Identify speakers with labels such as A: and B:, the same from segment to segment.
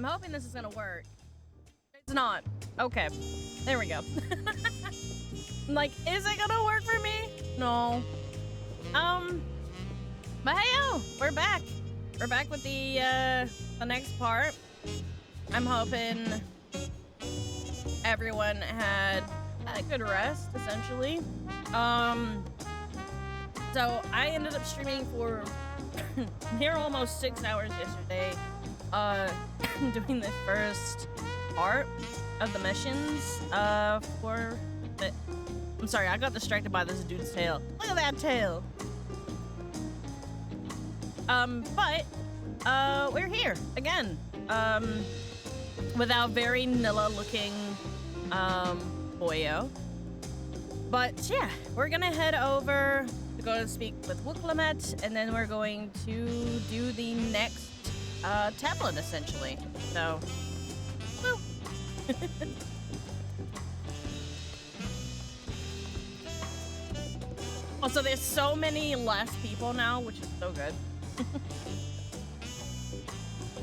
A: I'm hoping this is gonna work. It's not. Okay. There we go. I'm like, is it gonna work for me? No. But hey, yo, we're back. We're back with the next part. I'm hoping everyone had a good rest, essentially. So I ended up streaming for near almost 6 hours yesterday, doing the first part of the missions, for the... I'm sorry, I got distracted by this dude's tail. Look at that tail! But we're here, again, with our very Nilla-looking, boyo. But yeah, we're gonna head over to go to speak with Wooklamet, and then we're going to do the next tablet, essentially. So, woo. Also, there's so many less people now, which is so good.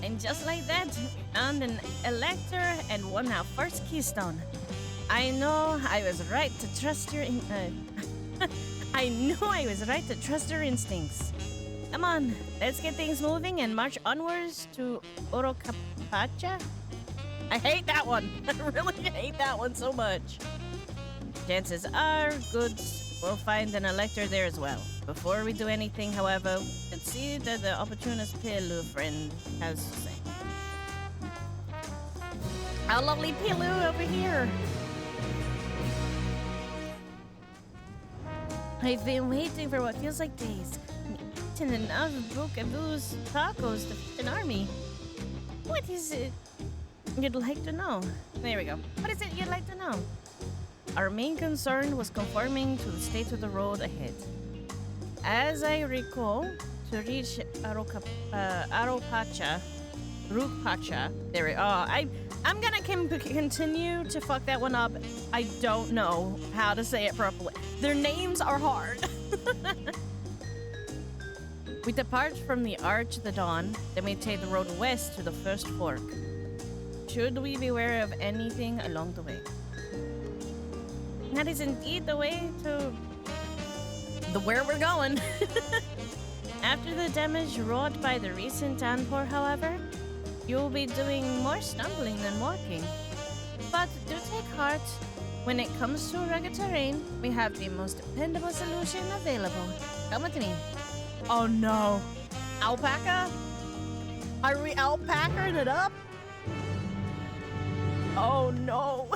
A: And just like that, we found an elector and won our first keystone. I know I was right to trust your I knew I was right to trust your instincts. Come on, let's get things moving and march onwards to Orocapacha. I hate that one. I really hate that one so much. Chances are good we'll find an elector there as well. Before we do anything, however, let's see that the opportunist Pilu friend has to say. Our lovely Pilu over here. I've been waiting for what feels like days. And eaten enough Bukabu's tacos to feed an army. What is it you'd like to know? There we go. What is it you'd like to know? Our main concern was conforming to the state of the road ahead. As I recall, to reach Aropacha, there we are. I'm gonna continue to fuck that one up. I don't know how to say it properly. Their names are hard. We depart from the Arch of the Dawn, then we take the road west to the first fork. Should we beware of anything along the way? That is indeed the way to where we're going. After the damage wrought by the recent downpour, however, you'll be doing more stumbling than walking. But do take heart. When it comes to rugged terrain, we have the most dependable solution available. Come with me. Oh no. Alpaca? Are we alpacaing it up? Oh no.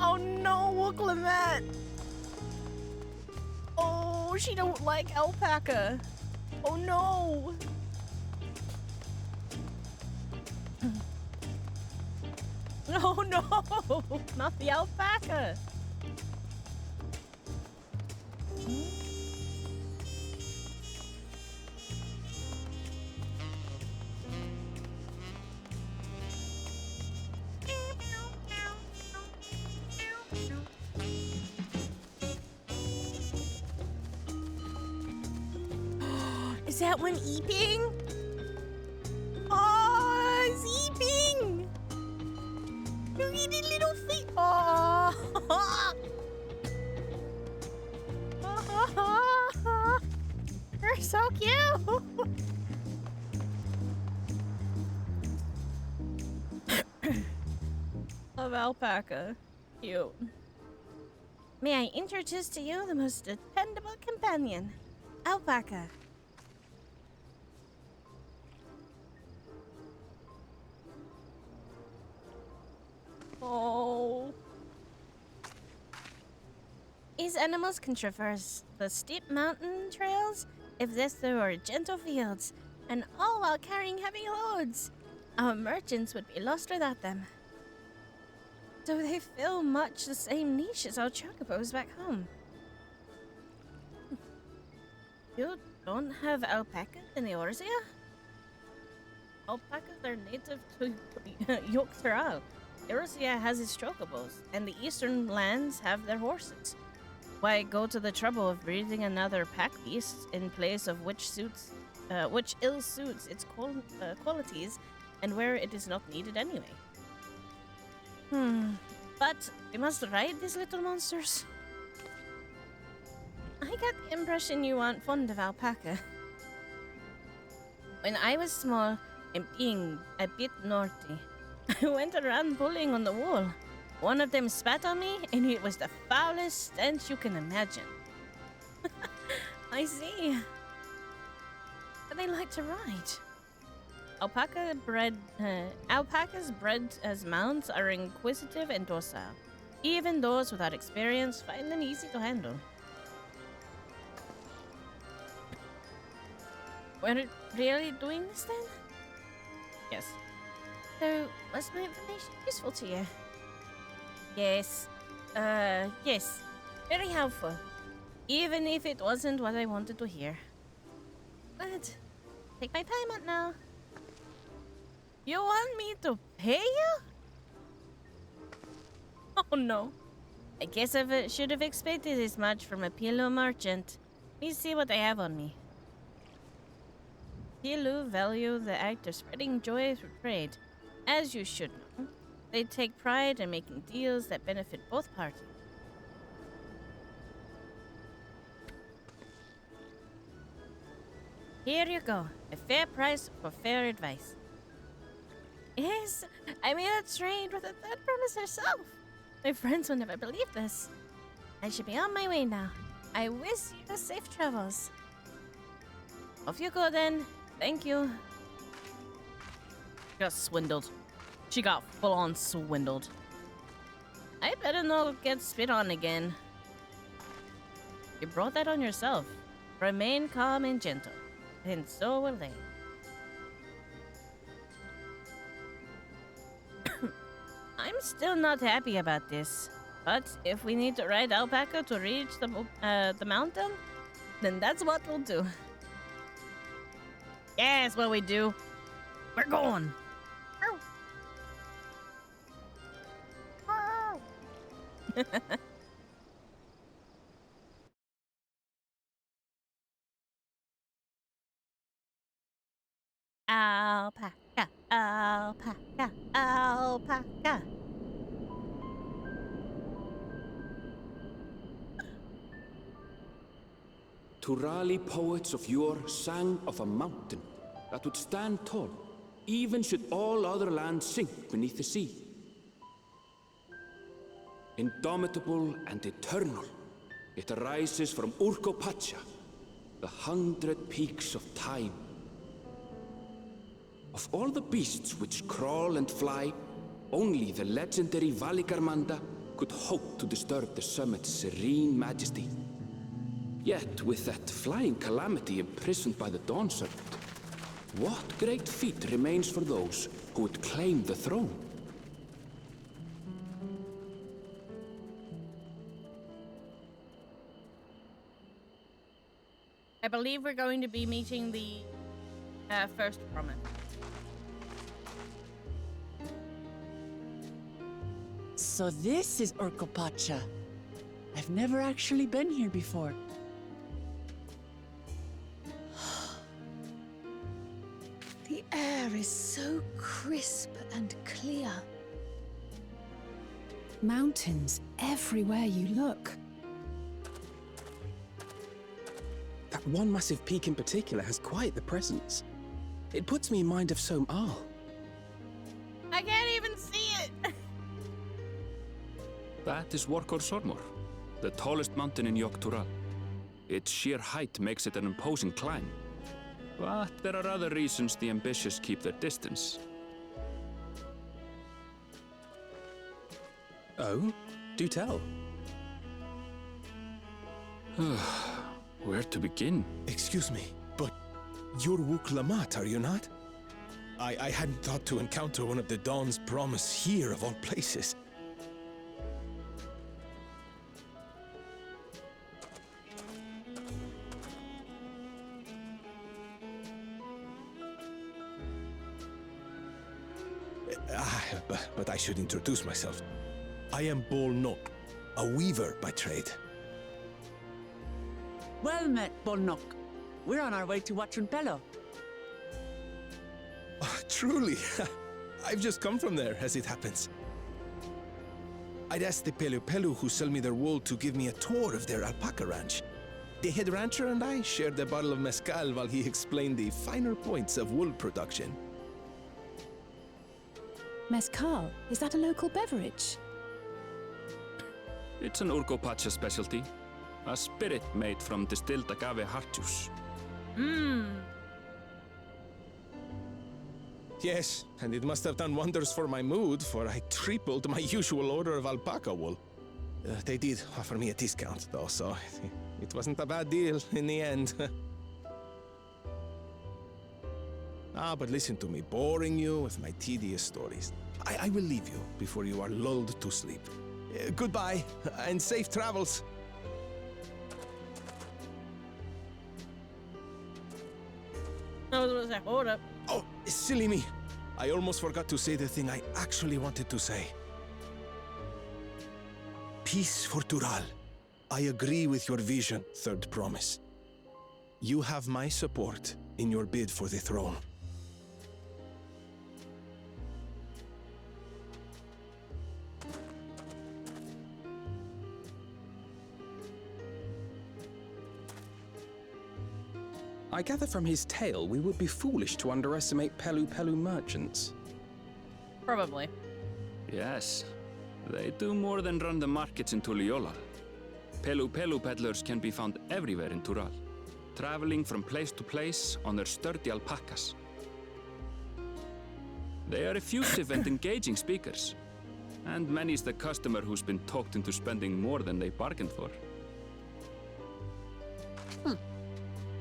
A: Oh no, Wooklamet. Oh, she don't like alpaca. Oh no. Oh no, not the alpaca. Is that one eeping? Oh, it's eeping! Look at the little feet. Oh. You're so cute. Love alpaca. Cute. May I introduce to you the most dependable companion, Alpaca. Oh. These animals can traverse the steep mountain trails if this were gentle fields, and all while carrying heavy loads. Our merchants would be lost without them. So they fill much the same niche as our chocobos back home. You don't have alpacas in the Orzia? Alpacas are native to Yogg-Saral. Eorzea has its chocobos, and the eastern lands have their horses. Why go to the trouble of breeding another pack beast in place of which ill suits its qualities and where it is not needed anyway. But we must ride these little monsters. I got the impression you aren't fond of alpaca. When I was small and being a bit naughty, I went around pulling on the wool. One of them spat on me, and it was the foulest stench you can imagine. I see. But they like to ride. Alpacas bred as mounts are inquisitive and docile. Even those without experience find them easy to handle. We're really doing this then? Yes. So, was my information useful to you? Yes. Yes. Very helpful. Even if it wasn't what I wanted to hear. But, take my time out now. You want me to pay you? Oh no. I guess I should have expected as much from a pillow merchant. Let me see what I have on me. Pilu value the act of spreading joy through trade. As you should know, they take pride in making deals that benefit both parties. Here you go. A fair price for fair advice. Yes, I made a trade with the third promise herself. My friends will never believe this. I should be on my way now. I wish you safe travels. Off you go then. Thank you. Got swindled. She got full-on swindled. I better not get spit on again. You brought that on yourself. Remain calm and gentle, and so will they. I'm still not happy about this, but if we need to ride alpaca to reach the mountain, then that's what we'll do. Yeah, that's what we do. We're going. Alpaca, alpaca, alpaca.
B: Turali poets of yore sang of a mountain that would stand tall, even should all other lands sink beneath the sea. Indomitable and eternal, it arises from Urkopacha, the 100 peaks of time. Of all the beasts which crawl and fly, only the legendary Valigarmanda could hope to disturb the summit's serene majesty. Yet, with that flying calamity imprisoned by the Dawn Serpent, what great feat remains for those who would claim the throne?
A: I believe we're going to be meeting the first promise.
C: So this is Urkopacha. I've never actually been here before.
D: The air is so crisp and clear. Mountains everywhere you look.
E: That one massive peak in particular has quite the presence. It puts me in mind of Som Al.
A: I can't even see it!
B: That is Workor Sormor, the tallest mountain in Yogg-Tural. Its sheer height makes it an imposing climb. But there are other reasons the ambitious keep their distance.
E: Oh? Do tell.
B: Where to begin?
F: Excuse me, but you're Wuk Lamat, are you not? I hadn't thought to encounter one of the Dawn's promise here, of all places. But I should introduce myself. I am Bol Nok, a weaver by trade.
C: Well met, Bolnok. We're on our way to Watrin Pello.
F: Truly. I've just come from there, as it happens. I'd asked the Pelu Pelu who sell me their wool to give me a tour of their alpaca ranch. The head rancher and I shared a bottle of mezcal while he explained the finer points of wool production.
G: Mezcal, is that a local beverage?
B: It's an Urgopacha specialty. A spirit made from distilled agave heart juice.
F: Yes, and it must have done wonders for my mood, for I tripled my usual order of alpaca wool. They did offer me a discount, though, so it wasn't a bad deal in the end. But listen to me, boring you with my tedious stories. I will leave you before you are lulled to sleep. Goodbye, and safe travels.
A: I was gonna say, hold up.
F: Oh, silly me. I almost forgot to say the thing I actually wanted to say. Peace for Tural. I agree with your vision, Third Promise. You have my support in your bid for the throne.
E: I gather from his tale we would be foolish to underestimate Pelu Pelu merchants.
A: Probably.
B: Yes, they do more than run the markets in Tuliyollal. Pelu Pelu peddlers can be found everywhere in Tural, traveling from place to place on their sturdy alpacas. They are effusive and engaging speakers, and many's the customer who's been talked into spending more than they bargained for.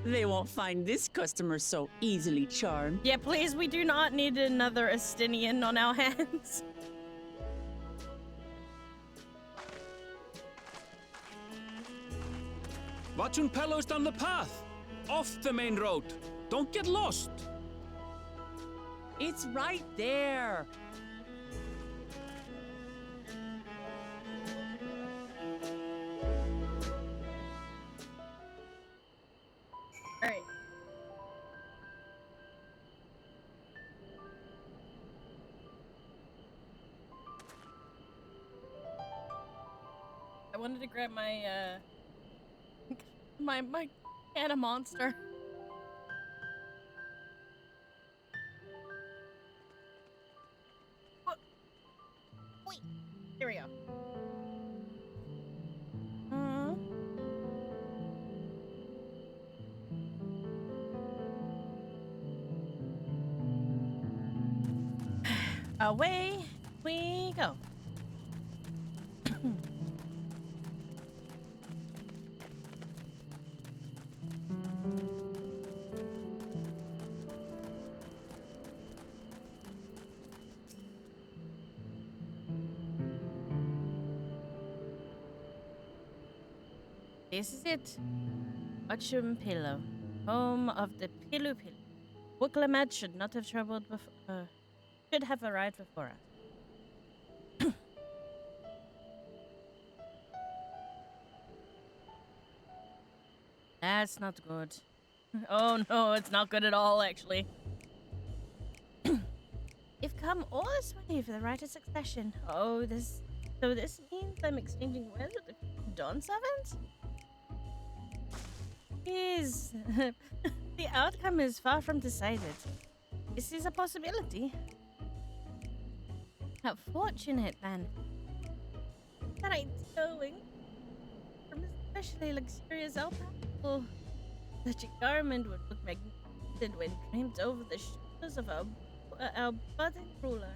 C: They won't find this customer so easily charmed.
A: Yeah, please, we do not need another Estinian on our hands.
B: Watchun Pelo's down the path! Off the main road! Don't get lost!
C: It's right there.
A: All right. I wanted to grab my my can of Monster. Wait. Here we go. Away we go. This is it. Ochum Pillow, home of the Pilu Pilu. Wuklamat should not have troubled before. Should have arrived before us. That's not good. Oh no, it's not good at all, actually. You've come all this way for the right of succession. Oh, so this means I'm exchanging words with the Dawn Servant? Is the outcome is far from decided. This is a possibility. How fortunate, then. That I'm sewing from especially luxurious alpaca. Oh, such a garment would look magnificent when draped over the shoulders of our budding ruler.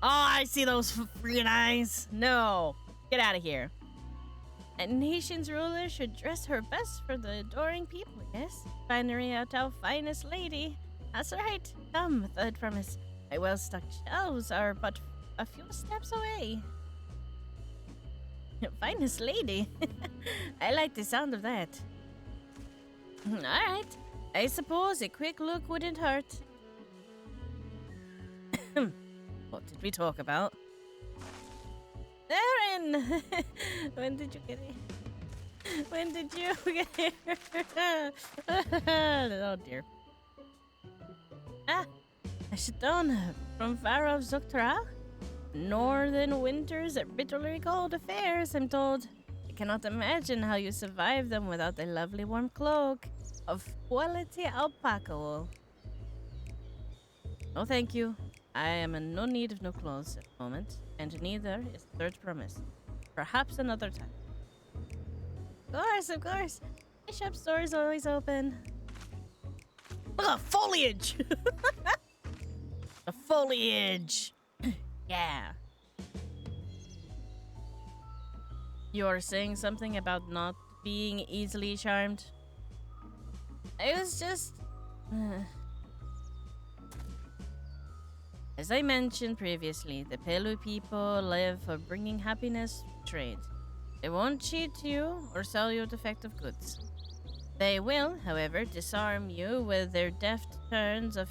A: Oh, I see those freaking eyes. No, get out of here. A nation's ruler should dress her best for the adoring people, yes? Finery out our finest lady. That's right. Come, Third Promise. My well-stocked shelves are but a few steps away. Finest lady? I like the sound of that. All right. I suppose a quick look wouldn't hurt. What did we talk about? Aaron! When did you get here? When did you get here? Oh dear. Ashton from Pharaoh Zuktra. Northern winters are bitterly cold affairs, I'm told. I cannot imagine how you survive them without a lovely warm cloak of quality alpaca wool. No, thank you. I am in no need of new clothes at the moment, and neither is the third promise. Perhaps another time. Of course. My shop store is always open. Look at the foliage! The foliage! Yeah. You're saying something about not being easily charmed? I was just... As I mentioned previously, the Pelu people live for bringing happiness to trade. They won't cheat you or sell you defective goods. They will, however, disarm you with their deft turns of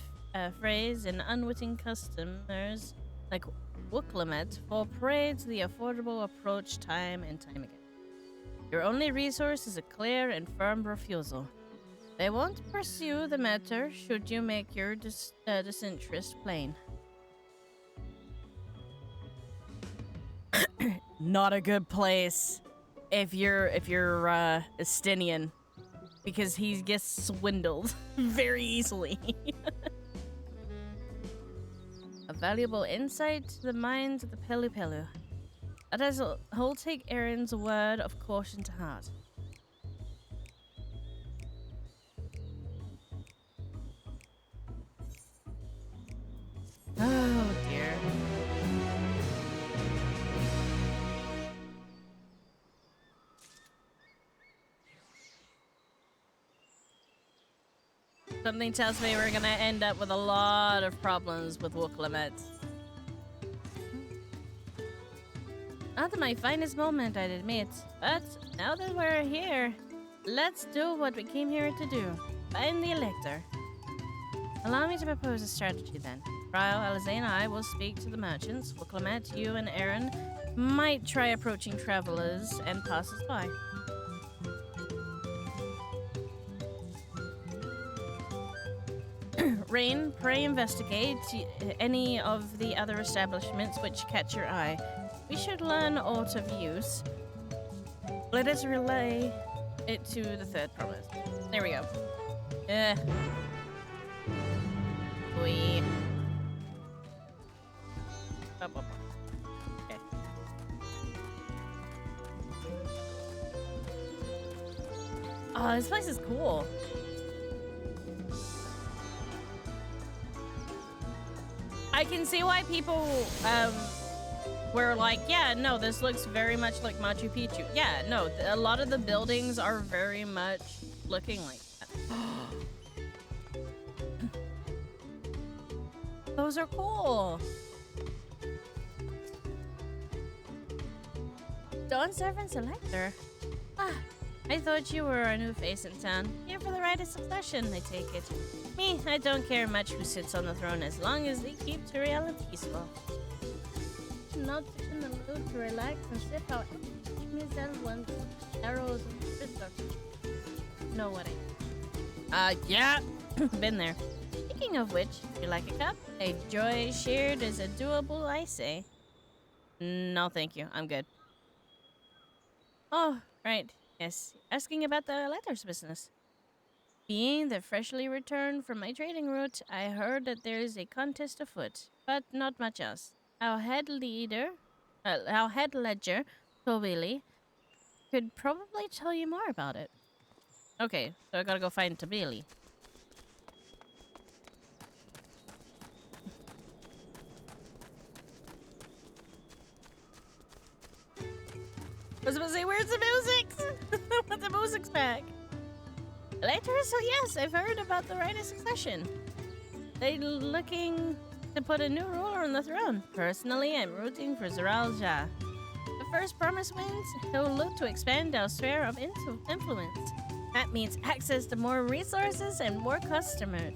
A: phrase and unwitting customers like Wooklamet for parades the affordable approach time and time again. Your only resource is a clear and firm refusal. They won't pursue the matter should you make your disinterest plain. Not a good place if you're Estinian, because he gets swindled very easily. A valuable insight to the minds of the Pelu Pelu. Let us all take Aaron's word of caution to heart. Oh dear. Something tells me we're gonna end up with a lot of problems with Wooklamet. Not my finest moment, I'd admit. But now that we're here, let's do what we came here to do. Find the Elector. Allow me to propose a strategy then. Ryle, Alizé, and I will speak to the merchants. Wooklamet, you and Aaron might try approaching travelers and passers-by. Rain, pray investigate any of the other establishments which catch your eye. We should learn aught of use. Let us relay it to the third promise. There we go. We. Okay. Oh, this place is cool. I can see why people were like, yeah, no, this looks very much like Machu Picchu. Yeah, no, a lot of the buildings are very much looking like that. Those are cool. Dawn Servant Selector. Ah, I thought you were a new face in town. Here for the rite of succession, I take it. Me, I don't care much who sits on the throne as long as they keep to reality peaceful. Not in the mood to relax and sip out myself once arrows and crystal. Know what yeah, been there. Speaking of which, you like a cup? A joy shared is a doable, I say. No, thank you. I'm good. Oh, right. Yes, asking about the letters business. Being the freshly returned from my trading route, I heard that there is a contest afoot, but not much else. Our head ledger, Tobili, could probably tell you more about it. Okay, so I gotta go find Tabili. I was about to say, where's the music? But the music's back. Later, so yes, I've heard about the right of succession. They're looking to put a new ruler on the throne. Personally, I'm rooting for Zeral Jah. The first promise wins, he'll look to expand our sphere of influence. That means access to more resources and more customers.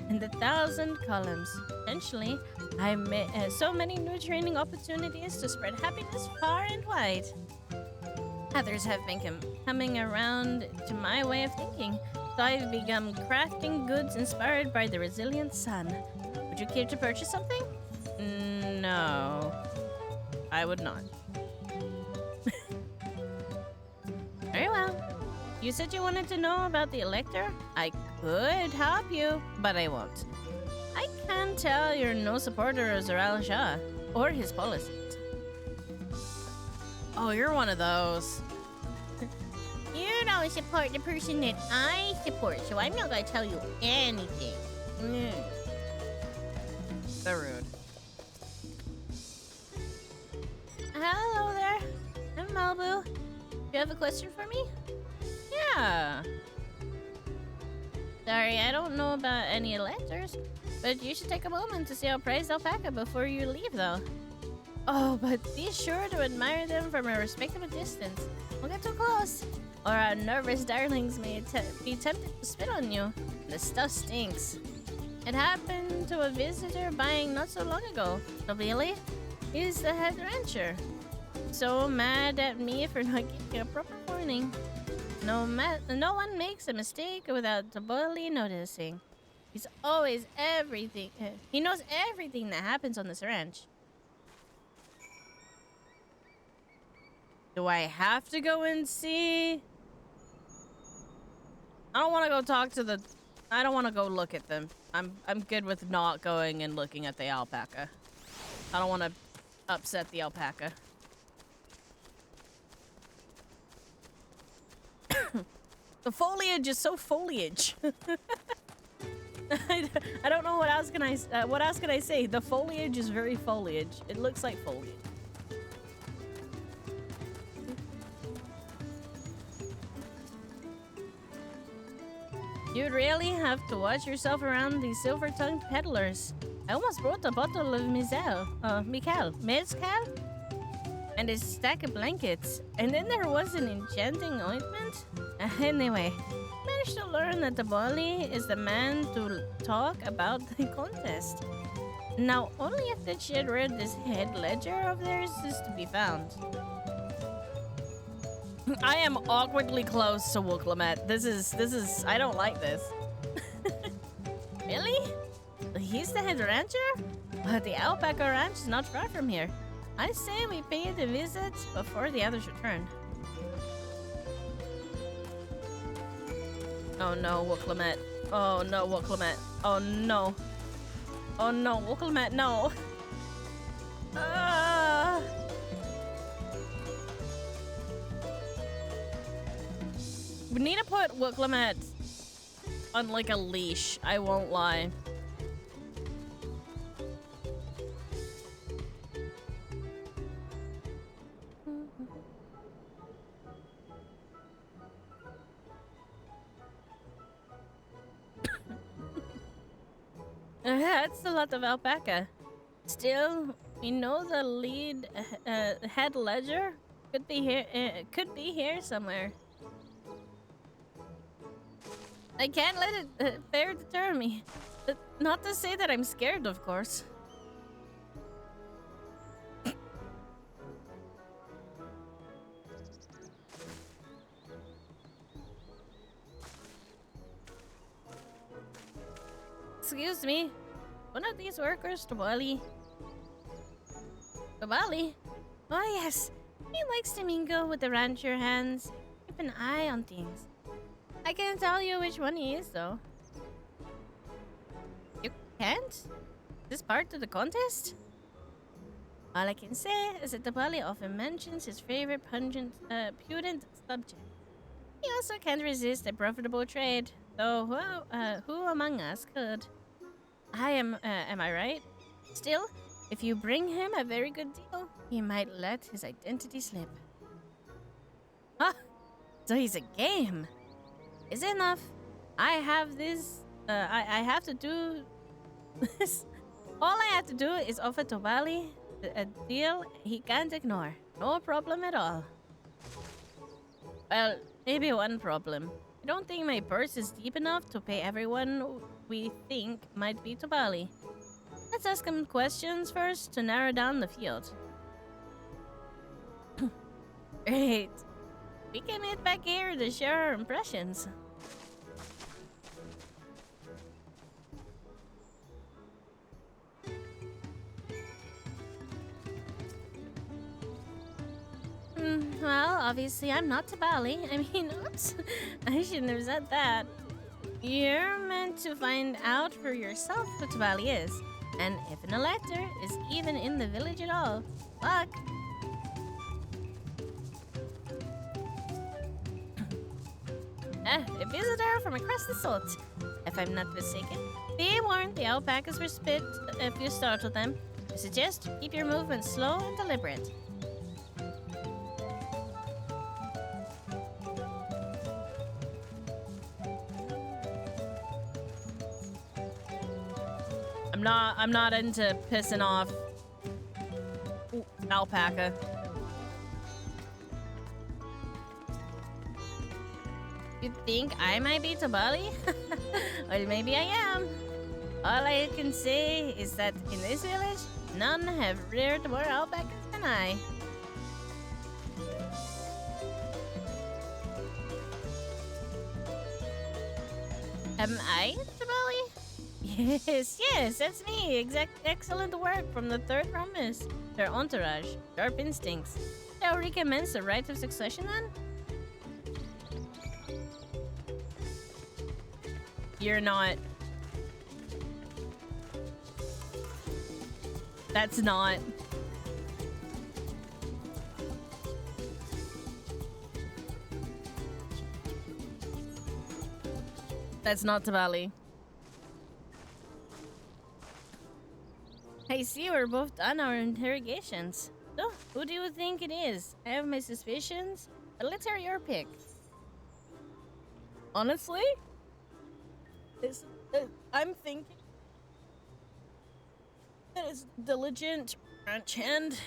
A: In the 1,000 columns. Potentially, I met so many new training opportunities to spread happiness far and wide. Others have been coming around to my way of thinking. I've begun crafting goods inspired by the resilient sun. Would you care to purchase something? No. I would not. Very well. You said you wanted to know about the Elector? I could help you, but I won't. I can tell you're no supporter of Zoral Shah or his policies. Oh, you're one of those. You don't support the person that I support, so I'm not gonna tell you anything. So rude. Hello there. I'm Malibu. Do you have a question for me? Yeah. Sorry, I don't know about any electors, but you should take a moment to see our prized alpaca before you leave, though. Oh, but be sure to admire them from a respectable distance. Don't get too close, or our nervous darlings may be tempted to spit on you. The stuff stinks. It happened to a visitor buying not so long ago. Really? He's the head rancher. So mad at me for not giving a proper warning. No one makes a mistake without Taboli noticing. He's always everything. He knows everything that happens on this ranch. Do I have to go and see? I don't want to go talk to the. I don't want to go look at them. I'm good with not going and looking at the alpaca. I don't want to upset the alpaca. The foliage is so foliage. I don't know what else can I say. The foliage is very foliage. It looks like foliage. You really have to watch yourself around these silver-tongued peddlers. I almost brought a bottle of mezcal, and a stack of blankets. And then there was an enchanting ointment. Anyway, managed to learn that the Bali is the man to talk about the contest. Now, only if the shed read this head ledger of theirs is to be found. I am awkwardly close to Wooklamet. This is, I don't like this. Really? He's the head rancher? But the alpaca ranch is not far from here. I say we pay it a visit before the others return. Oh no, Wooklamet. Oh no, Wooklamet. Oh no. Oh no, Wooklamet, no. We need to put Wooklamet on like a leash, I won't lie. That's a lot of alpaca. Still, we know the lead head ledger could be here somewhere. I can't let it fair deter me. But not to say that I'm scared, of course. Excuse me. One of these workers, Tabali. Tabali? Oh yes. He likes to mingle with the rancher hands. Keep an eye on things. I can't tell you which one he is, though. You can't? Is this part of the contest? All I can say is that Tabali often mentions his favorite pungent, pudent subject. He also can't resist a profitable trade, though who among us could? Am I right? Still, if you bring him a very good deal, he might let his identity slip. Ah, so he's a game. Is it enough? I have this, I have to do this. All I have to do is offer Tabali a deal he can't ignore. No problem at all. Well, maybe one problem. I don't think my purse is deep enough to pay everyone we think might be Tabali. Let's ask him questions first to narrow down the field. Great. We can meet back here to share our impressions. Well, obviously I'm not Tabali. I mean, oops. I shouldn't have said that. You're meant to find out for yourself who Tabali is. And if an elector is even in the village at all. Luck. A visitor from across the salt. If I'm not mistaken. Be warned, the alpacas will spit if you startle them. I suggest keep your movements slow and deliberate. I'm not into pissing off alpaca. You think I might be Tabali? Well, maybe I am. All I can say is that in this village, none have reared more alpacas than I. Am I Tabali? Yes, that's me. Excellent work from the third promise. Their entourage, sharp instincts. Shall we commence the rite of succession then? You're not. That's not. That's not Tabali. I see we're both done our interrogations. So, who do you think it is? I have my suspicions, but let's hear your pick. Honestly? I'm thinking that it's diligent ranch hand.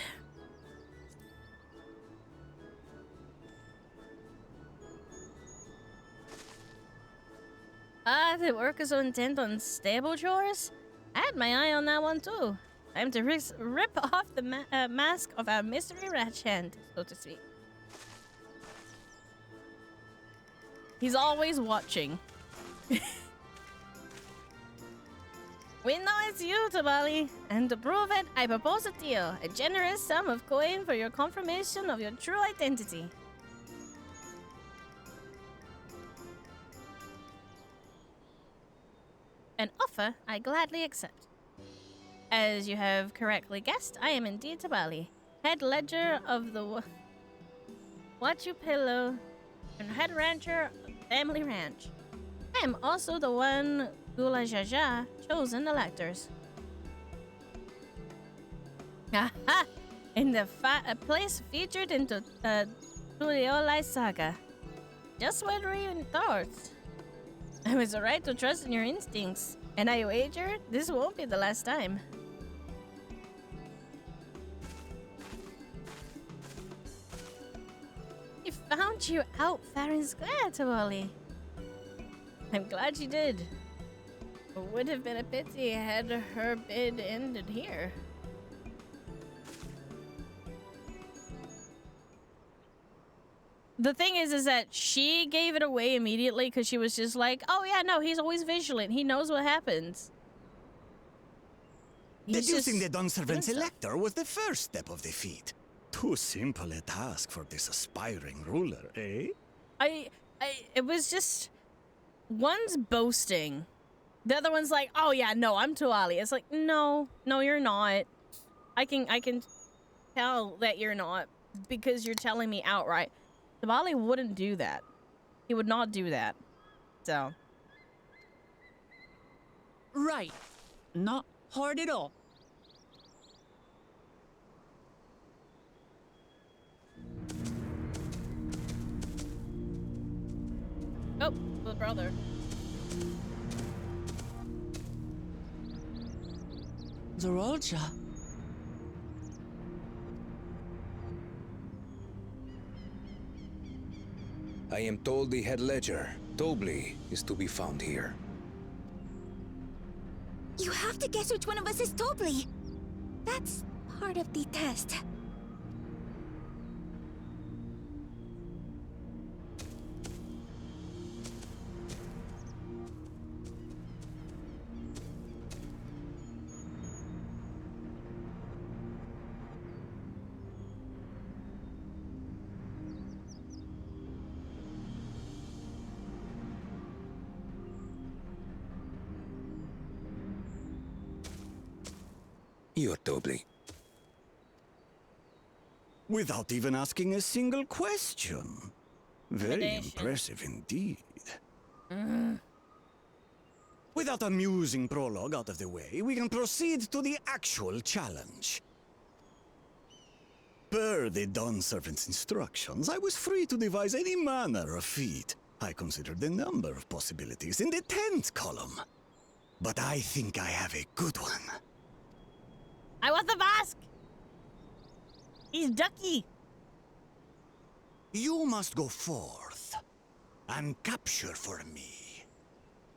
A: The worker so intent on stable chores? I had my eye on that one too. Time to rip off the mask of our mystery ranch hand, so to speak. He's always watching. We know it's you, Tabali, and to prove it, I propose a deal. A generous sum of coin for your confirmation of your true identity. An offer I gladly accept. As you have correctly guessed, I am indeed Tabali, head ledger of the Wachupelo and head rancher of Family Ranch. I am also the one Gula Jaja chosen electors. Aha! In the place featured in the Tuliolai saga. Just what you thought. I was right to trust in your instincts, and I wager this won't be the last time. I found you out fair and square, Tabali. I'm glad you did. It would have been a pity had her bid ended here. The thing is that she gave it away immediately because she was just like, oh yeah, no, he's always vigilant. He knows what happens.
H: Deducing the Dunservant's elector was the first step of the feat. Too simple a task for this aspiring ruler, eh?
A: It was just... One's boasting. The other one's like, oh yeah, no, I'm Tuali. It's like, no, you're not. I can tell that you're not because you're telling me outright. Tabali wouldn't do that. He would not do that. So.
C: Right. Not hard at all.
A: Oh, the brother.
C: Zorolja.
I: I am told the head ledger, Tobli, is to be found here.
J: You have to guess which one of us is Tobli. That's part of the test.
I: You're Tobli.
H: Without even asking a single question. Very
A: Intimidation.
H: impressive indeed. Without a amusing prologue out of the way, we can proceed to the actual challenge. Per the Dawn Servant's instructions, I was free to devise any manner of feat. I considered a number of possibilities in the 10th column. But I think I have a good one.
A: I want the mask! He's ducky!
H: You must go forth and capture for me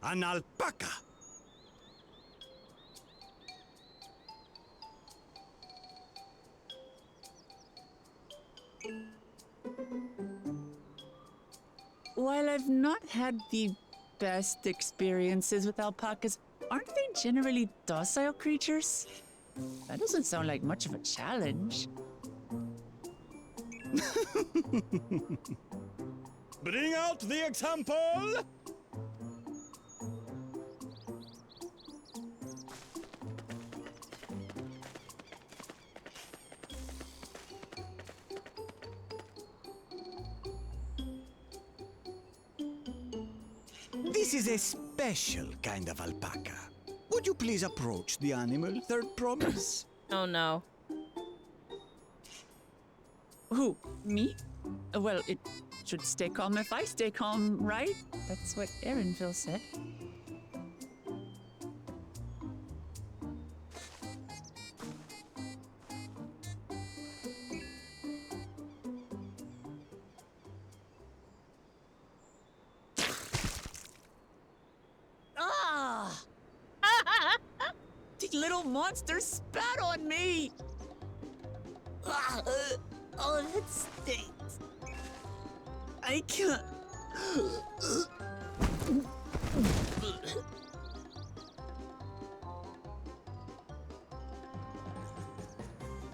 H: an alpaca.
C: While I've not had the best experiences with alpacas, aren't they generally docile creatures? That doesn't sound like much of a challenge.
H: Bring out the example! This is a special kind of alpaca. Would you please approach the animal, third promise?
A: Oh no.
C: Who? Me? Well, it should stay calm if I stay calm, right? That's what Erinville said. Ah! The little monster spat on me! Oh, that stinks. I can't.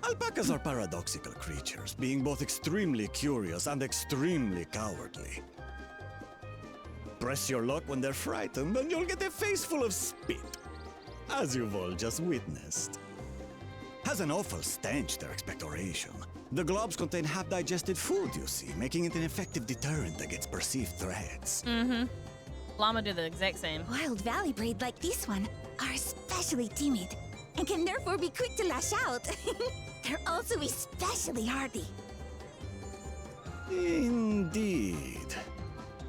H: Alpacas are paradoxical creatures, being both extremely curious and extremely cowardly. Press your luck when they're frightened, and you'll get a face full of spit, as you've all just witnessed. Has an awful stench, their expectoration. The globs contain half-digested food, you see, making it an effective deterrent against perceived threats.
A: Mm-hmm. Llama do the exact same.
J: Wild valley breed like this one are especially timid and can therefore be quick to lash out. They're also especially hardy.
H: Indeed.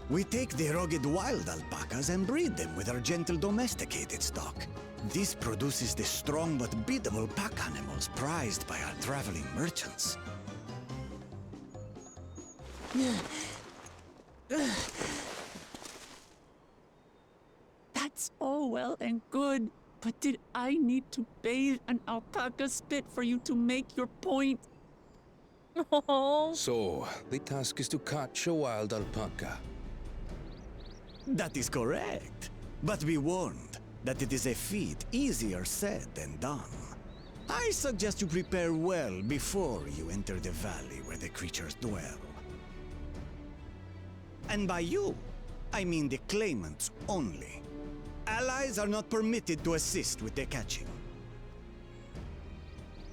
H: We take the rugged wild alpacas and breed them with our gentle domesticated stock. This produces the strong but biddable pack animals prized by our traveling merchants.
C: That's all well and good, but did I need to bathe an alpaca spit for you to make your point?
A: Oh.
I: So, the task is to catch a wild alpaca.
H: That is correct. But be warned that it is a feat easier said than done. I suggest you prepare well before you enter the valley where the creatures dwell. And by you, I mean the claimants only. Allies are not permitted to assist with the catching.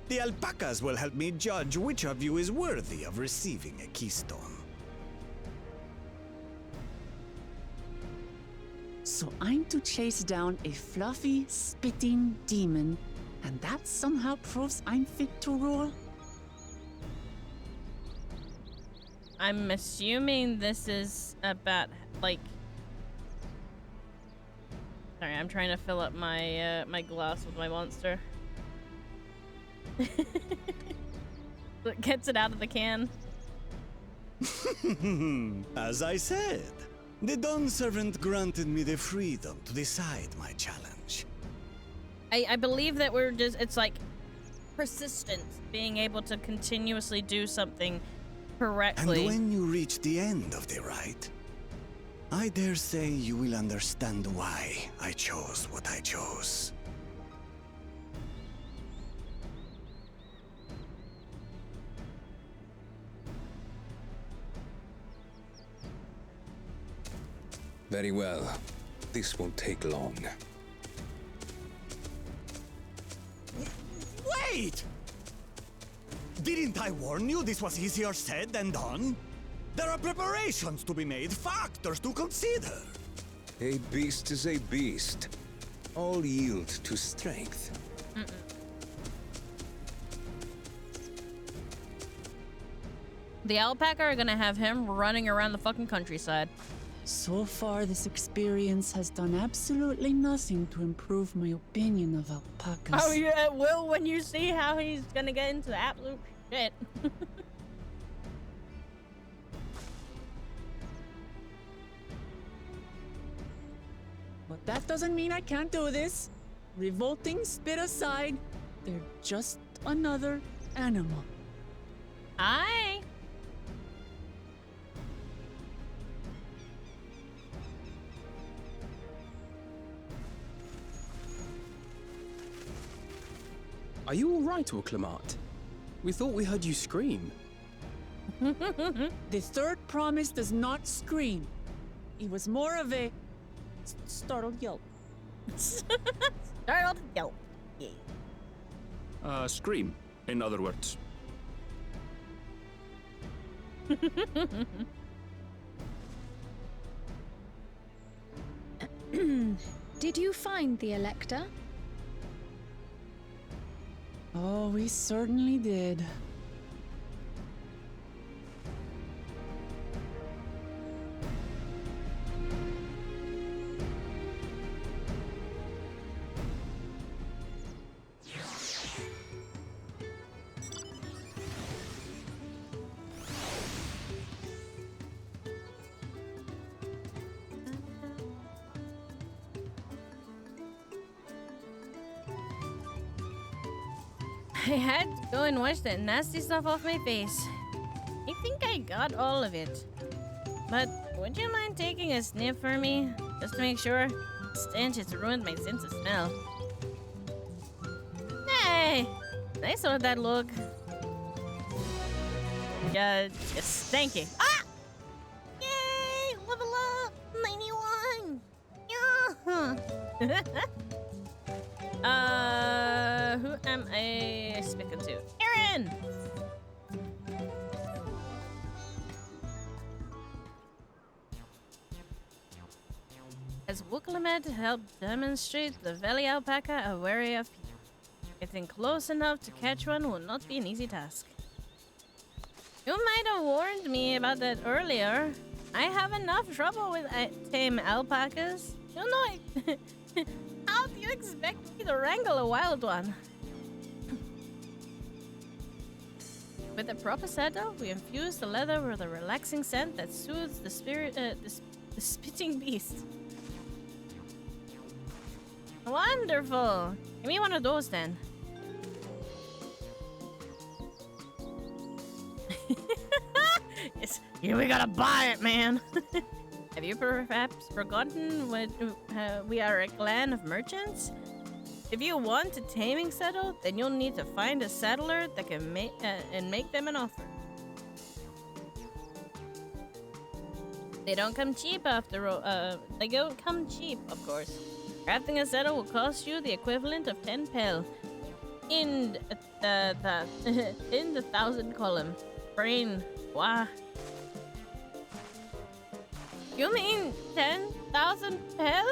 H: The alpacas will help me judge which of you is worthy of receiving a keystone.
C: So I'm to chase down a fluffy, spitting demon, and that somehow proves I'm fit to rule?
A: I'm assuming this is about, like... Sorry, I'm trying to fill up my my glass with my monster. It gets it out of the can.
H: As I said, the Dawn Servant granted me the freedom to decide my challenge.
A: I believe that we're just, it's like persistent, being able to continuously do something correctly.
H: And when you reach the end of the rite, I dare say you will understand why I chose what I chose.
I: Very well. This won't take long.
H: Wait! Didn't I warn you this was easier said than done? There are preparations to be made, factors to consider.
I: A beast is a beast. All yield to strength.
A: The alpaca are gonna have him running around the fucking countryside.
C: So far, this experience has done absolutely nothing to improve my opinion of alpacas.
A: Oh yeah, it will when you see how he's gonna get into the absolute shit.
C: But that doesn't mean I can't do this. Revolting spit aside, they're just another animal.
A: Aye.
E: Are you all right, Orclamat? We thought we heard you scream.
C: The third promise does not scream. It was more of a startled yelp.
A: Startled yelp. Yeah.
B: Scream, in other words.
D: Did you find the Elector?
C: Oh, we certainly did.
A: I had to go and wash that nasty stuff off my face. I think I got all of it. But would you mind taking a sniff for me? Just to make sure? The stench has ruined my sense of smell. Hey! Nice with that look. Yes, thank you. Ah! Yay! Level up! 91! Yeah! Who am I speaking to? Aaron! As Wukalamed helped demonstrate, the valley alpaca are wary of people. Getting close enough to catch one will not be an easy task. You might have warned me about that earlier. I have enough trouble with tame alpacas. You know, how do you expect me to wrangle a wild one? With the proper saddle, we infuse the leather with a relaxing scent that soothes the spirit, the spitting beast. Wonderful! Give me one of those then. Yes, here we gotta buy it, man. Have you perhaps forgotten what we are a clan of merchants? If you want a taming saddle, then you'll need to find a saddler that can make them an offer. They don't come cheap after all. They don't come cheap, of course. Crafting a saddle will cost you the equivalent of 10 pel in the in the 1,000 column. Brain, wah. You mean 10,000 pel?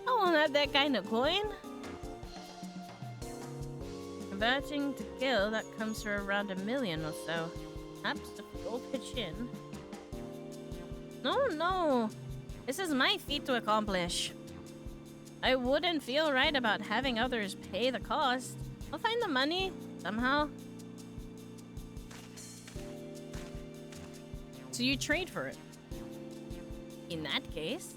A: I won't have that kind of coin. Converting to gil, that comes to around 1 million or so. Perhaps if we all pitch in. No. This is my feat to accomplish. I wouldn't feel right about having others pay the cost. I'll find the money, somehow. So you trade for it? In that case...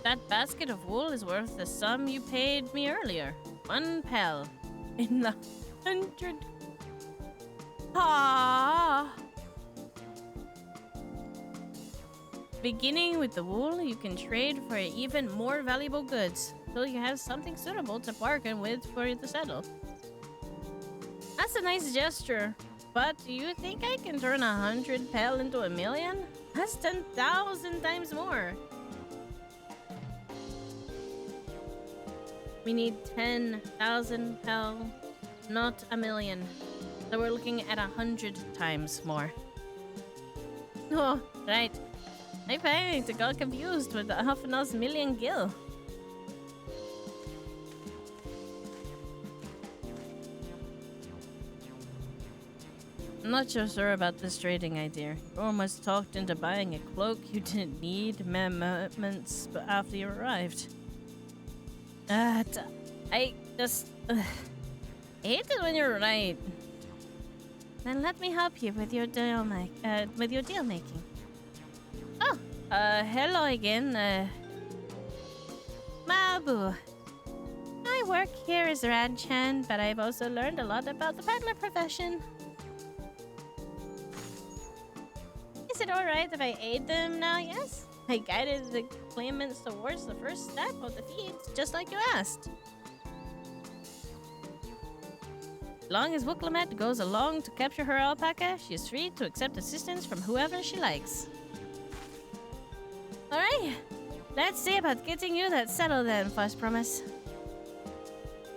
A: That basket of wool is worth the sum you paid me earlier. 1 pel. In the 100... Ah. Beginning with the wool, you can trade for even more valuable goods, till you have something suitable to bargain with for the saddle. That's a nice gesture, but do you think I can turn 100 pel into 1,000,000? That's 10,000 times more. We need 10,000 pel, not 1,000,000. So we're looking at 100 times more. Oh, right. I finally got confused with the half an hour's million gil. I'm not so sure about this trading idea. You almost talked into buying a cloak you didn't need moments after you arrived. I just... hate it when you're right. Then let me help you with your deal making. Oh, hello again, Mabu. I work here as a ranch hand, but I've also learned a lot about the peddler profession. Is it alright if I aid them now, yes? I guided the claimants towards the first step of the feat, just like you asked. As long as Wuklemet goes along to capture her alpaca, she is free to accept assistance from whoever she likes. Alright, let's see about getting you that saddle then, First Promise.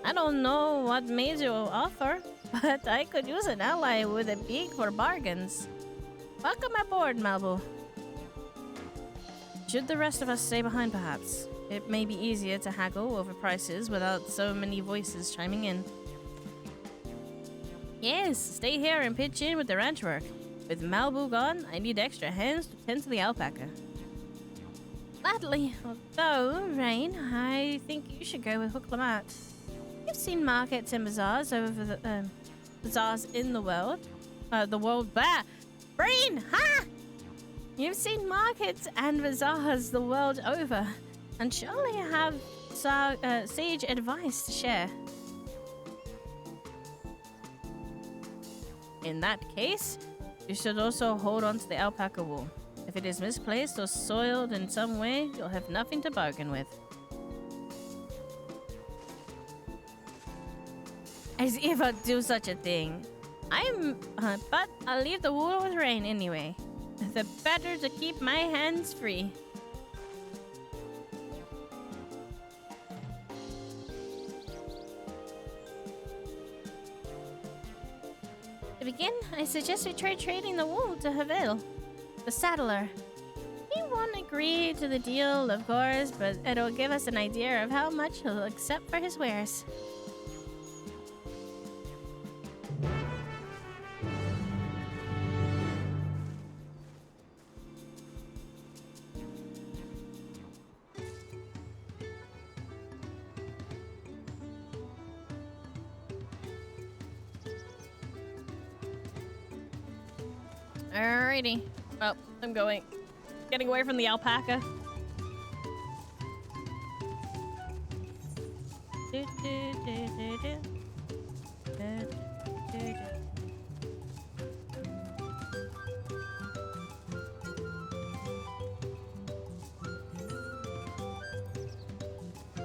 A: I don't know what made you offer, but I could use an ally with a beak for bargains. Welcome aboard, Malbu. Should the rest of us stay behind, perhaps? It may be easier to haggle over prices without so many voices chiming in. Yes, stay here and pitch in with the ranch work. With Malbu gone, I need extra hands to tend to the alpaca. Gladly, although, Rain, I think you should go with Wuklemat. You've seen markets and bazaars over the bazaars in the world. Brain, ha! You've seen markets and bazaars the world over, and surely you have sage advice to share. In that case, you should also hold on to the alpaca wool. If it is misplaced or soiled in some way, you'll have nothing to bargain with. As if I'd do such a thing. But I'll leave the wool with Rain anyway. The better to keep my hands free. To begin, I suggest we try trading the wool to Havel, the saddler. He won't agree to the deal, of course, but it'll give us an idea of how much he'll accept for his wares. Alrighty. Well, I'm getting away from the alpaca.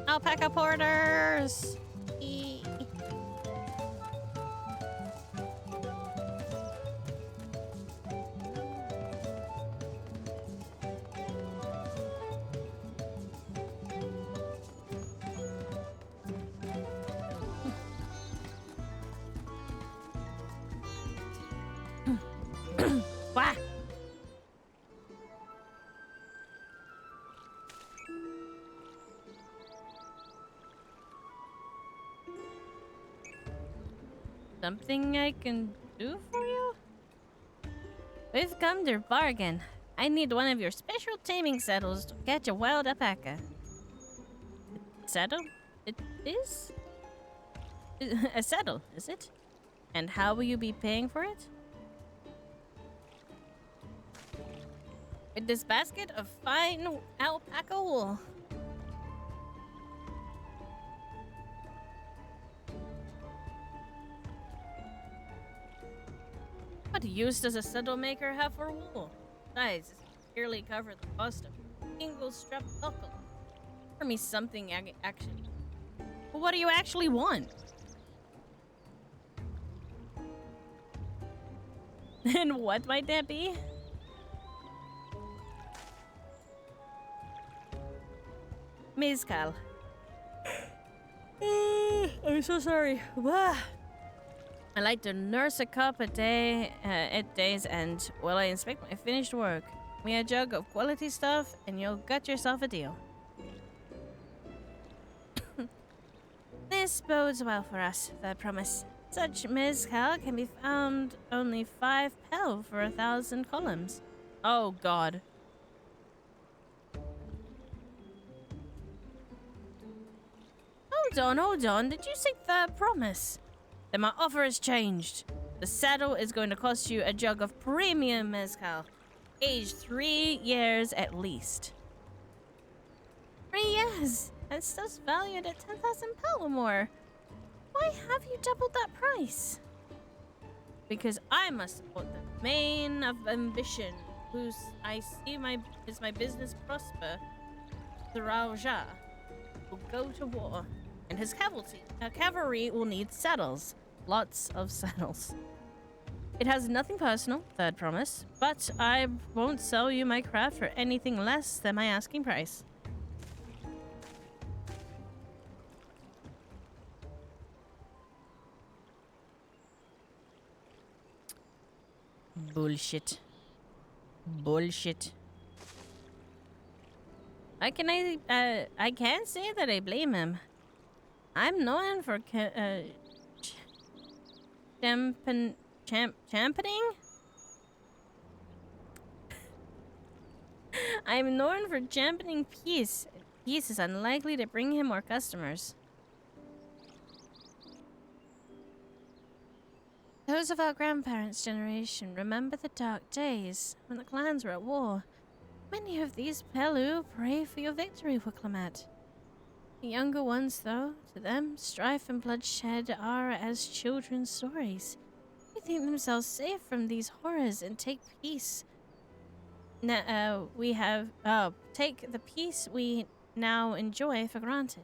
A: Alpaca porters! Wah! Something I can do for you? We've come to bargain. I need one of your special taming saddles to catch a wild alpaca. Saddle? It is? A saddle, is it? And how will you be paying for it? With this basket of fine alpaca wool. What use does a saddle maker have for wool? Besides, it barely cover the cost of a single strap buckle. For me, something actually. But what do you actually want? And what might that be? Mezcal. I'm so sorry. Wah. I like to nurse a cup a day at day's end while I inspect my finished work. Me a jug of quality stuff, and you'll gut yourself a deal. This bodes well for us, I promise. Such mezcal can be found only 5 pel for 1,000 columns. Oh God. Hold on. Did you say third promise? Then my offer has changed. The saddle is going to cost you a jug of premium mezcal, aged 3 years at least. 3 years? That's still valued at 10,000 pel or more. Why have you doubled that price? Because I must support the main of ambition, whose I see is my business prosper. The Rauja will go to war, and his cavalry will need saddles. Lots of saddles. It has nothing personal, third promise, but I won't sell you my craft for anything less than my asking price. Bullshit. I can't say that I blame him. I'm known for championing. I'm known for championing peace. Peace is unlikely to bring him more customers. Those of our grandparents' generation remember the dark days when the clans were at war. Many of these Pelu pray for your victory, Wiklamat. The younger ones, though, to them, strife and bloodshed are as children's stories. They think themselves safe from these horrors and take peace. Take the peace we now enjoy for granted.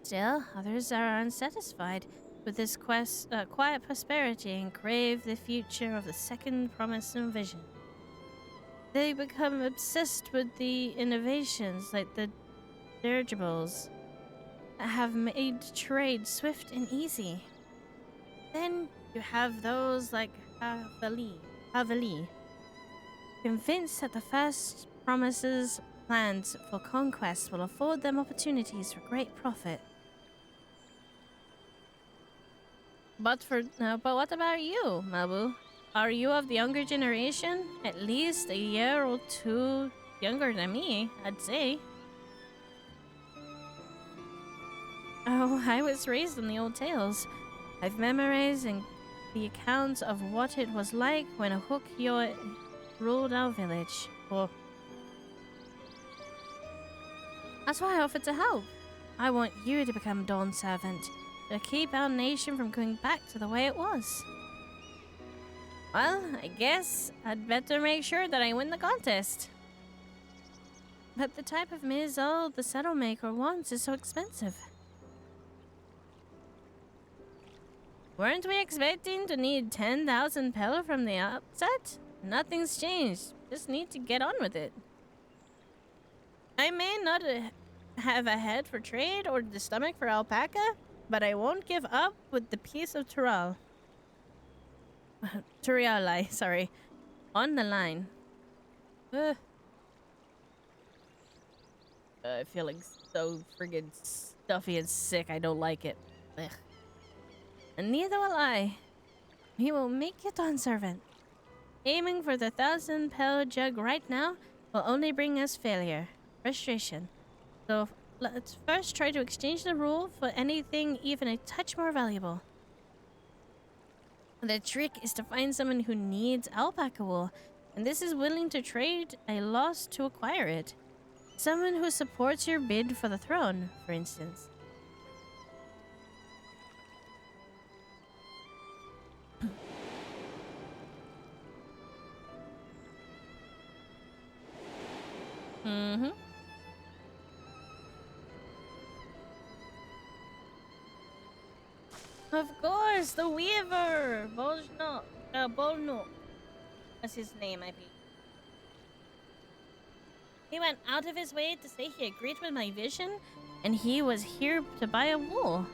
A: Still, others are unsatisfied with this quiet prosperity and crave the future of the second promise and vision. They become obsessed with the innovations like the dirigibles that have made trade swift and easy. Then you have those like Haveli, convinced that the first promises plans for conquest will afford them opportunities for great profit. But what about you, Mabu? Are you of the younger generation? At least a year or two younger than me, I'd say. Oh, I was raised on the old tales. I've memorized the accounts of what it was like when a Hukyo ruled our village. Oh. That's why I offered to help. I want you to become Dawn's servant, to keep our nation from going back to the way it was. Well, I guess I'd better make sure that I win the contest. But the type of missile the saddle maker wants is so expensive. Weren't we expecting to need 10,000 pel from the outset? Nothing's changed. Just need to get on with it. I may not have a head for trade or the stomach for alpaca, but I won't give up with the piece of Tural. Turiali, sorry. On the line. I feel like so friggin' stuffy and sick. I don't like it. Ugh. And neither will I. We will make you Dawn servant. Aiming for the 1,000 pel jug right now will only bring us failure, frustration. So let's first try to exchange the rule for anything even a touch more valuable. The trick is to find someone who needs alpaca wool, and this is willing to trade a loss to acquire it. Someone who supports your bid for the throne, for instance. Mm-hmm. Of course, the Weaver! Bolno. That's his name, I believe. He went out of his way to say he agreed with my vision, and he was here to buy a wool.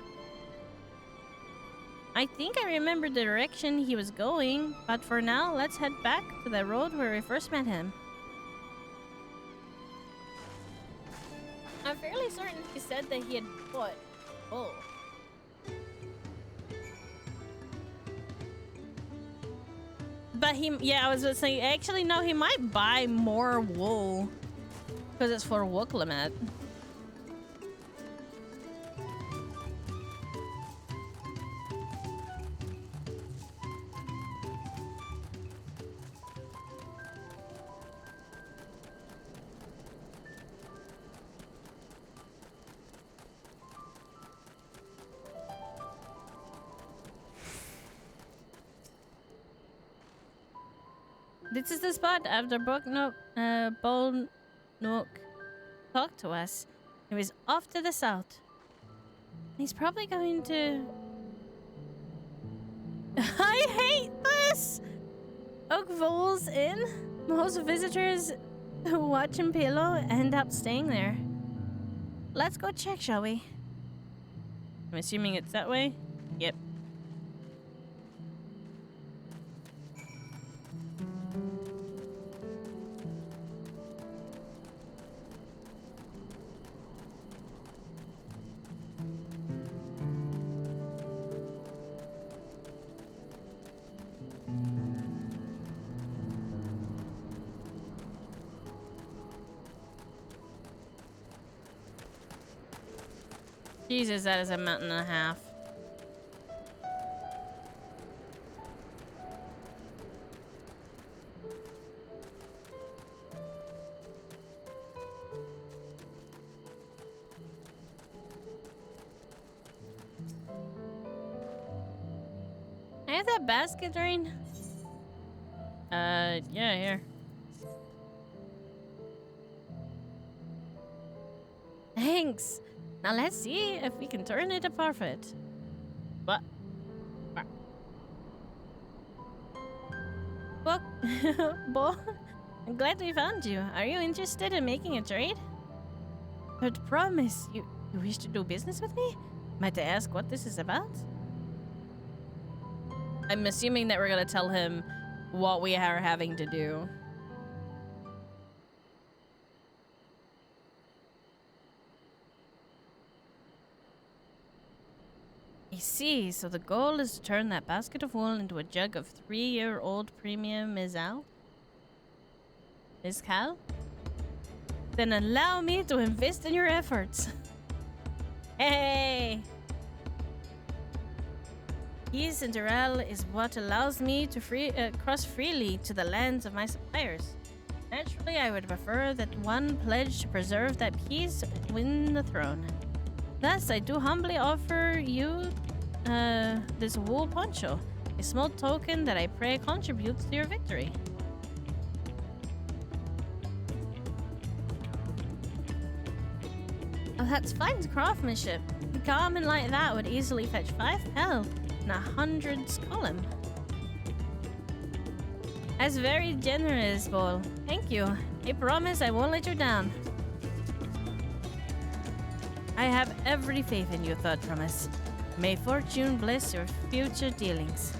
A: I think I remember the direction he was going, but for now, let's head back to the road where we first met him. I'm fairly certain he said that he had bought wool. But I was just saying, actually, no, he might buy more wool. Because it's for Woklamet. This is the spot after Bolnook talked to us. He was off to the south. He's probably going to... I hate this! Oakvol's Inn? Most visitors who watch Impilo end up staying there. Let's go check, shall we? I'm assuming it's that way? Yep. Jesus, that is a mountain and a half. I have that basket, Rain? Yeah, here. Thanks. Now let's see if we can turn it a profit. What? Bo, I'm glad we found you. Are you interested in making a trade? But promise, you wish to do business with me? Might I ask what this is about? I'm assuming that we're gonna tell him what we are having to do. I see, so the goal is to turn that basket of wool into a jug of 3-year-old premium Mezcal? Then allow me to invest in your efforts. Hey! Peace and Durell is what allows me to cross freely to the lands of my suppliers. Naturally, I would prefer that one pledge to preserve that peace win the throne. Thus, I do humbly offer you this wool poncho, a small token that I pray contributes to your victory. Oh, that's fine craftsmanship. A garment like that would easily fetch 5 pel and 100 column. That's very generous, Bol. Thank you. I promise I won't let you down. I have every faith in you, Thought Promise. May fortune bless your future dealings.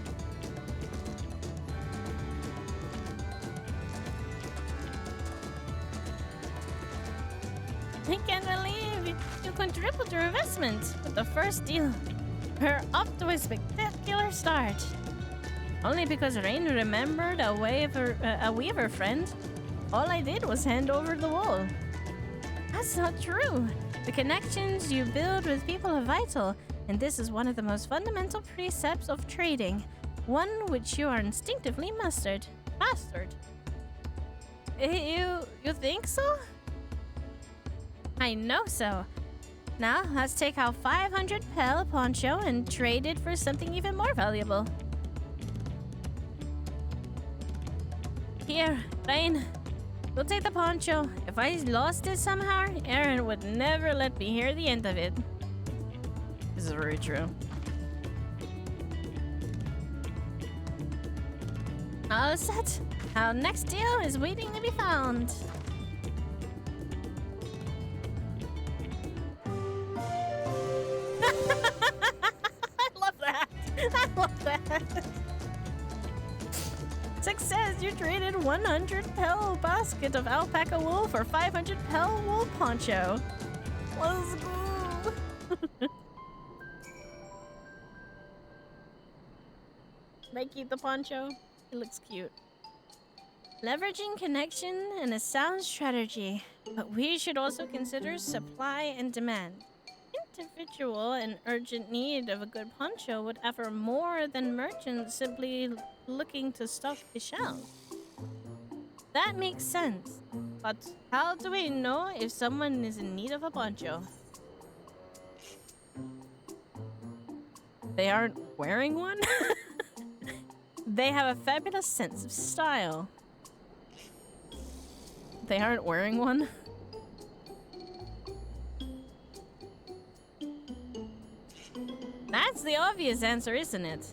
A: I can't believe you quadrupled your investment with the first deal. We're off to a spectacular start. Only because Rain remembered a weaver friend. All I did was hand over the wool. That's not true. The connections you build with people are vital, and this is one of the most fundamental precepts of trading, one which you are instinctively mastered. You think so? I know so. Now, let's take our 500 pel poncho and trade it for something even more valuable. Here, Rain. We'll take the poncho. If I lost it somehow, Aaron would never let me hear the end of it. This is very true. All set. Our next deal is waiting to be found. I love that. I love that. Success! You traded 100 pel basket of alpaca wool for 500 pel wool poncho. Let's go. Should I keep the poncho? It looks cute. Leveraging connection and a sound strategy, but we should also consider supply and demand. Individual and urgent need of a good poncho would offer more than merchants simply looking to stock the shelves. That makes sense, but how do we know if someone is in need of a poncho? They aren't wearing one? They have a fabulous sense of style. They aren't wearing one? That's the obvious answer, isn't it?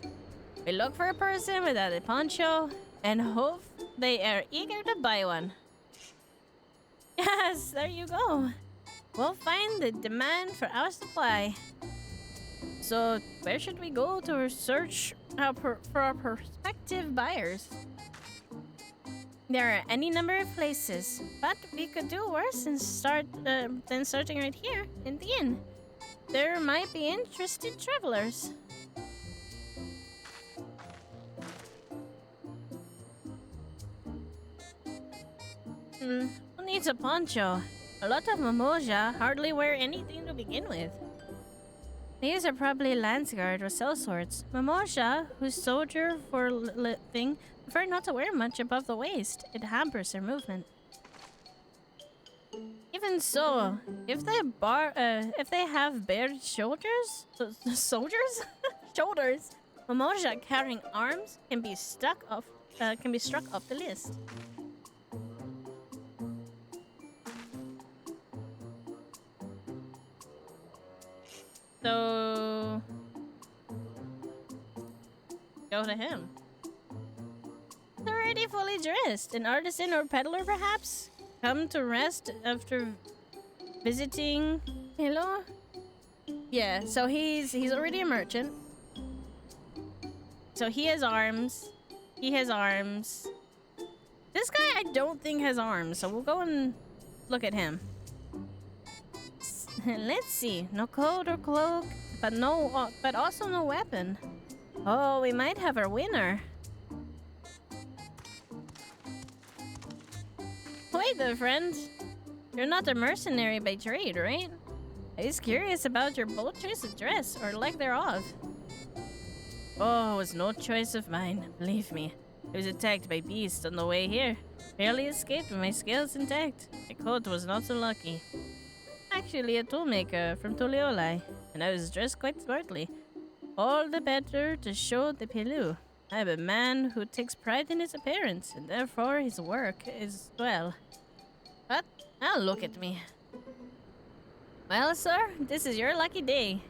A: We look for a person without a poncho and hope they are eager to buy one. Yes, there you go. We'll find the demand for our supply. So, where should we go to search for our prospective buyers? There are any number of places, but we could do worse and than starting right here in the inn. There might be interested travelers. Who needs a poncho? A lot of Mimoja hardly wear anything to begin with. These are probably Landsguard or sellswords. Mimoja, who soldier for a living, prefer not to wear much above the waist. It hampers their movement. Even so, if they have bared shoulders, shoulders, Mimoja carrying arms can be struck off the list. So, go to him. Already fully dressed, an artisan or peddler perhaps? Come to rest after visiting. Hello? Yeah, so he's already a merchant. So he has arms. He has arms. This guy I don't think has arms, so we'll go and look at him. Let's see. No coat or cloak, but also no weapon. Oh, we might have our winner. Wait there, friend. You're not a mercenary by trade, right? I was curious about your bold choice of dress, or lack thereof. Oh, it was no choice of mine, believe me. I was attacked by beasts on the way here. Barely escaped with my scales intact. My coat was not so lucky. Actually a toolmaker from Tuliolai, and I was dressed quite smartly. All the better to show the Pilu. I am a man who takes pride in his appearance, and therefore his work is well. But now look at me. Well, sir, this is your lucky day.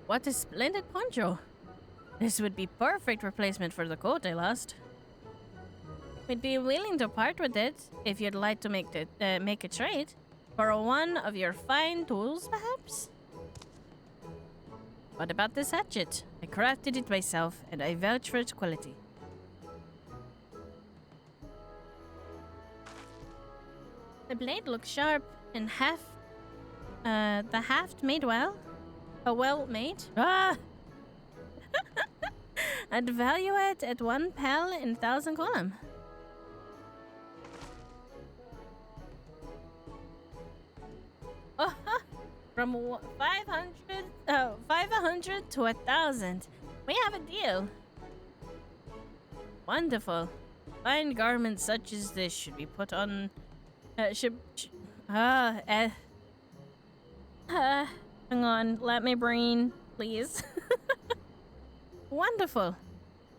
A: What a splendid poncho. This would be perfect replacement for the coat I lost. We'd be willing to part with it if you'd like to make a trade. For one of your fine tools, perhaps? What about this hatchet? I crafted it myself, and I vouch for its quality. The blade looks sharp and the haft made well. Well made. Ah! I'd value it at 1 pel in 1,000 column. Oh, from 500 to 1,000. We have a deal. Wonderful. Fine garments such as this should be put on. Hang on, let me brain, please. Wonderful.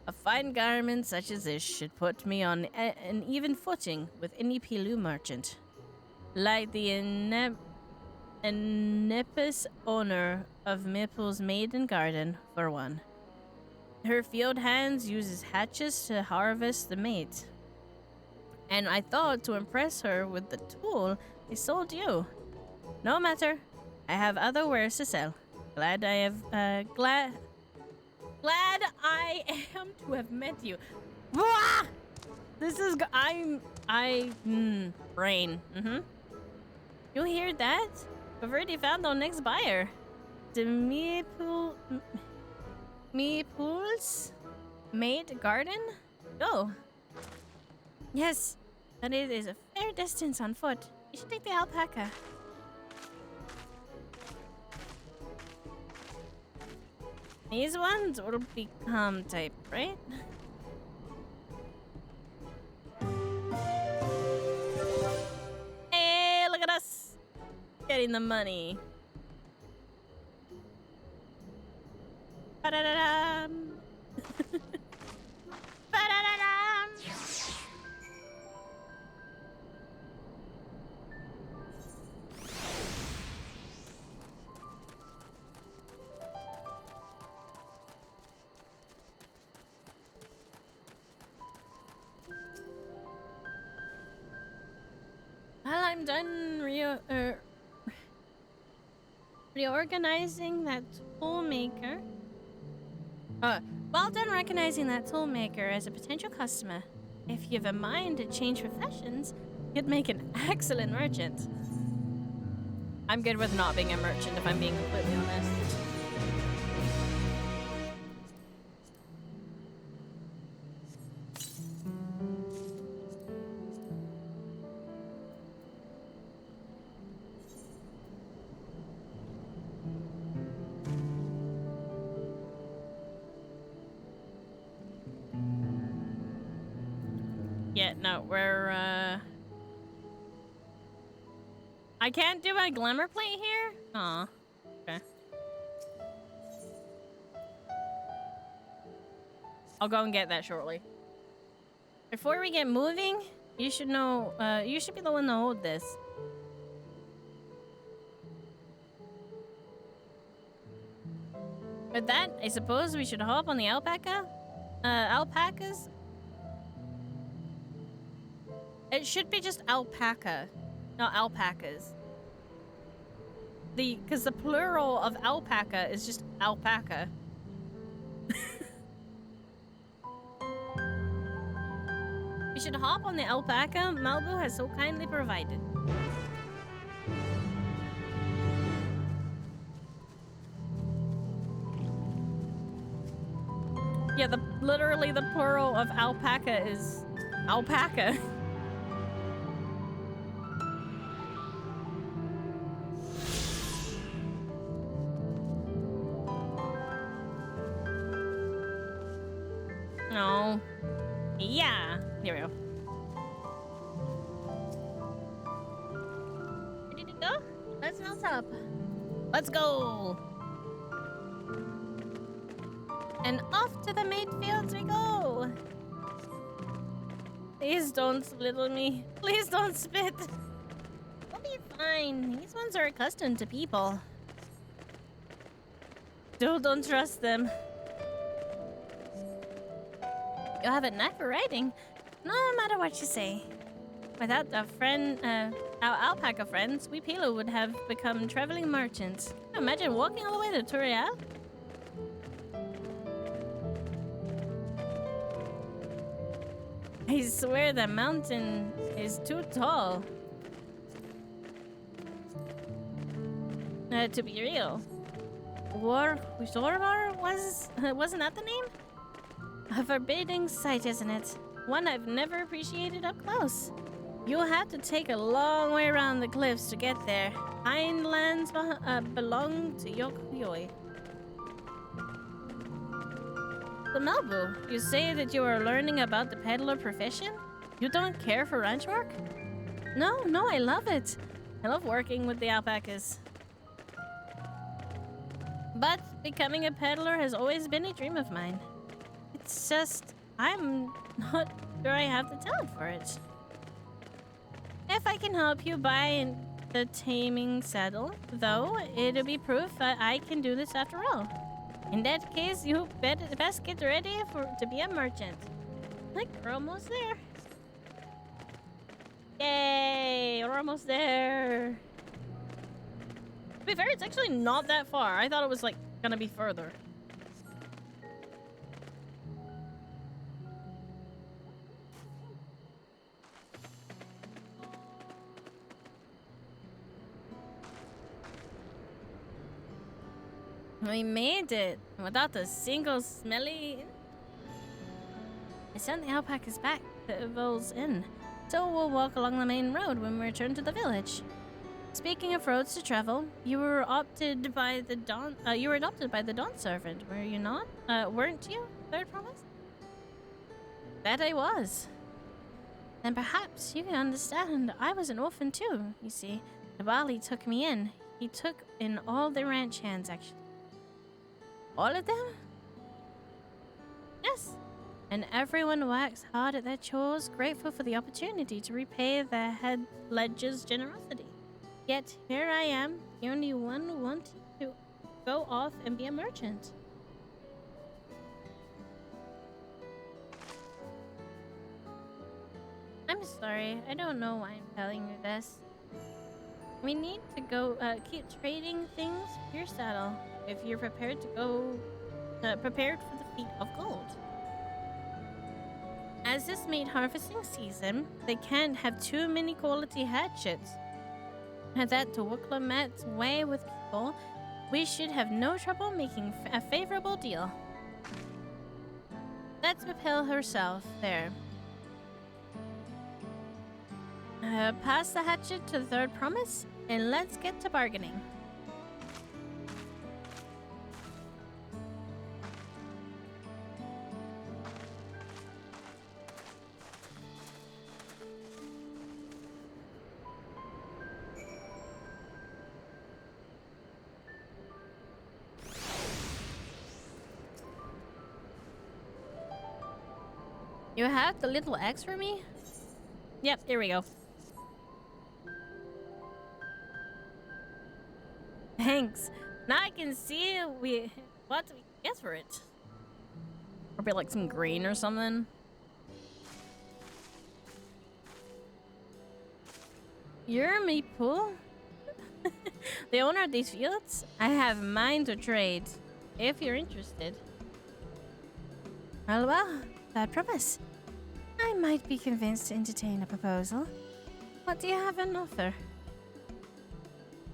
A: A fine garment such as this should put me on an even footing with any Pilu merchant. Like the a nippus owner of Maple's maiden garden, for one. Her field hands uses hatchets to harvest the mate. And I thought to impress her with the tool, I sold you. No matter. I have other wares to sell. Glad I am to have met you. Wah! This is brain. You hear that? We've already found our next buyer. The Meeple's Maid Garden? Go. Yes, but it is a fair distance on foot. You should take the alpaca. These ones will become type, right? Hey, look at us! Getting the money. Ba-da-da-dum. Ba-da-da-dum. Well, I'm done reorganizing that tool maker. Well done recognizing that tool maker as a potential customer. If you've a mind to change professions, you'd make an excellent merchant. I'm good with not being a merchant, if I'm being completely honest. Yeah, no, we're, I can't do my glamour plate here? Aw. Okay. I'll go and get that shortly. Before we get moving, you should know, you should be the one to hold this. With that, I suppose we should hop on the alpaca? Alpacas? It should be just alpaca, not alpacas. Because the plural of alpaca is just alpaca. We should hop on the alpaca Malibu has so kindly provided. Yeah, literally the plural of alpaca is alpaca. No. Yeah. Here we go. Ready to go? Let's mount up. Let's go. And off to the maid fields we go. Please don't belittle me. Please don't spit. We'll be fine. These ones are accustomed to people. Still don't trust them. You have a knack for writing, no matter what you say. Without our alpaca friends, we Pilo would have become traveling merchants. Imagine walking all the way to Turiel. I swear the mountain is too tall. To be real. Zorbar wasn't that the name? A forbidding sight, isn't it? One I've never appreciated up close. You'll have to take a long way around the cliffs to get there. Highlands belong to Yokoyoi. The Malibu, you say that you are learning about the peddler profession? You don't care for ranch work? No, I love it. I love working with the alpacas. But becoming a peddler has always been a dream of mine. It's just, I'm not sure I have the talent for it. If I can help you buy the taming saddle, though it'll be proof that I can do this after all. In that case, you best get ready to be a merchant. Like, we're almost there. Yay! We're almost there. To be fair, it's actually not that far. I thought it was, like, gonna be further. We made it without a single smelly. I sent the alpacas back to Vol's Inn, so we'll walk along the main road when we return to the village. Speaking of roads to travel, you were adopted by the Dawn. You were adopted by the Dawn servant, were you not? Weren't you? Third promise. That I was. And perhaps you can understand. I was an orphan too. You see, Nabali took me in. He took in all the ranch hands, actually. All of them? Yes. And everyone works hard at their chores, grateful for the opportunity to repay their head ledger's generosity. Yet here I am, the only one who wanted to go off and be a merchant. I'm sorry, I don't know why I'm telling you this. We need to go keep trading things with your saddle if you're prepared to go prepared for the feat of gold. As this meat harvesting season, they can't have too many quality hatchets. And that to Wooklamat's way with people, we should have no trouble making a favorable deal. Let's propel herself there. Pass the hatchet to the third promise, and let's get to bargaining. You have the little X for me? Yep, here we go. Thanks. Now I can see what we get for it. Probably like some green or something. You're me, Pool? The owner of these fields? I have mine to trade, if you're interested. Well, that promise. I might be convinced to entertain a proposal. What do you have on offer?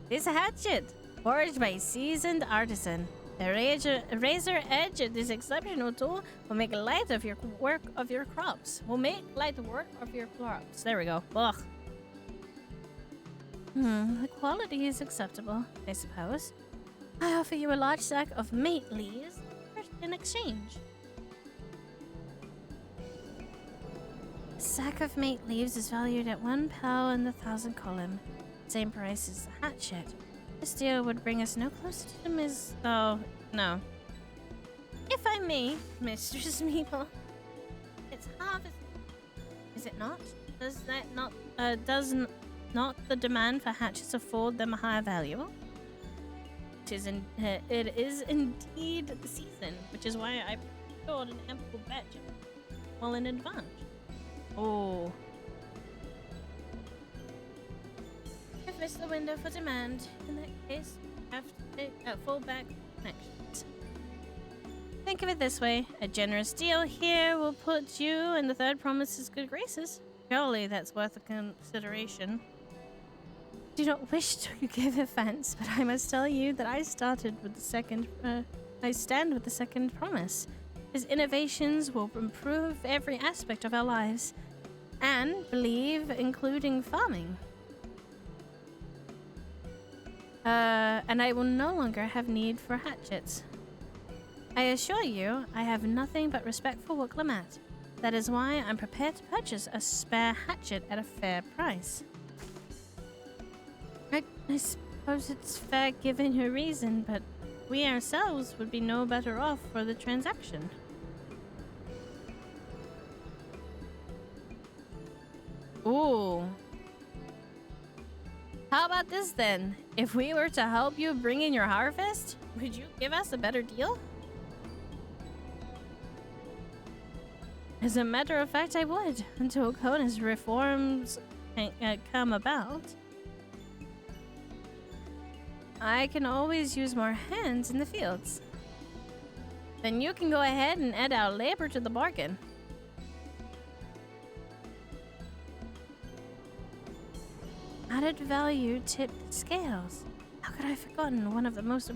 A: This hatchet, forged by a seasoned artisan. The razor edge of this exceptional tool will make light of your work of your crops. There we go. Ugh. The quality is acceptable, I suppose. I offer you a large sack of mate leaves in exchange. A sack of mate leaves is valued at 1 pound and 1,000 column. Same price as the hatchet. This deal would bring us no closer to Miss... Oh, no. If I may, Mistress Meeple. It's harvest... Is it not? Does that not... not the demand for hatchets afford them a higher value? It is indeed the season, which is why I procured an ample batch well in advance. Oh. I've missed the window for demand. In that case, I have to take fall back connections. Think of it this way. A generous deal here will put you in the third promise's good graces. Surely that's worth a consideration. I do not wish to give offense, but I must tell you that I stand with the second promise. His innovations will improve every aspect of our lives, and believe including farming. And I will no longer have need for hatchets. I assure you, I have nothing but respect for Wooklamat. That is why I'm prepared to purchase a spare hatchet at a fair price. I suppose it's fair given your reason, but we ourselves would be no better off for the transaction. Ooh. How about this then? If we were to help you bring in your harvest, would you give us a better deal? As a matter of fact, I would, until Cona's reforms come about. I can always use more hands in the fields. Then you can go ahead and add our labor to the bargain. Added value tipped scales. How could I have forgotten one of the most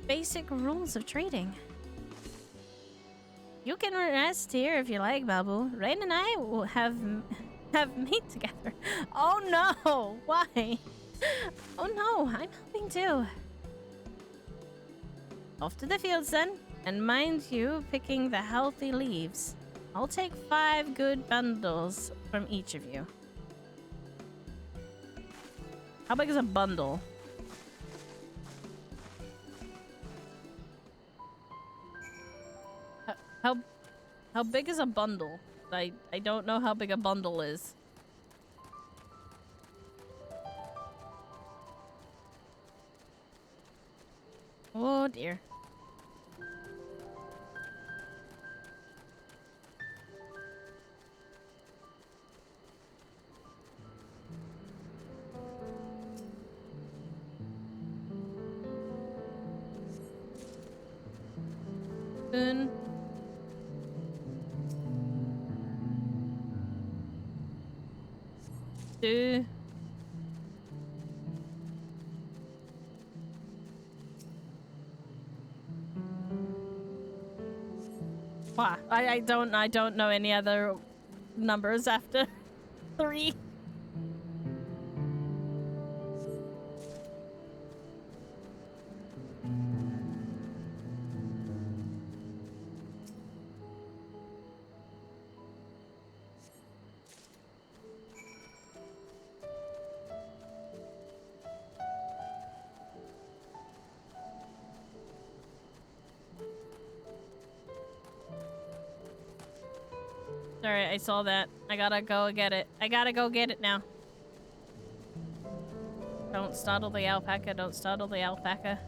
A: basic rules of trading? You can rest here if you like, Babu. Rain and I will have meat together. Oh no! Why? Oh no, I'm helping too. Off to the fields then, and mind you, picking the healthy leaves. I'll take 5 good bundles from each of you. How big is a bundle? How big is a bundle? I don't know how big a bundle is. Oh dear. Spoon. Stew. Wow, I don't know any other numbers after 3. Sorry, I saw that. I gotta go get it. I gotta go get it now. Don't startle the alpaca. Don't startle the alpaca.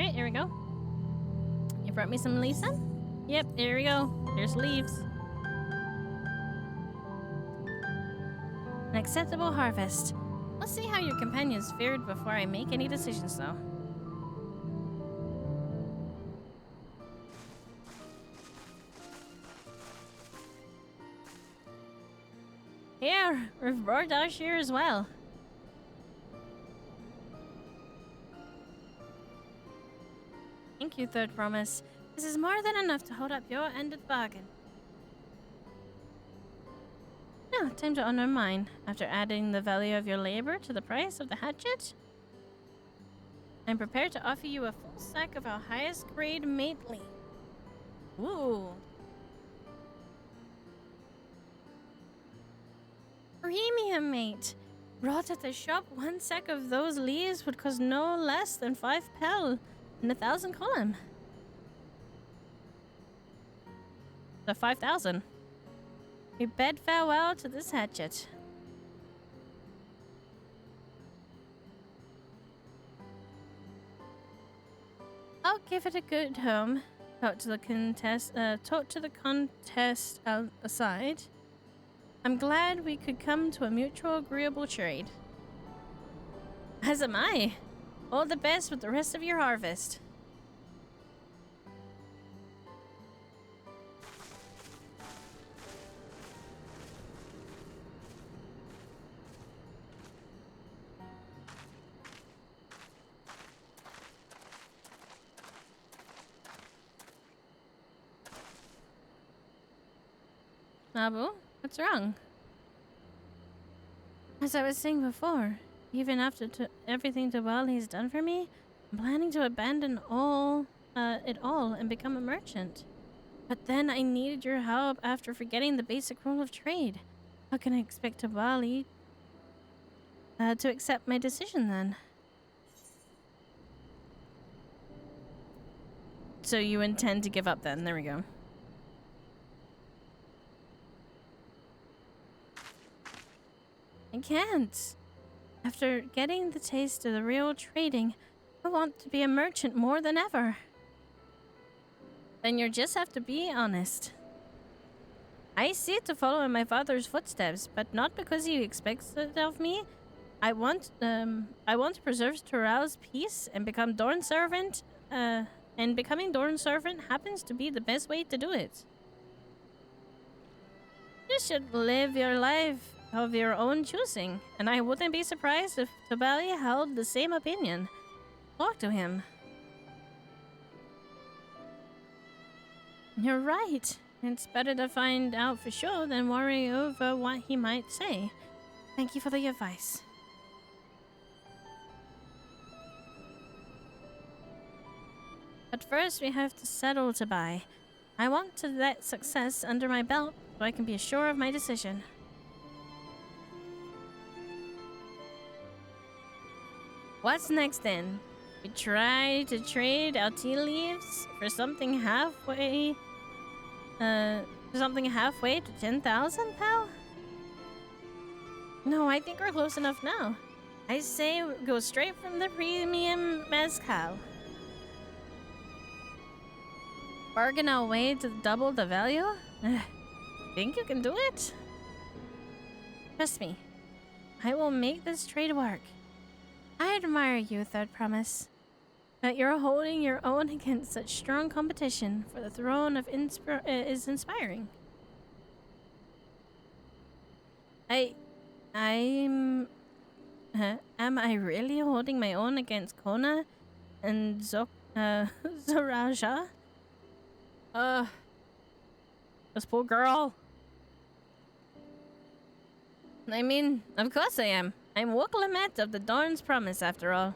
A: Alright, here we go. You brought me some leaves then? Yep, here we go. Here's leaves. An acceptable harvest. Let's see how your companions fared before I make any decisions, though. Here, we've brought our share as well. Thank you, Third Promise. This is more than enough to hold up your end of the bargain. Now, time to honor mine. After adding the value of your labor to the price of the hatchet, I'm prepared to offer you a full sack of our highest grade mately. Ooh. Premium mate. Brought at the shop, 1 sack of those leaves would cost no less than 5 pel and 1,000 column. So 5,000. We bid farewell to this hatchet. I'll give it a good home. Talk to the contest aside. I'm glad we could come to a mutual agreeable trade. As am I. All the best with the rest of your harvest. Nabu, what's wrong? As I was saying before, even after everything Dwali's done for me, I'm planning to abandon all it all and become a merchant. But then I needed your help after forgetting the basic rule of trade. How can I expect Tabali to accept my decision then? So you intend to give up then? There we go. I can't. After getting the taste of the real trading, I want to be a merchant more than ever. Then you just have to be honest. I seek to follow in my father's footsteps, but not because he expects it of me. I want to preserve Tural's peace and become Dorn's servant. And becoming Dorn's servant happens to be the best way to do it. You should live your life of your own choosing, and I wouldn't be surprised if Tabali held the same opinion. Talk to him. You're right. It's better to find out for sure than worry over what he might say. Thank you for the advice. But first we have to settle to buy. I want to let success under my belt so I can be sure of my decision. What's next then? We try to trade our tea leaves for something halfway to 10,000, pal? No, I think we're close enough now. I say we go straight from the premium mezcal. Bargain our way to double the value? Think you can do it? Trust me, I will make this trade work. I admire you, Third Promise. That you're holding your own against such strong competition for the throne of is inspiring. Am I really holding my own against Kona and Zoraja? This poor girl. I mean, of course I am. I'm Wukalamet of the Dawn's Promise, after all.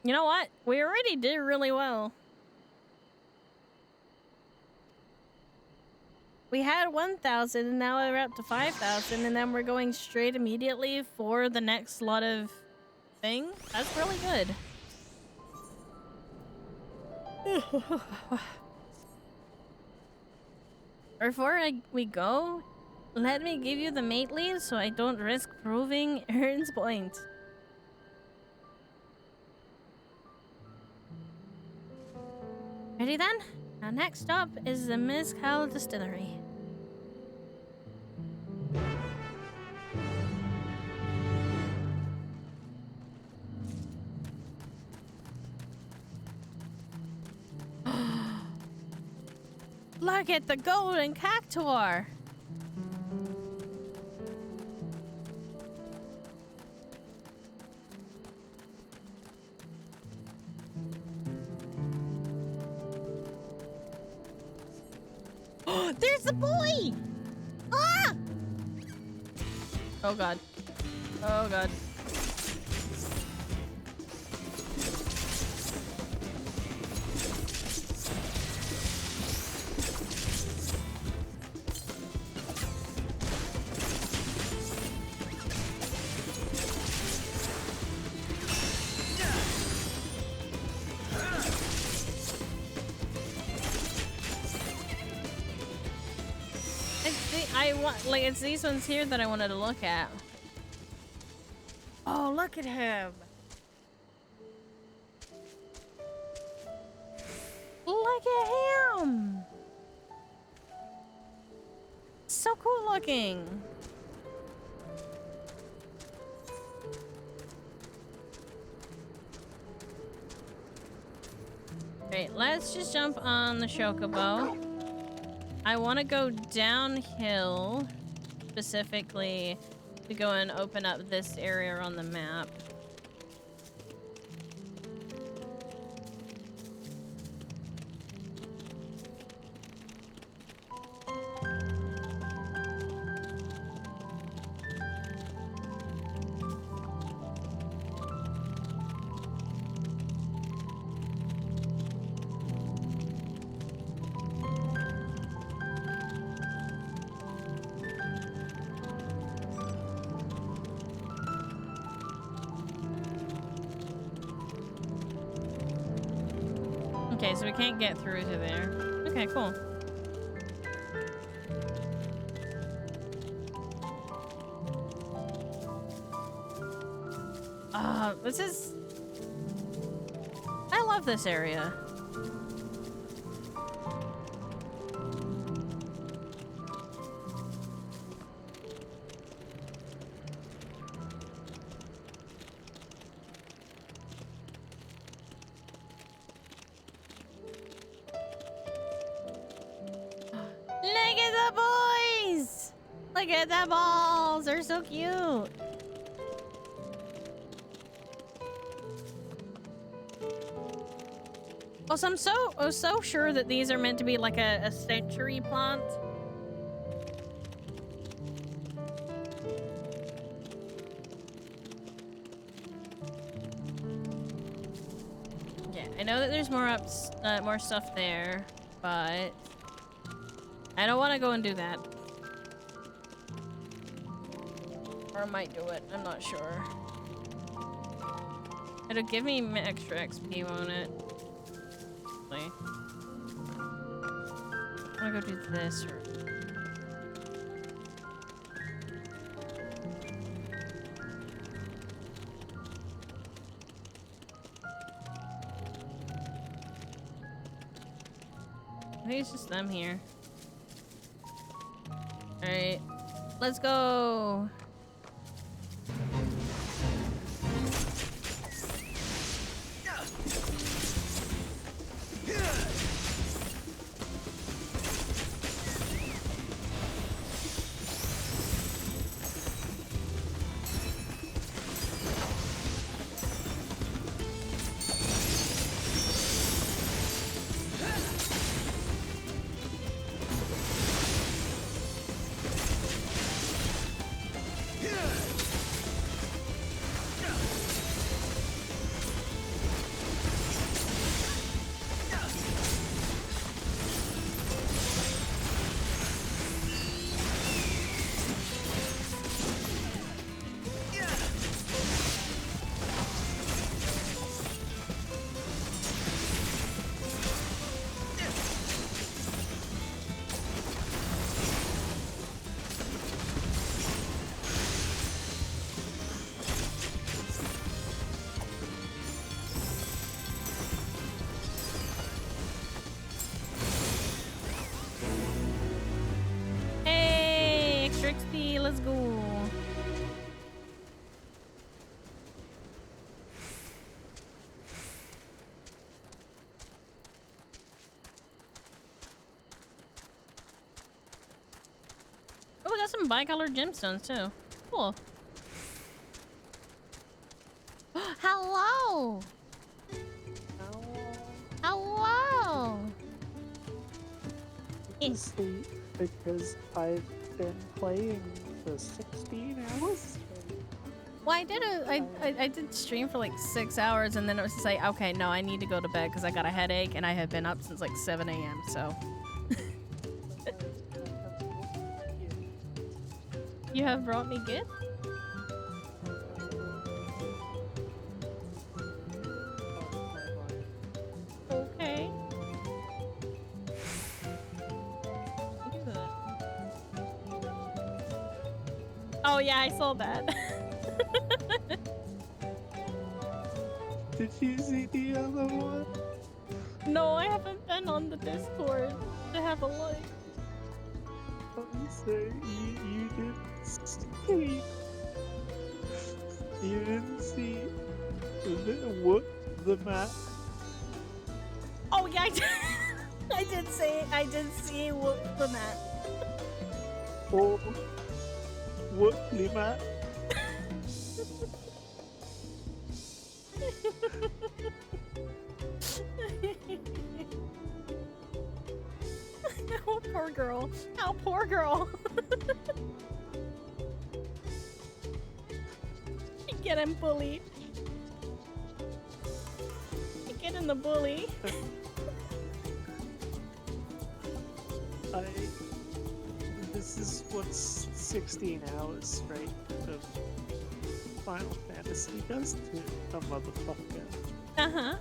A: You know what? We already did really well. We had 1,000 and now we're up to 5,000 and then we're going straight immediately for the next lot of thing. That's really good. Before we go, let me give you the mate lead so I don't risk proving Aaron's point. Ready then? Our next stop is the Mezcal Distillery. Look at the golden cactuar! There's the boy! Ah! Oh god. Oh god. Like, it's these ones here that I wanted to look at. Oh, look at him. Look at him. So cool looking. Great, let's just jump on the Chocobo. I want to go downhill, specifically to go and open up this area on the map. Okay, so we can't get through to there. Okay, cool. This is... I love this area. Look at the boys! Look at the balls! They're so cute! Also, I'm so sure that these are meant to be like a century plant. Yeah, I know that there's more stuff there, but I don't want to go and do that. Or I might do it. I'm not sure. It'll give me extra XP, won't it? I'm gonna go do this. I think it's just them here. Alright, let's go. Let's go. Oh, we got some bicolored gemstones too. Cool. Hello. Hello.
K: Sleep because I've been playing for 16 hours.
A: Well, I did stream for like 6 hours, and then it was just like, okay, no, I need to go to bed because I got a headache, and I have been up since like 7 a.m. So. You have brought me gifts? Okay. Oh yeah, I saw that.
K: Did you see the other one?
A: No, I haven't been on the Discord to have a look.
K: So you didn't see. You didn't see the map.
A: Oh yeah, I did. I did see whoop the map.
K: Oh, whoop the map.
A: Oh, poor girl. Oh, poor girl. Getting bullied. Getting the bully.
K: This is what's 16 hours, right, of Final Fantasy does to a motherfucker.
A: Uh-huh.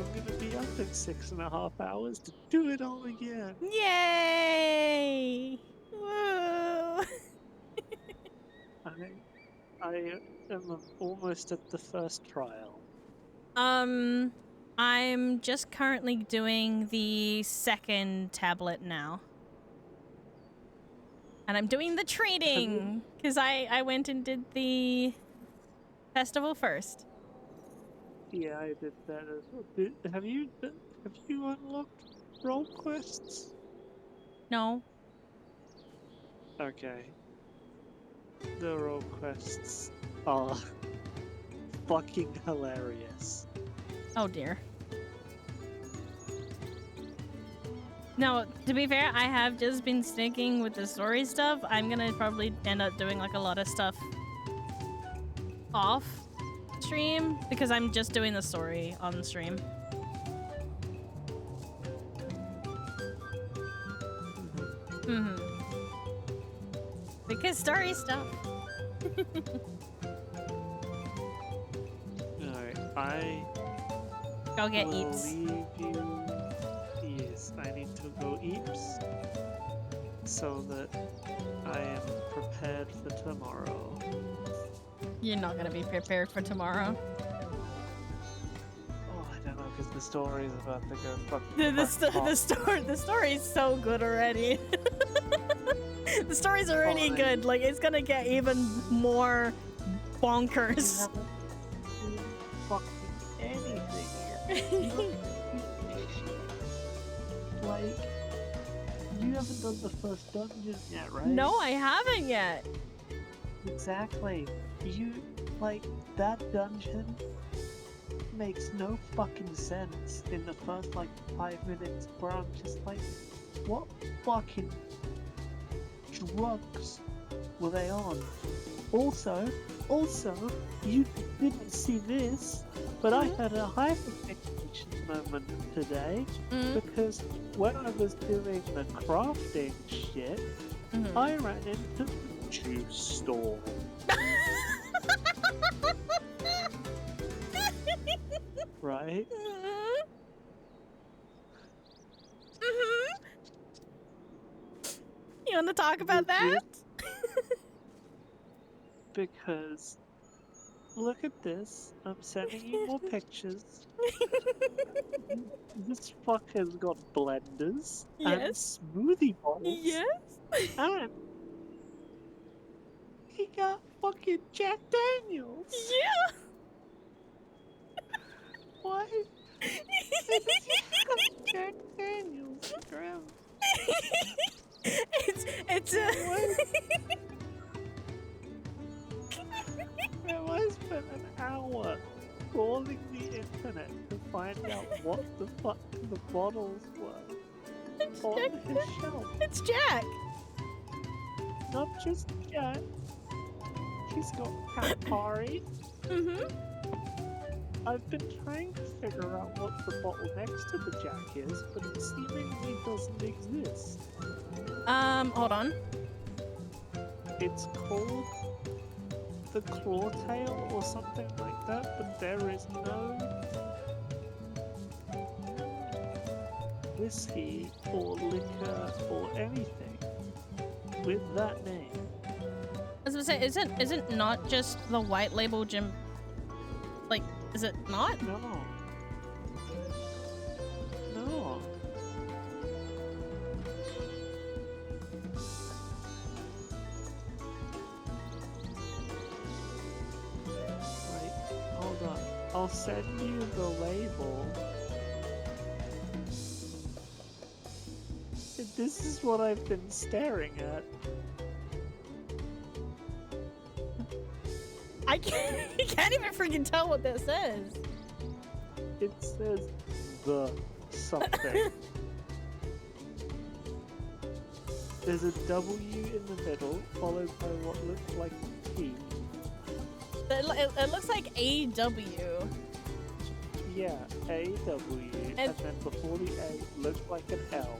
K: I'm gonna be up in 6.5 hours to do it all again.
A: Yay! Woo!
K: I am almost at the first trial.
A: I'm just currently doing the second tablet now. And I'm doing the trading, because I went and did the festival first.
K: Yeah, I did that as well. Have you unlocked role quests?
A: No.
K: Okay. The role quests are fucking hilarious.
A: Oh dear. No, to be fair, I have just been sticking with the story stuff. I'm gonna probably end up doing like a lot of stuff off stream because I'm just doing the story on stream. Because story stuff.
K: Alright, I
A: Go get
K: will
A: eats.
K: leave you. Yes, I need to go eats so that I am prepared for tomorrow.
A: You're not gonna be prepared for tomorrow.
K: Oh, I don't know, because the story is about to go fucking
A: The story is so good already. The story's already good. Like it's gonna get even more bonkers.
K: Fucking anything here. Like, you haven't done the first dungeon yet, right?
A: No, I haven't yet.
K: Exactly. You, like, that dungeon makes no fucking sense in the first, like, 5 minutes where I'm just like, what fucking drugs were they on? Also, you didn't see this, but I had a hyperfixation moment today because when I was doing the crafting shit, I ran into the juice store. Right?
A: You want to talk about that?
K: Because look at this. I'm sending you more pictures. This fucker's got blenders and smoothie bowls.
A: Yes.
K: And he got fucking Jack Daniels.
A: Yeah.
K: Why? Why does he have Jack Daniels around?
A: It's
K: I spent an hour calling the internet to find out what the fuck the bottles were on his shelf.
A: It's Jack.
K: Not just Jack. He's got Campari. I've been trying to figure out what the bottle next to the Jack is, but it seemingly doesn't exist.
A: Hold on.
K: It's called the Clawtail or something like that, but there is no whiskey or liquor or anything with that name.
A: I was gonna say, isn't not just the white label gym? Like, is it not?
K: No. No. Wait, hold on. I'll send you the label. This is what I've been staring at.
A: I can't even freaking tell what that says.
K: It says the something. There's a W in the middle, followed by what looks like a T.
A: It looks like AW.
K: Yeah, AW, and then before the A looks like an L.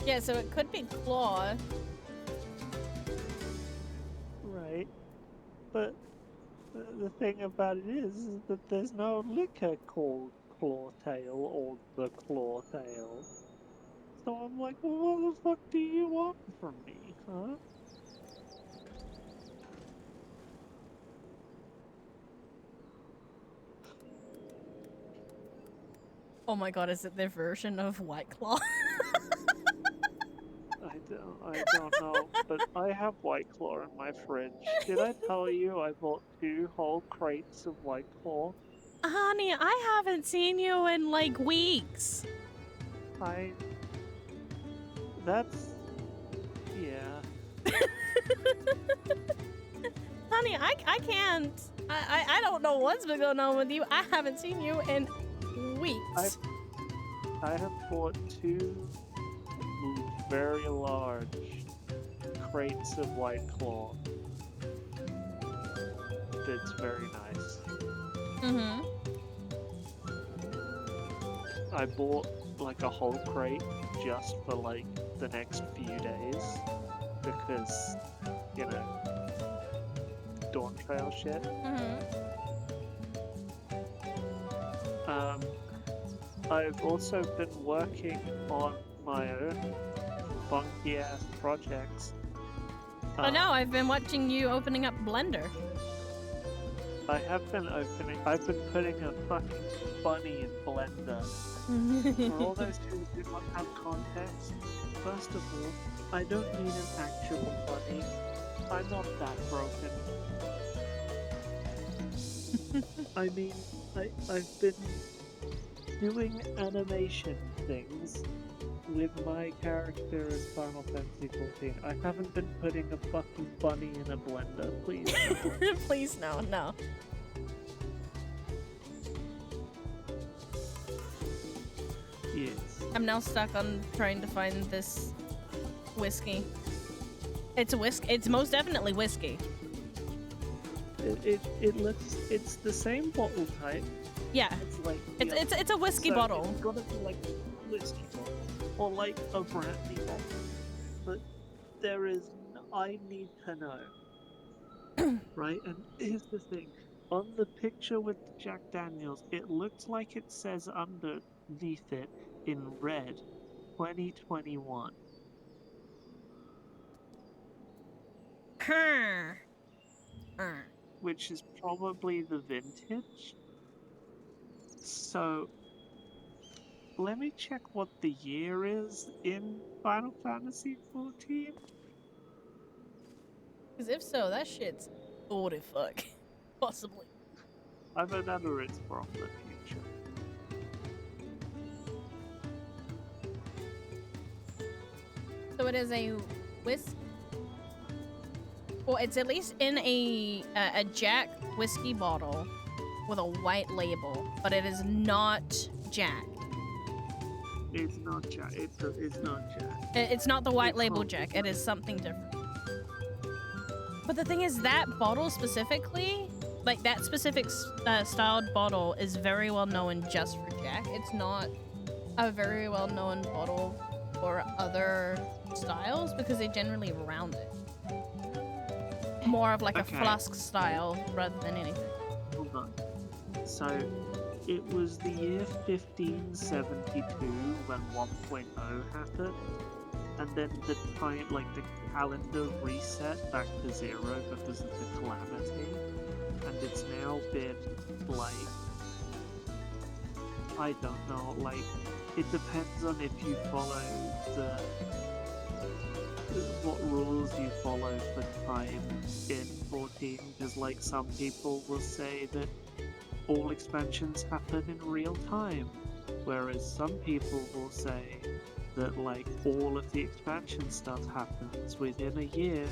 A: Yeah, so it could be claw.
K: Right. But the thing about it is that there's no liquor called Clawtail or the Clawtail. So I'm like, well, what the fuck do you want from me, huh?
A: Oh my god, is it their version of White Claw?
K: I don't know, but I have White Claw in my fridge. Did I tell you I bought 2 whole crates of White Claw?
A: Honey, I haven't seen you in like weeks.
K: That's... yeah.
A: Honey, I can't. I don't know what's been going on with you. I haven't seen you in weeks.
K: I have bought 2 very large crates of White Claw. It's very nice.
A: Mm-hmm.
K: I bought like a whole crate just for like the next few days because, you know, DAWNTRAIL shit. I've also been working on my own funky ass projects.
A: Oh no, I've been watching you opening up Blender.
K: I've been putting a fucking bunny in Blender. For all those who do not have context, first of all, I don't need an actual bunny. I'm not that broken. I mean, I've been doing animation things with my character as Final Fantasy XIV. I haven't been putting a fucking bunny in a blender, please no.
A: Please no, no.
K: Yes.
A: I'm now stuck on trying to find this whiskey. It's a whiskey. It's most definitely whiskey.
K: It looks. It's the same bottle type.
A: Yeah.
K: It's like.
A: It's a whiskey
K: so
A: bottle.
K: It's gotta be like a whiskey bottle or like a brandy bottle. But there is. I need to know. Right, and here's the thing. On the picture with Jack Daniels, it looks like it says underneath it in red, 2021. Which is probably the vintage. So, let me check what the year is in Final Fantasy XIV.
A: Because if so, that shit's old as fuck. Possibly.
K: Either that or it's from the future.
A: So it is a whiskey. Well, it's at least in a Jack whiskey bottle with a white label, but it is not Jack.
K: It's not Jack. It's not Jack.
A: It's not the white label Jack. It is something different. But the thing is, that bottle specifically, like that specific styled bottle, is very well known just for Jack. It's not a very well known bottle for other styles because they generally round it. More of like a flask style rather than anything.
K: Hold on. So, it was the year 1572 when 1.0 happened, and then the time, like the calendar reset back to 0 because of the calamity, and it's now been like, I don't know, like, it depends on if you follow what rules you follow for time in 14, because like some people will say that all expansions happen in real time, whereas some people will say that like all of the expansion stuff happens within a year,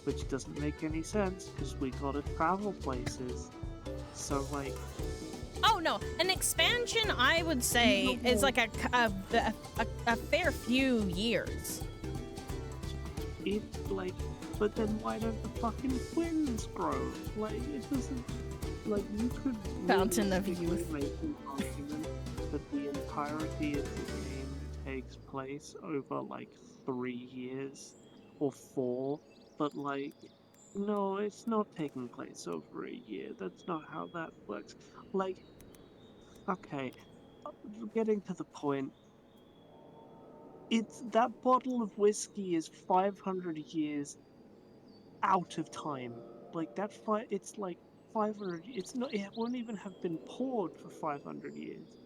K: which doesn't make any sense because we gotta travel places. So like,
A: oh no, an expansion I would say is like a fair few years.
K: It's like, but then why don't the fucking twins grow? Like, it doesn't, like, you could
A: Fountain of Youth.
K: make an argument that the entirety of the game takes place over like 3 years or 4, but like, No, it's not taking place over a year. That's not how that works. Like, okay, getting to the point. It's that bottle of whiskey is 500 years out of time. Like it's like 500. It's not. It won't even have been poured for 500 years.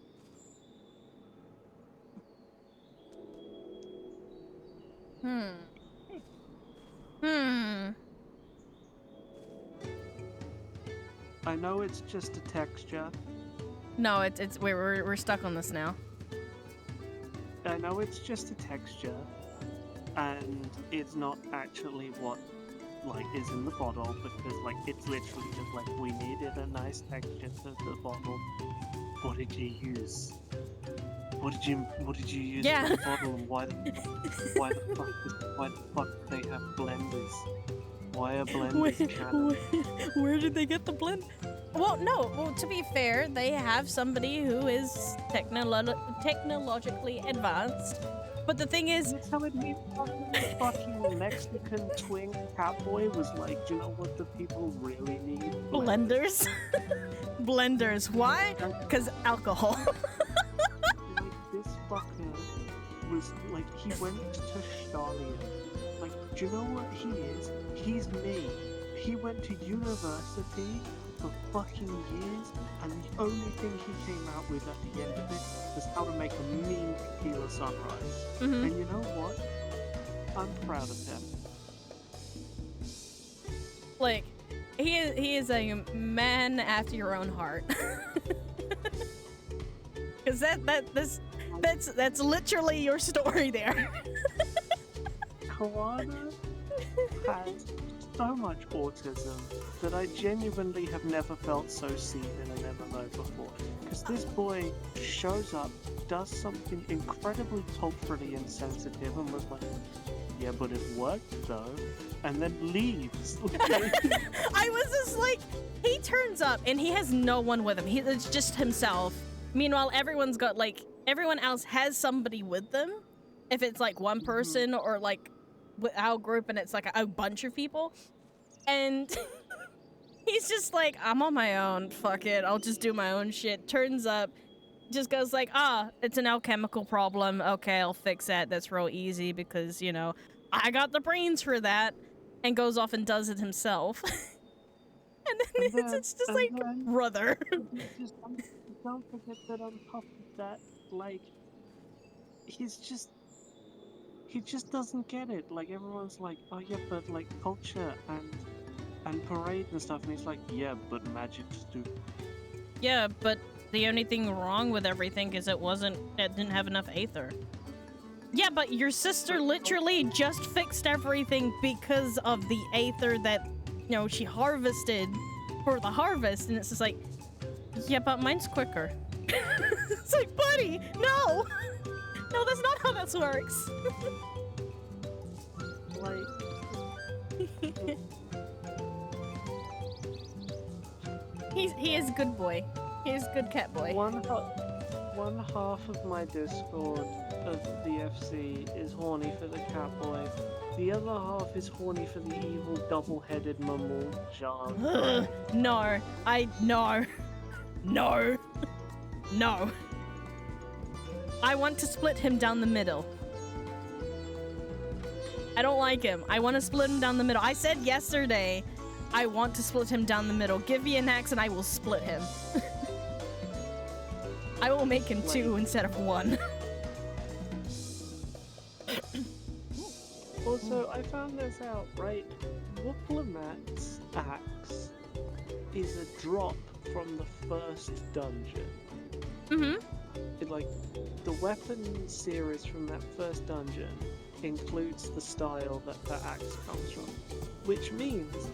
A: Hmm.
K: I know it's just a texture.
A: No, it's we're stuck on this now.
K: I know it's just a texture, and it's not actually what like is in the bottle, because like it's literally just like we needed a nice texture to the bottle. What did you use? What did you use
A: Yeah.
K: for the bottle, and why the fuck do they have blenders? Why are blenders canon?
A: Where did they get the blend? Well, no. Well, to be fair, they have somebody who is technologically advanced. But the thing is,
K: You're telling me fucking Mexican twink catboy was like, do you know what the people really need?
A: blenders. Blenders. Why? Because alcohol.
K: Like, this fucker was like, he went to Stalin. Like, do you know what he is? He's me. He went to university for fucking years, and the only thing he came out with at the end of it was how to make a mean tequila sunrise.
A: Mhm.
K: And you know what? I'm proud of him.
A: Like, he is a man after your own heart. Because that's literally your story there.
K: Kawana has so much autism that I genuinely have never felt so seen in an MMO before. Because this boy shows up, does something incredibly culturally insensitive, and was like, yeah, but it worked though, and then leaves.
A: I was just like, he turns up and he has no one with him. It's just himself. Meanwhile, everyone else has somebody with them. If it's like one person or like with our group and it's like a bunch of people. And he's just like, I'm on my own. Fuck it. I'll just do my own shit. Turns up, just goes like, it's an alchemical problem. Okay, I'll fix that. That's real easy because, you know, I got the brains for that. And goes off and does it himself. and then it's just like, brother.
K: Don't forget that on top of that, like, he just doesn't get it. Like, everyone's like, oh yeah, but like culture and parades and stuff, and he's like, yeah, but magic's stupid.
A: Yeah, but the only thing wrong with everything is it didn't have enough aether. Yeah, but your sister literally just fixed everything because of the aether that, you know, she harvested for the harvest, and it's just like, yeah, but mine's quicker. It's like, buddy, no! No, that's not how that works.
K: Like,
A: he is a good boy. He is a good cat boy.
K: One half of my Discord of the FC is horny for the catboy. The other half is horny for the evil double-headed Mamul Jan.
A: No. No. I want to split him down the middle. I don't like him. I want to split him down the middle. I said yesterday, I want to split him down the middle. Give me an axe and I will split him. I will make him 2 instead of 1.
K: Also, I found this out, right? Wooplamat's axe is a drop from the first dungeon. Like, the weapon series from that first dungeon includes the style that the axe comes from. Which means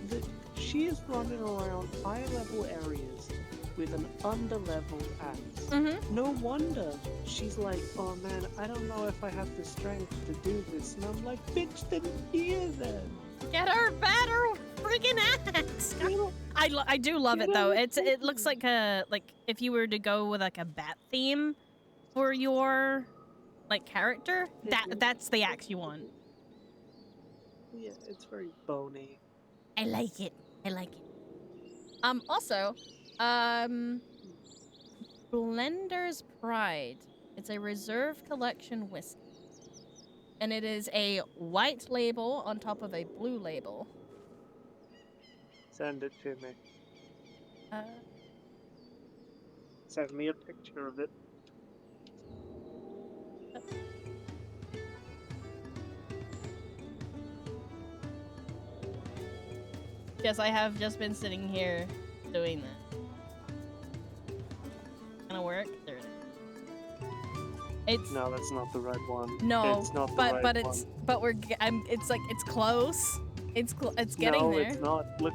K: that she is running around high-level areas with an under-leveled axe. No wonder she's like, oh man, I don't know if I have the strength to do this. And I'm like, bitch, then here then.
A: Get her better freaking axe. I do love it though. It looks like if you were to go with like a bat theme for your like character, that's the axe you want.
K: Yeah, it's very bony.
A: I like it. I like it. Also, Blender's Pride. It's a reserve collection whiskey. And it is a white label on top of a blue label.
K: Send it to me.
A: Uh,
K: Send me a picture of it.
A: Yes, I have just been sitting here doing that. Gonna work? There it is. It's
K: No, that's not the right one.
A: no,
K: it's not the
A: but
K: right
A: but
K: one.
A: it's but we're it's like it's close. It's getting
K: no,
A: there.
K: it's not. Look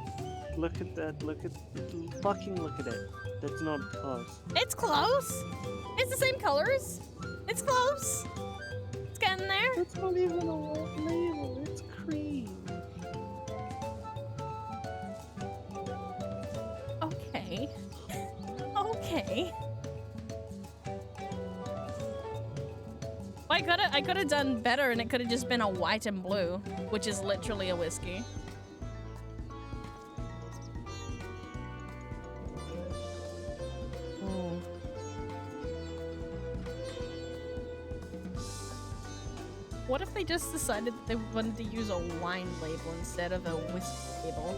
K: at that. Look at it. That's not close.
A: It's close. It's the same colors. It's close. It's getting there.
K: It's not even a white label. It's cream.
A: Okay. Okay. I could have done better, and it could have just been a white and blue, which is literally a whiskey. Ooh. What if they just decided that they wanted to use a wine label instead of a whiskey label?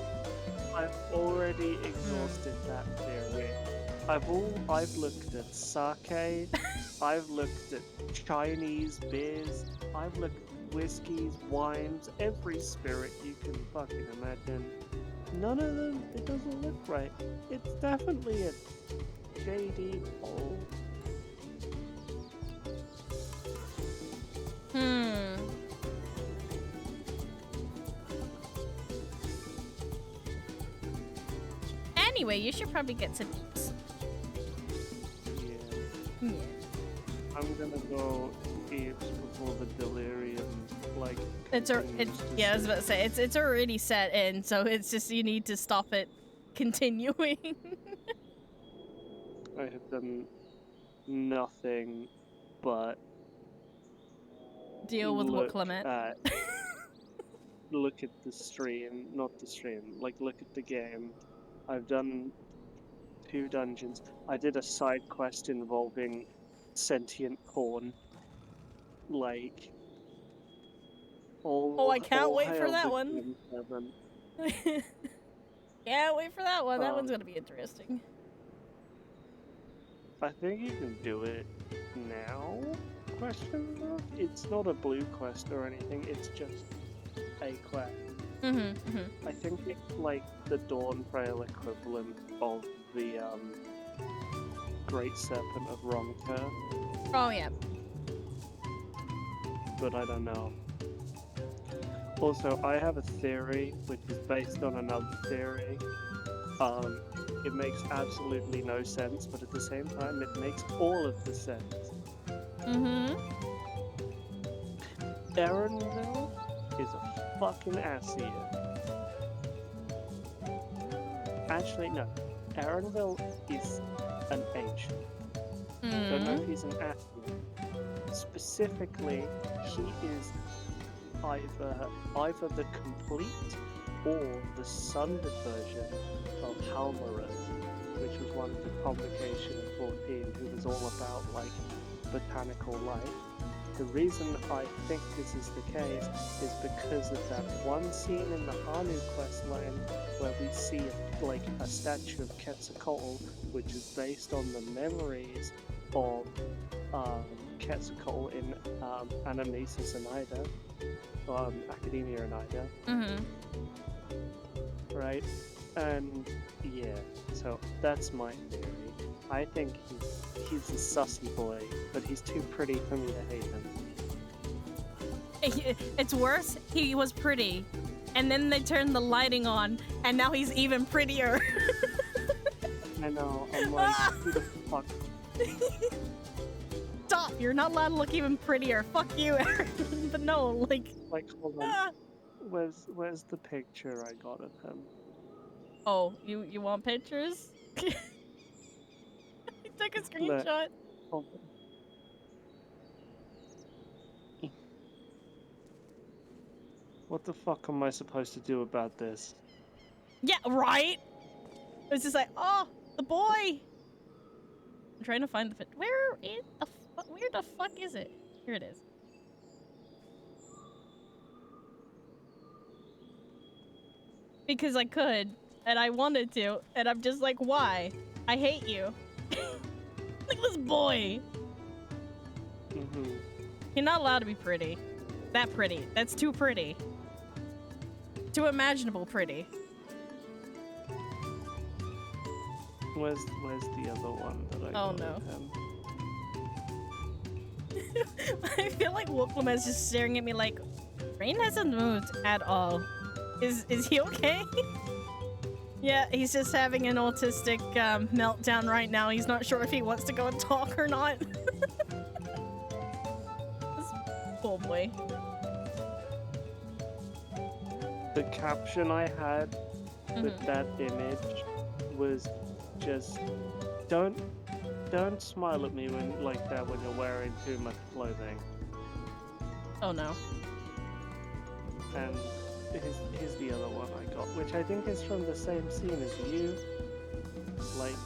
K: I've already exhausted that theory. I've looked at sake, I've looked at Chinese beers, I've looked at whiskeys, wines, every spirit you can fucking imagine. None of them, it doesn't look right. It's definitely a JD hole.
A: Anyway, you should probably get some tips.
K: Yeah. I'm gonna go apes before the delirium, like.
A: It's yeah, I was about to say it's already set in, so it's just you need to stop it continuing.
K: I have done nothing but
A: deal with what Clement.
K: Look at the stream, not the stream. Like look at the game. I've done 2 dungeons. I did a side quest involving sentient corn. Like all.
A: Oh, I can't
K: all
A: wait for
K: hail
A: that
K: the
A: one.
K: King Heaven.
A: Can't wait for that one. That one's gonna be interesting.
K: I think you can do it now? Question mark? It's not a blue quest or anything. It's just a quest. I think it's like the DAWNTRAIL equivalent of the Great Serpent of Ronka.
A: Oh yeah.
K: But I don't know. Also, I have a theory which is based on another theory. It makes absolutely no sense, but at the same time, it makes all of the sense. Erenville is a fucking Asian. Actually, no. Erenville is an ancient. Don't know if he's an Asian. Specifically, he is either the complete or the sundered version of Halmarin, which was one of the Convocation of 14, who was all about like botanical life. The reason I think this is the case is because of that one scene in the Hanu questline where we see like a statue of Quetzalcoatl, which is based on the memories of Quetzalcoatl in Anamnesis and Ida, Academia and Ida. Right? And yeah, so that's my theory. I think he's a sussy boy, but he's too pretty for me to hate him.
A: It's worse. He was pretty, and then they turned the lighting on, and now he's even prettier.
K: I know. I'm like, who the fuck?
A: Stop! You're not allowed to look even prettier. Fuck you, Aaron. But no, like.
K: Hold on. Where's the picture I got of him?
A: Oh, you want pictures? I took a screenshot.
K: Hold on. What the fuck am I supposed to do about this?
A: Yeah, right? It's just like, oh, the boy! I'm trying to find the where the fuck is it? Here it is. Because I could, and I wanted to, and I'm just like, why? I hate you. Look at this boy! You're not allowed to be pretty. That pretty. That's too pretty. Too imaginable pretty.
K: Where's the other one that I got?
A: Oh no. I feel like Wolfram is just staring at me like, Rain hasn't moved at all. Is he okay? Yeah, he's just having an autistic meltdown right now. He's not sure if he wants to go and talk or not. This poor boy.
K: The caption I had with that image was just don't smile at me when like that when you're wearing too much clothing.
A: Oh no.
K: And here's the other one I got, which I think is from the same scene as you. Like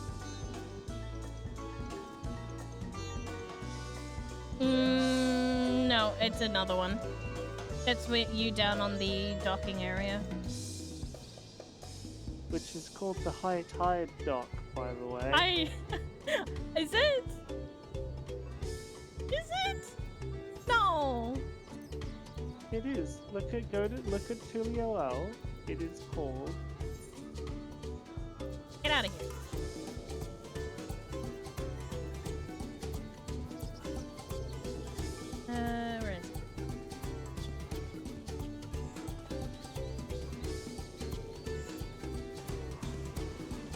A: no, it's another one. It's with you down on the docking area.
K: Which is called the High Tide Dock, by the way.
A: Is it? Is it? No.
K: It is. Look at Tulio. It is called.
A: Get out of here. Where is it?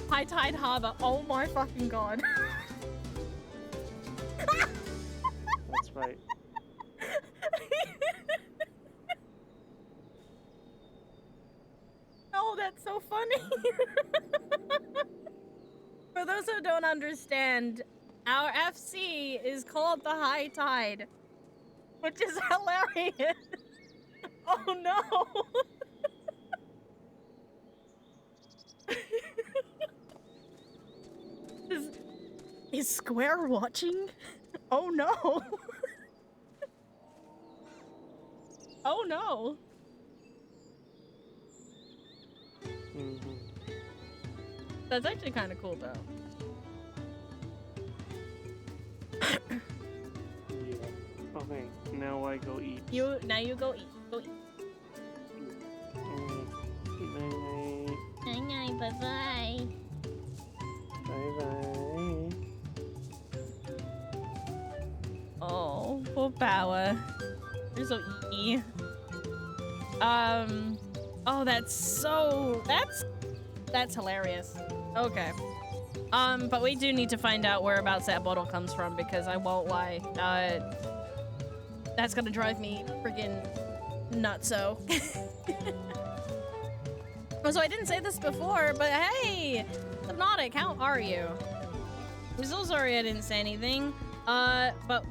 A: High Tide Harbor. Oh my fucking god.
K: That's right.
A: Oh, that's so funny. For those who don't understand, our FC is called the High Tide, which is hilarious. Oh no. Is Square watching? Oh no. Oh no. That's actually kind of cool though.
K: Yeah. Okay, now I go eat.
A: Now you go eat. Go eat.
K: Night night.
A: Bye bye.
K: Bye bye.
A: Oh, poor Power. You're so eaty. Oh, that's hilarious. Okay. But we do need to find out whereabouts that bottle comes from because I won't lie. That's gonna drive me friggin' nutso. So I didn't say this before, but hey, Hypnotic, how are you? I'm so sorry I didn't say anything. But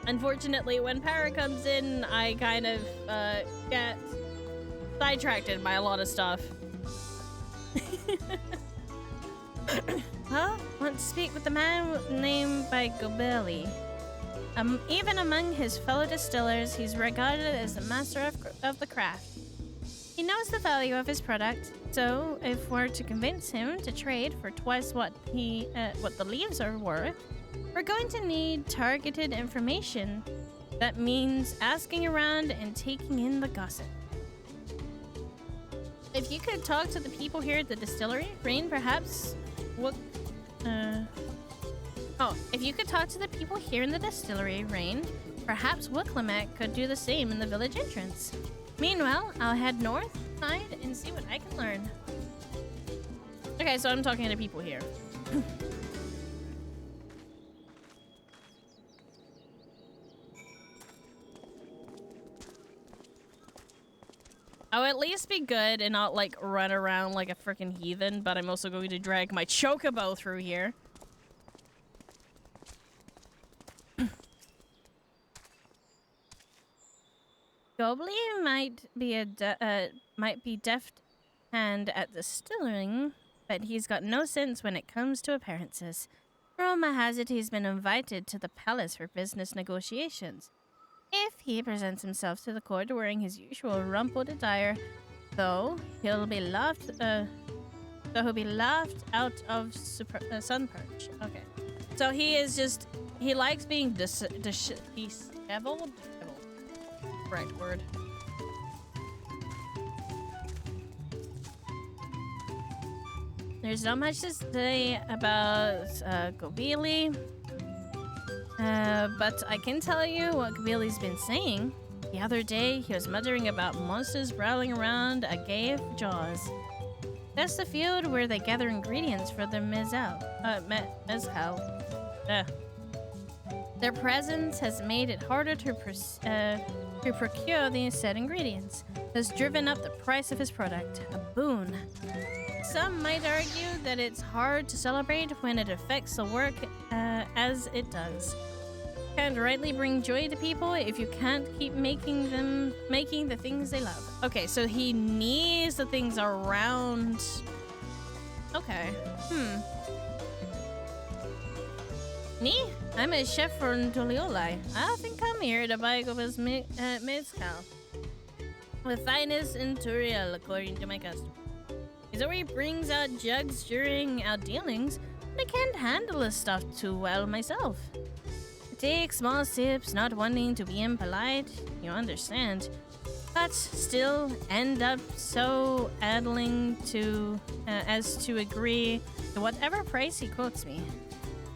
A: unfortunately, when Para comes in, I kind of get sidetracked by a lot of stuff. Huh? Want to speak with the man named by Gobelli. Even among his fellow distillers, he's regarded as the master of the craft. He knows the value of his product, so if we're to convince him to trade for twice what the leaves are worth, we're going to need targeted information. That means asking around and taking in the gossip. If you could talk to the people here at the distillery, Rain, perhaps if you could talk to the people here in the distillery, Rain, perhaps Wicklamet could do the same in the village entrance. Meanwhile, I'll head north side and see what I can learn. Okay, so I'm talking to people here. I'll at least be good and not like run around like a freaking heathen, but I'm also going to drag my chocobo through here. Gobley might be deft hand at distilling, but he's got no sense when it comes to appearances. Roma has it he's been invited to the palace for business negotiations. If he presents himself to the court wearing his usual rumpled attire, though he'll be laughed out of sun perch. Okay, so he likes being disheveled. Right word. There's not much to say about Gobili, but I can tell you what Gobili's been saying. The other day, he was muttering about monsters prowling around a cave of jaws. That's the field where they gather ingredients for the mezcal. Their presence has made it harder to procure the said ingredients. Has driven up the price of his product. A boon. Some might argue that it's hard to celebrate when it affects the work as it does. Can't rightly bring joy to people if you can't keep making the things they love. Okay, so he needs the things around. Okay. Me? I'm a chef from Toliolai. I often come here to buy Goba's mezcal. The finest in Turiel, according to my customer. He's already brings out jugs during our dealings, but I can't handle this stuff too well myself. I take small sips, not wanting to be impolite, you understand, but still end up so addling to as to agree to whatever price he quotes me.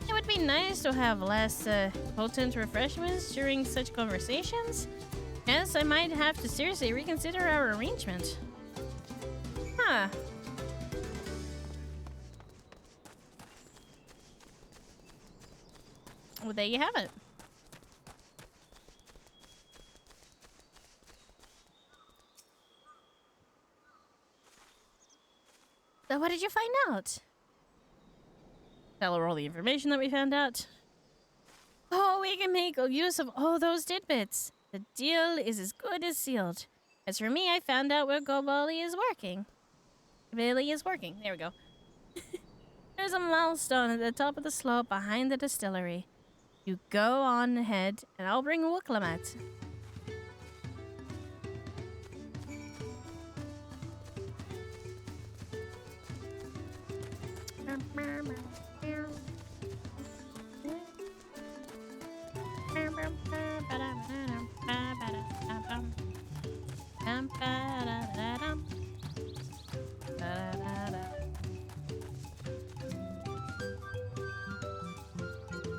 A: It would be nice to have less potent refreshments during such conversations. Yes, I might have to seriously reconsider our arrangement. Huh. Well, there you have it. So what did you find out? Tell her all the information that we found out. Oh, we can make use of all those tidbits. The deal is as good as sealed. As for me, I found out where Gobali is working. Bailey is working. There we go. There's a milestone at the top of the slope behind the distillery. You go on ahead, and I'll bring Wuklamat.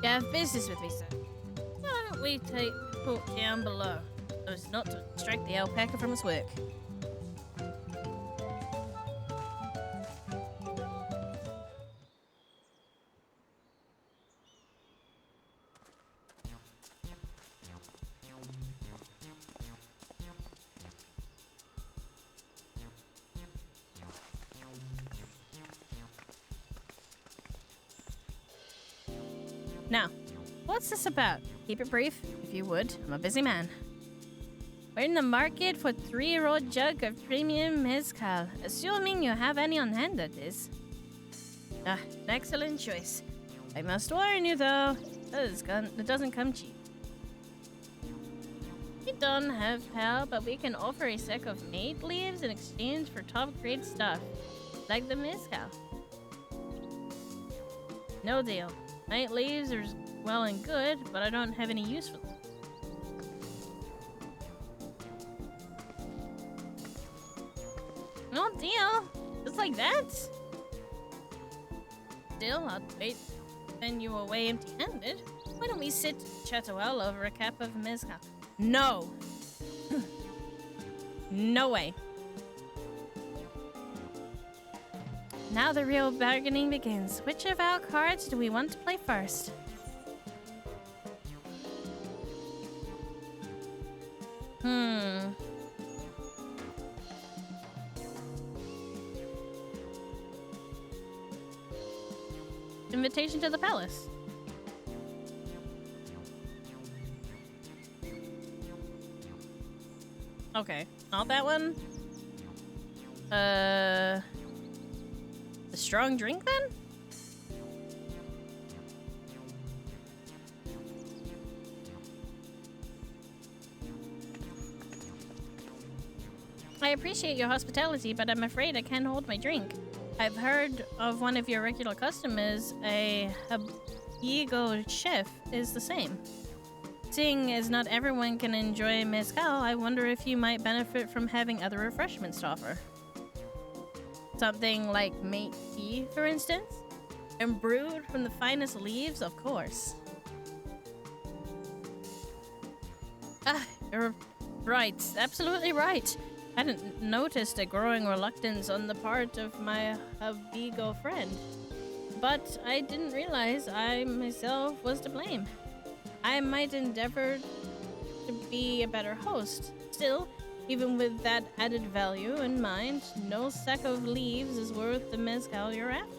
A: You have business with me, sir. Why don't we take the court down below, so as not to distract the alpaca from its work? Now, what's this about? Keep it brief, if you would. I'm a busy man. We're in the market for 3-year-old jug of premium mezcal, assuming you have any on hand, that is. An excellent choice. I must warn you, though, it doesn't come cheap. We don't have help, but we can offer a sack of made leaves in exchange for top-grade stuff, like the mezcal. No deal. Night leaves are well and good, but I don't have any use for them. No deal. Just like that? Still, I'll wait to send you away empty-handed. Why don't we sit and chat a while over a cup of mezcal? No! No way. Now the real bargaining begins. Which of our cards do we want to play first? Invitation to the palace. Okay, not that one. A strong drink then? I appreciate your hospitality, but I'm afraid I can't hold my drink. I've heard of one of your regular customers, a Habigo chef, is the same. Seeing as not everyone can enjoy mezcal, I wonder if you might benefit from having other refreshments to offer. Something like mate tea, for instance? And brewed from the finest leaves, of course. Ah, you're right. Absolutely right. I hadn't noticed a growing reluctance on the part of my Habigo friend. But I didn't realize I myself was to blame. I might endeavor to be a better host. Still, even with that added value in mind, no sack of leaves is worth the mezcal you're after.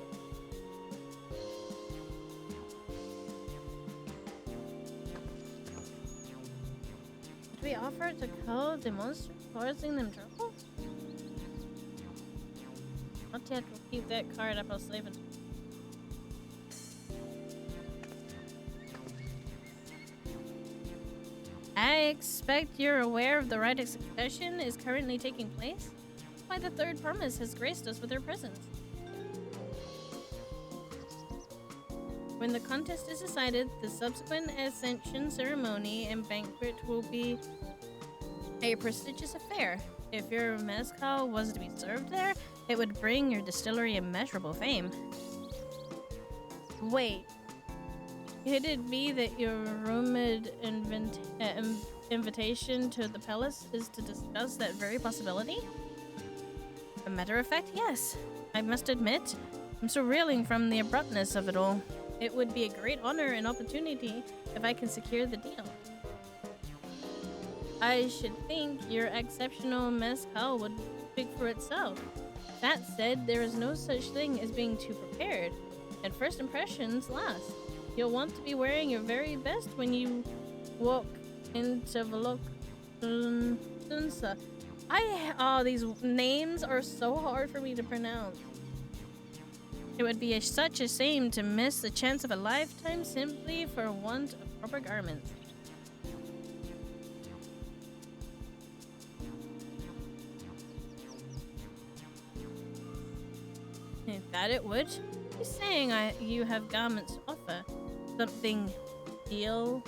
A: Did we offer to cull the monster, causing them trouble? Not yet. We'll keep that card up our sleeve. I expect you're aware of the rite of succession is currently taking place? Why, the third promise has graced us with her presence. When the contest is decided, the subsequent ascension ceremony and banquet will be a prestigious affair. If your mezcal was to be served there, it would bring your distillery immeasurable fame. Wait. Could it be that your rumored invitation to the palace is to discuss that very possibility? A matter of fact, yes. I must admit, I'm still reeling from the abruptness of it all. It would be a great honor and opportunity if I can secure the deal. I should think your exceptional mezcal would speak for itself. That said, there is no such thing as being too prepared, and first impressions last. You'll want to be wearing your very best when you walk into Veloktunsa. These names are so hard for me to pronounce. It would be such a shame to miss the chance of a lifetime simply for want of proper garments. That it would? You're saying you have garments to offer? Something ideal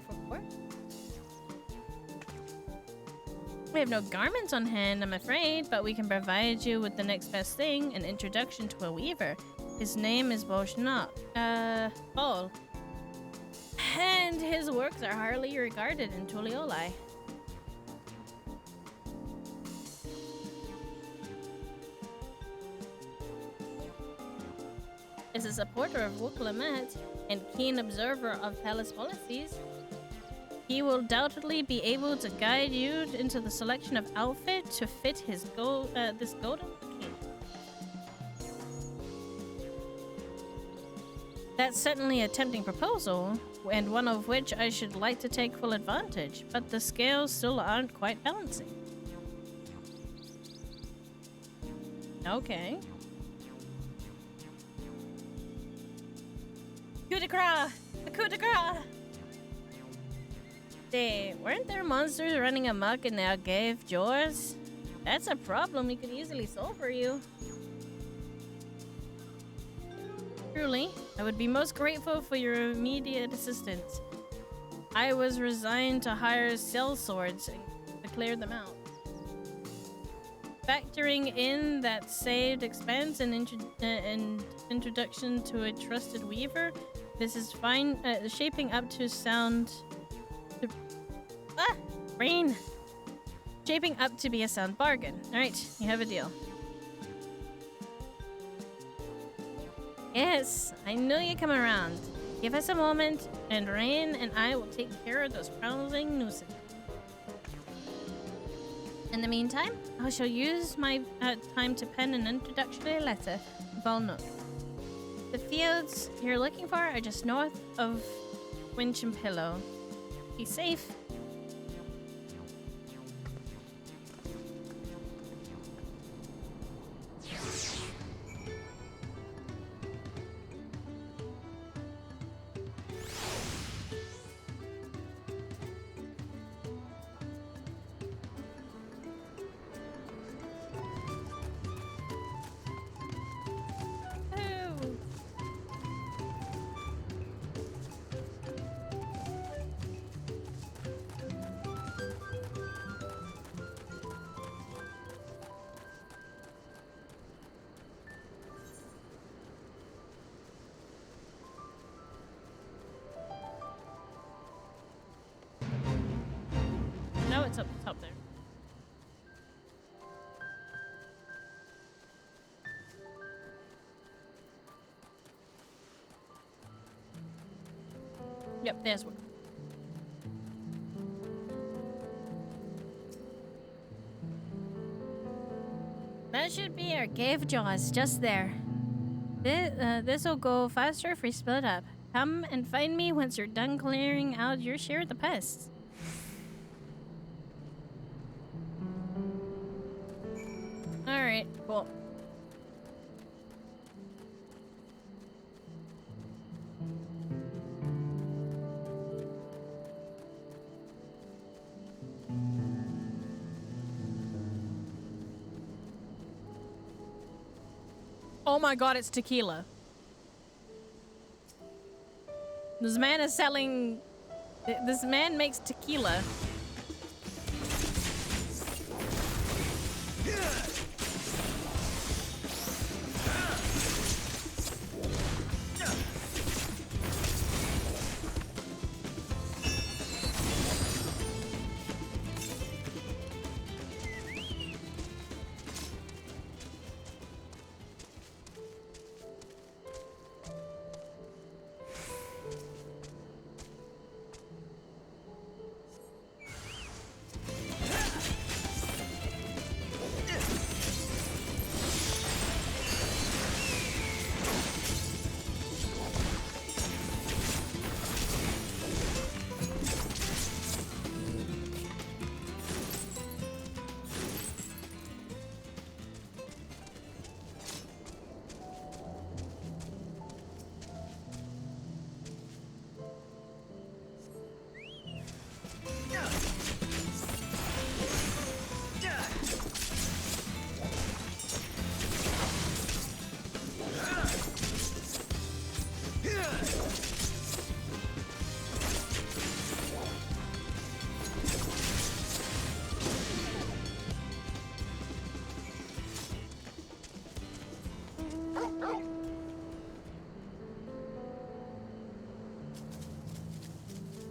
A: for court? We have no garments on hand, I'm afraid, but we can provide you with the next best thing, an introduction to a weaver. His name is Paul. And his works are highly regarded in Tulioli. As a supporter of Wuklamet and keen observer of palace policies, he will doubtedly be able to guide you into the selection of outfit to fit his this golden occasion. That's certainly a tempting proposal, and one of which I should like to take full advantage, but the scales still aren't quite balancing. Okay. Coup de grace! A coup de grace! Say, weren't there monsters running amok in the Algave Jaws? That's a problem we could easily solve for you. Truly, I would be most grateful for your immediate assistance. I was resigned to hire cell swords and to clear them out. Factoring in that saved expense and introduction to a trusted weaver, this is fine. Shaping up to sound. Rain! Shaping up to be a sound bargain. Alright, you have a deal. Yes, I knew you'd come around. Give us a moment, and Rain and I will take care of those prowling nuisances. In the meantime, I shall use my time to pen an introductory letter to Balnook. The fields you're looking for are just north of Winchampillo. Be safe. Yep, there's one. That should be our cave jaws just there. This'll go faster if we split up. Come and find me once you're done clearing out your share of the pests. Alright, cool. Oh my god, it's tequila. This man is selling... This man makes tequila.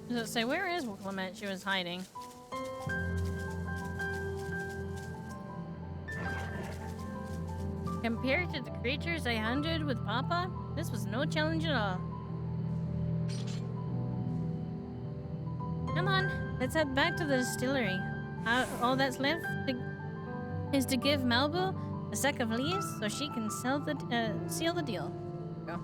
A: Does it say where is Clement? She was hiding. Compared to the creatures I hunted with Papa, this was no challenge at all. Come on, let's head back to the distillery. All that's left is to give Malbu a sack of leaves so she can seal the deal. Go.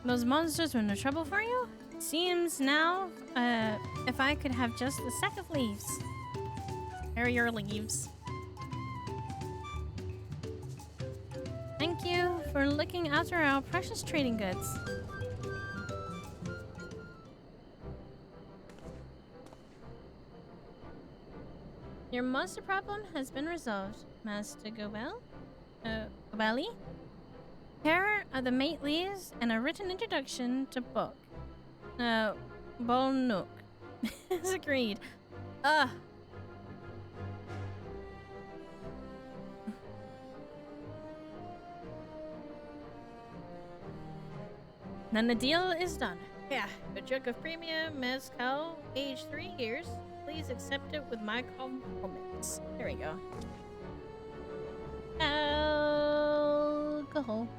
A: Those monsters were no trouble for you? Seems now, if I could have just a sack of leaves. Here are your leaves. Thank you for looking after our precious trading goods. Your monster problem has been resolved, Master Gobelli. Here are the mate leaves and a written introduction to book. Bolnook. It's agreed. Then the deal is done. Yeah, a jug of premium mezcal, aged 3 years. Please accept it with my compliments. There we go. Alcohol.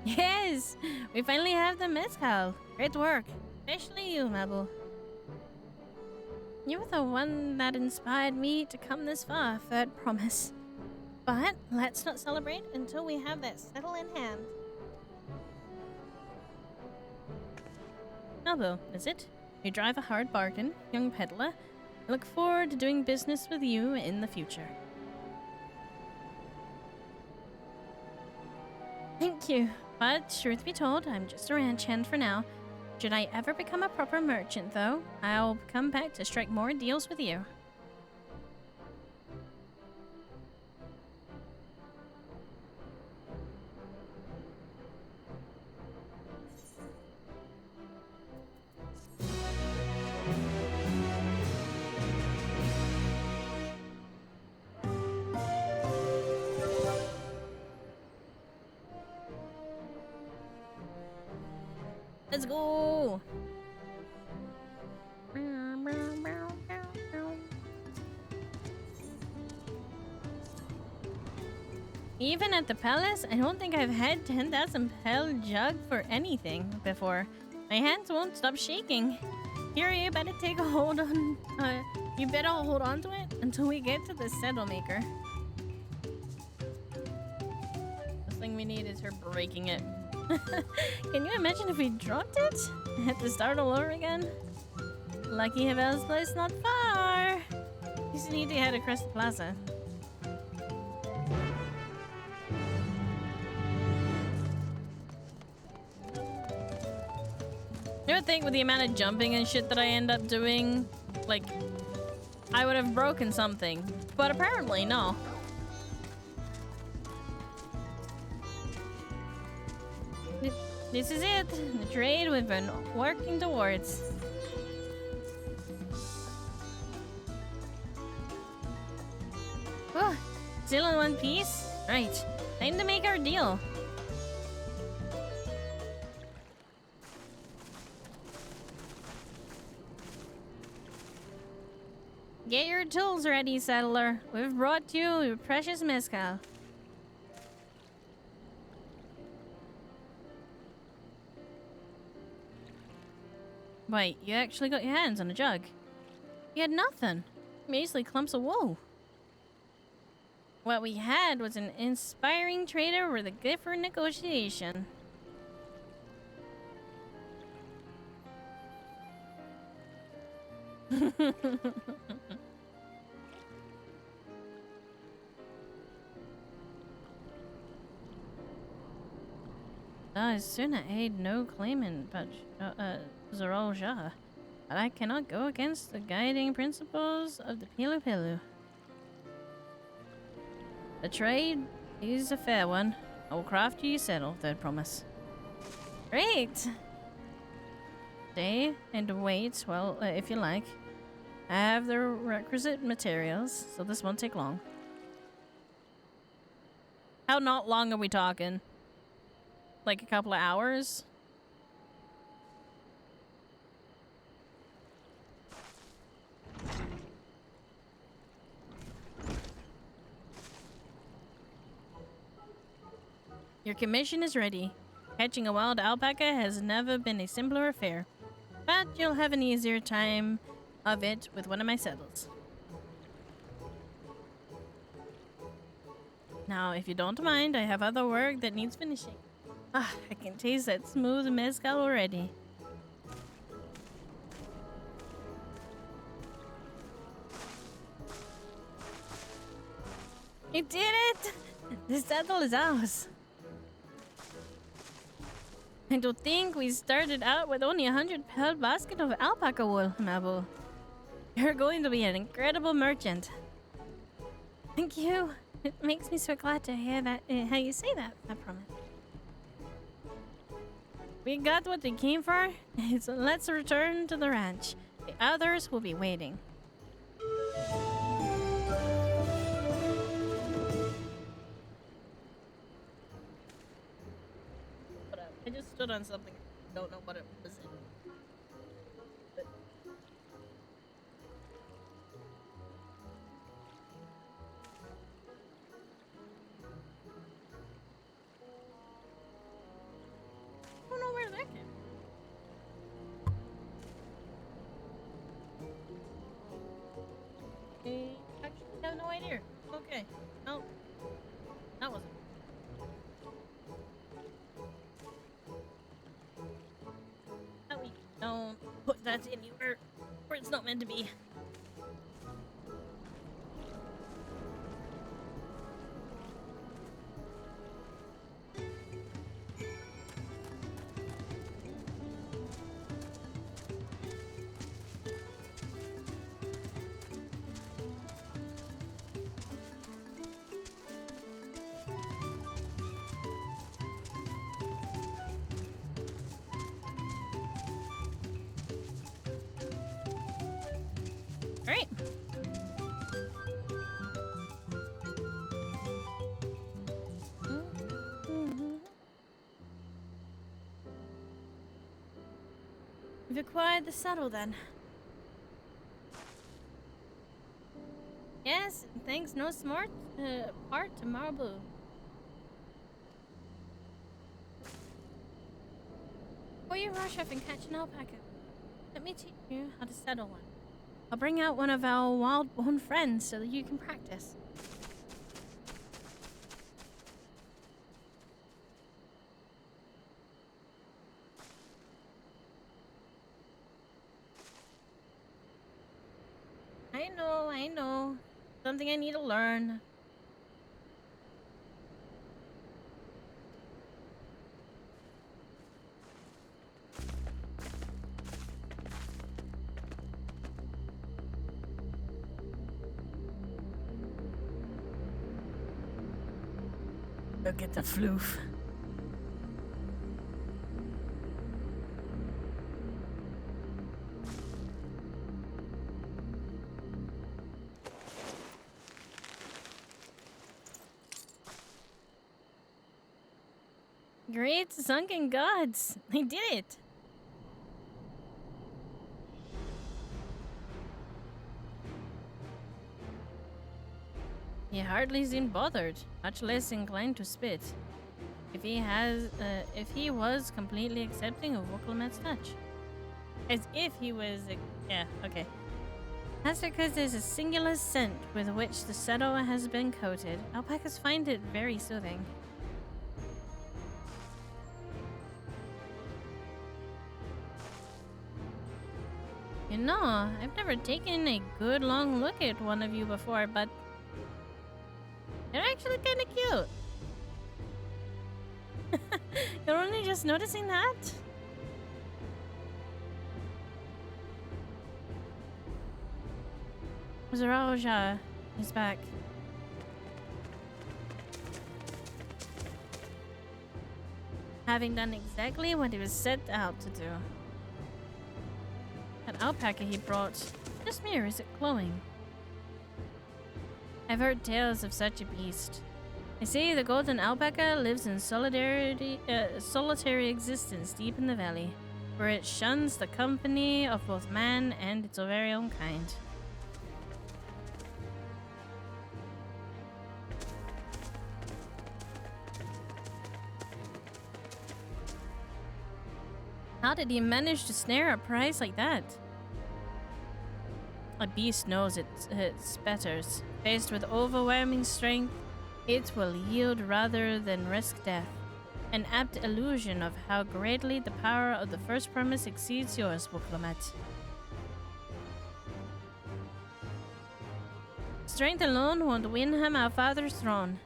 A: Yes! We finally have the mezcal. Great work. Especially you, Mabu. You were the one that inspired me to come this far, third promise. But let's not celebrate until we have that settle in hand. Mabu, is it? You drive a hard bargain, young peddler. I look forward to doing business with you in the future. Thank you. But, truth be told, I'm just a ranch hand for now. Should I ever become a proper merchant, though, I'll come back to strike more deals with you. Let's go. Even at the palace, I don't think I've had 10,000 pel jug for anything before. My hands won't stop shaking. Here, you better take a hold on. You better hold on to it until we get to the saddle maker. The thing we need is her breaking it. Can you imagine if we dropped it? I had to start all over again. Lucky Havel's place not far. You just need to head across the plaza. You would think with the amount of jumping and shit that I end up doing, like, I would have broken something. But apparently, no. This is it. The trade we've been working towards. Oh, still in one piece? Right. Time to make our deal. Get your tools ready, settler. We've brought you your precious mezcal. Wait, you actually got your hands on a jug? You had nothing. Measly clumps of wool. What we had was an inspiring trader with a gift for negotiation. Soon I had no claimant but Zarolja, but I cannot go against the guiding principles of the Pilu Pilu. The trade is a fair one. I will craft you settle, third promise. Great! Stay and wait, well, if you like. I have the requisite materials, so this won't take long. How not long are we talking? Like a couple of hours? Your commission is ready. Catching a wild alpaca has never been a simpler affair, but you'll have an easier time of it with one of my saddles. Now, if you don't mind, I have other work that needs finishing. Ah, I can taste that smooth mezcal already. You did it! The saddle is ours. And to think we started out with only 100-pound basket of alpaca wool, Mabu. You're going to be an incredible merchant. Thank you. It makes me so glad to hear that, how you say that, I promise. We got what we came for, so let's return to the ranch. The others will be waiting. I just stood on something. Don't know what it was in. But... I don't know where that came from. I actually have no idea. Okay. No. That wasn't. Don't put that anywhere where it's not meant to be. We've acquired the saddle then. Yes, thanks no smart part to marble. Before you rush off and catch an alpaca, let me teach you how to saddle one. I'll bring out one of our wild-born friends so that you can practice. I know. Something I need to learn. Look at the floof. Great sunken gods! They did it! He hardly seemed bothered, much less inclined to spit. If he was completely accepting of Woklamet's touch. As if he was yeah, okay. That's because there's a singular scent with which the saddle has been coated. Alpacas find it very soothing. You know, I've never taken a good long look at one of you before, but they're actually kind of cute. You're only just noticing that? Zaraja is back. Having done exactly what he was set out to do. That alpaca he brought. Just mere, is it glowing? I've heard tales of such a beast. They say the golden alpaca lives in solitary existence deep in the valley, where it shuns the company of both man and its very own kind. How did he manage to snare a prize like that? A beast knows its betters. Faced with overwhelming strength, it will yield rather than risk death. An apt illusion of how greatly the power of the first promise exceeds yours, Woklamet. Strength alone won't win him our father's throne.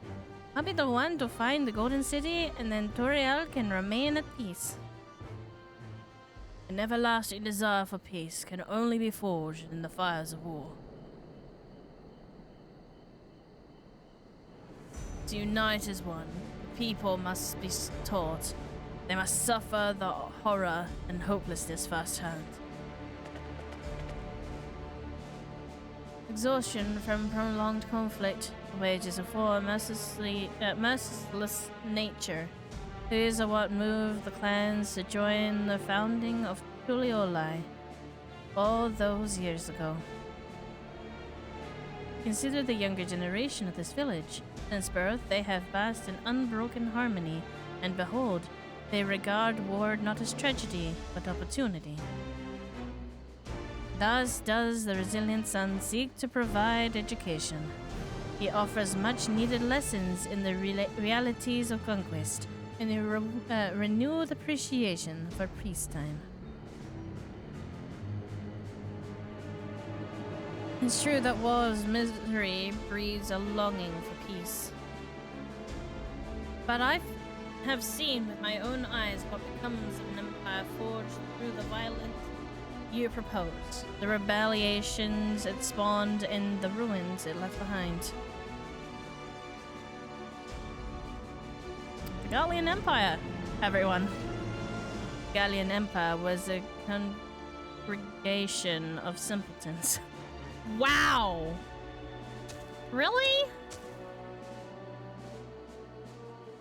A: I'll be the one to find the Golden City, and then Toriel can remain at peace. An everlasting desire for peace can only be forged in the fires of war. To unite as one, the people must be taught. They must suffer the horror and hopelessness firsthand. Exhaustion from prolonged conflict, the wages of war, merciless nature. These are what moved the clans to join the founding of Tuliolai all those years ago. Consider the younger generation of this village. Since birth, they have basked in unbroken harmony, and behold, they regard war not as tragedy, but opportunity. Thus does the resilient son seek to provide education. He offers much-needed lessons in the realities of conquest, and a renewed appreciation for peacetime. It's true that war's misery breeds a longing for peace. But I have seen with my own eyes what becomes of an empire forged through the violence you propose, the rebellions it spawned, and the ruins it left behind. The Gallian Empire, everyone. The Gallian Empire was a congregation of simpletons. Wow! Really?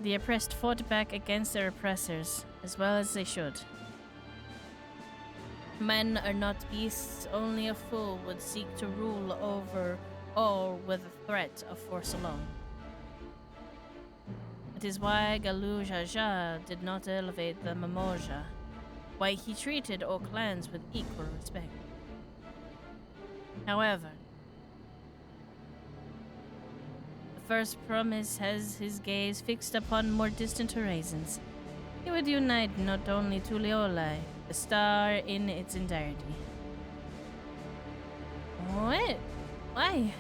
A: The oppressed fought back against their oppressors, as well as they should. Men are not beasts, only a fool would seek to rule over all with the threat of force alone. It is why Galu Jaja did not elevate the Mimoja, why he treated all clans with equal respect. However, the first promise has his gaze fixed upon more distant horizons. He would unite not only Tuliolai, the star in its entirety. What? Why?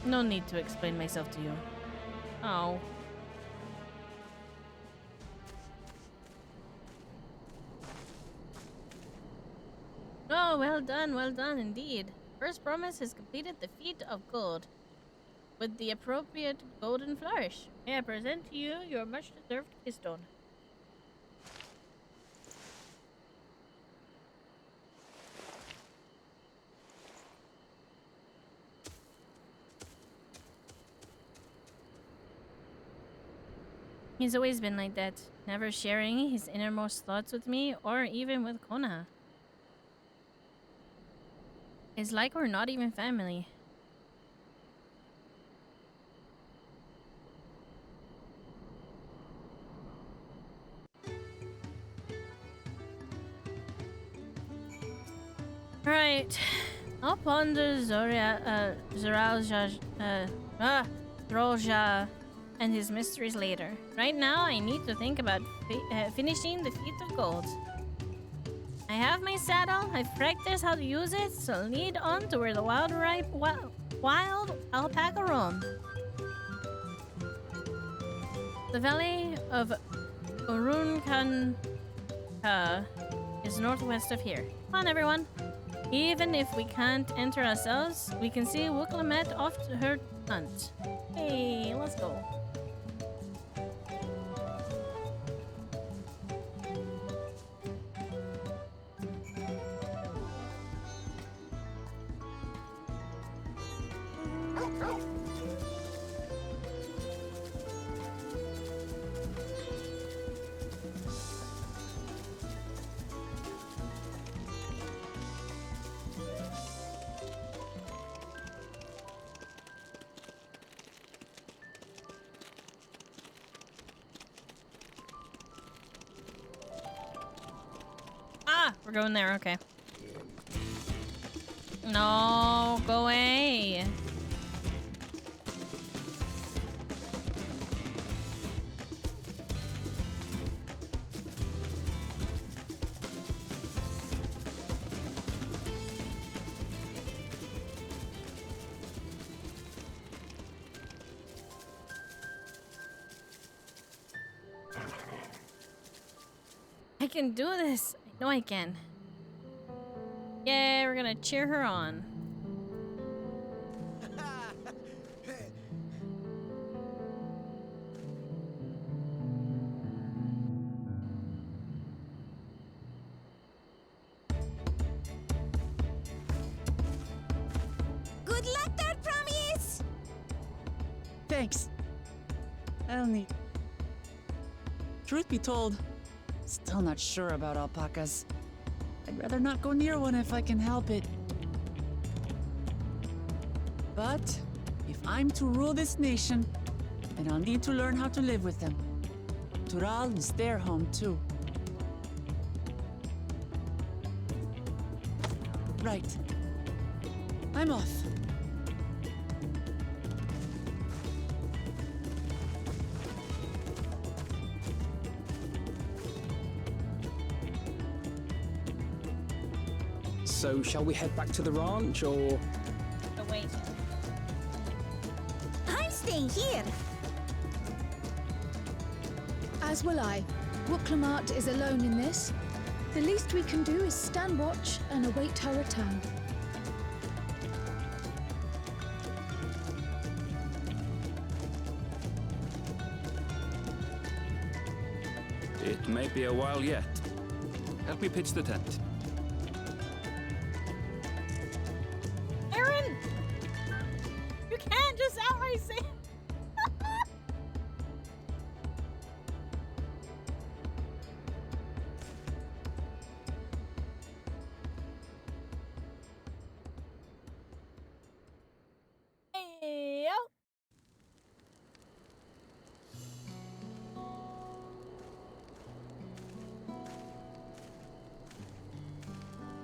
A: No need to explain myself to you. Oh. Oh, well done indeed. First promise has completed the feat of gold. With the appropriate golden flourish, may I present to you your much-deserved keystone. He's always been like that, never sharing his innermost thoughts with me or even with Konoha. It's like we're not even family. Right, I'll ponder Zoralja and his mysteries later. Right now, I need to think about finishing the feat of gold. I have my saddle, I've practiced how to use it, so lead on to where the wild alpaca roam. The valley of Urunkanka is northwest of here. Come on, everyone. Even if we can't enter ourselves, we can see Wuklamet off to her hunt. Hey, let's go. We're going there, okay. No, go away. I can do this. I know I can. Yeah, we're gonna cheer her on.
J: Good luck, there, Promise!
C: Thanks. I'll need. Truth be told, still not sure about alpacas. I'd rather not go near one if I can help it. But if I'm to rule this nation, then I'll need to learn how to live with them. Tural is their home too. Right. I'm off.
E: So, shall we head back to the ranch, or...?
A: Oh, wait.
J: I'm staying here.
D: As will I. Wuklamat is alone in this. The least we can do is stand watch and await her return.
B: It may be a while yet. Help me pitch the tent.
A: Aaron! You can't just outright say...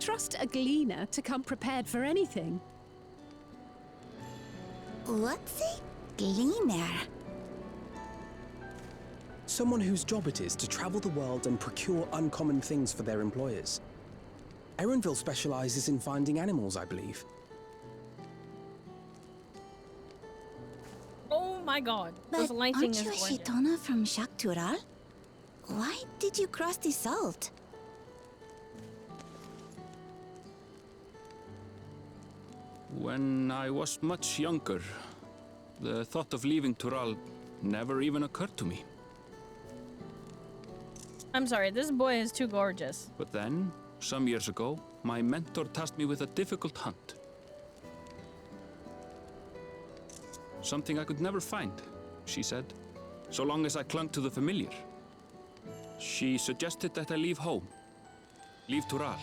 G: trust a gleaner to come prepared for anything.
J: What's a gleaner?
E: Someone whose job it is to travel the world and procure uncommon things for their employers. Erenville specializes in finding animals, I believe.
A: Oh my god.
J: But
A: This lighting
J: aren't
A: is
J: you a
A: gorgeous.
J: Shitona from Shaktural? Why did you cross the salt?
B: When I was much younger, the thought of leaving Tural never even occurred to me.
A: I'm sorry, this boy is too gorgeous.
B: But then, some years ago, my mentor tasked me with a difficult hunt. Something I could never find, she said, so long as I clung to the familiar. She suggested that I leave home, leave Tural,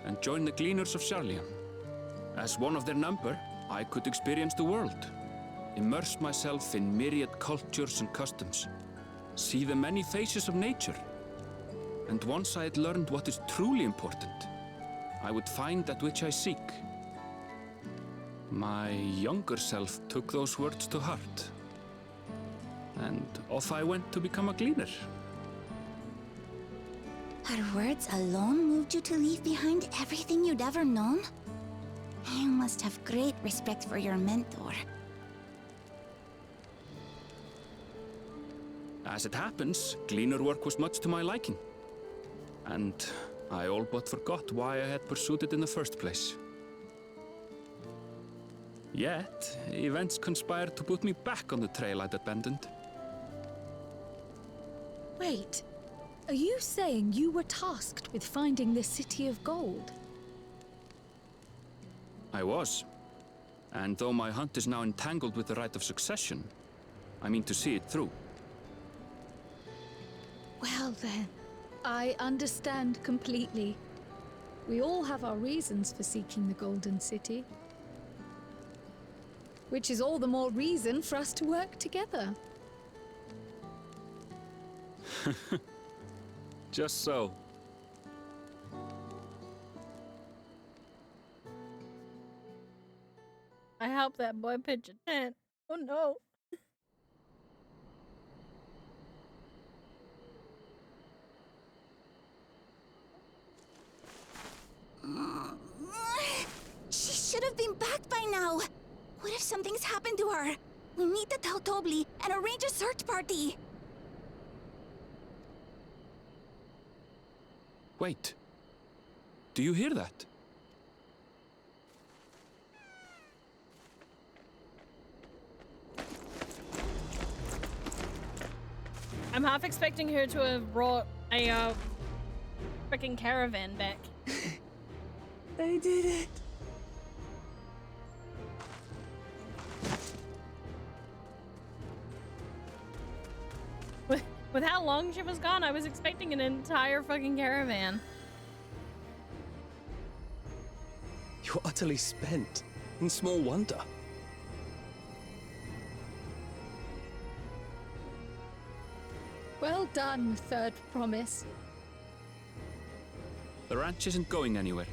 B: and join the Gleaners of Sharlayan. As one of their number, I could experience the world, immerse myself in myriad cultures and customs, see the many faces of nature. And once I had learned what is truly important, I would find that which I seek. My younger self took those words to heart, and off I went to become a gleaner.
J: Her words alone moved you to leave behind everything you'd ever known? You must have great respect for your mentor.
B: As it happens, gleaner work was much to my liking, and I all but forgot why I had pursued it in the first place. Yet, events conspired to put me back on the trail I'd abandoned.
D: Wait, are you saying you were tasked with finding the City of Gold?
B: I was. And though my hunt is now entangled with the rite of succession, I mean to see it through.
D: Well then, I understand completely. We all have our reasons for seeking the Golden City. Which is all the more reason for us to work together.
B: Just so.
A: I hope that boy pitched a tent. Oh no.
J: She should have been back by now. What if something's happened to her? We need to tell Tobli and arrange a search party.
B: Wait. Do you hear that?
A: I'm half expecting her to have brought a freaking caravan back.
C: They did it.
A: With how long she was gone, I was expecting an entire fucking caravan.
E: You're utterly spent, and small wonder.
D: Well done, Third Promise.
B: The ranch isn't going anywhere.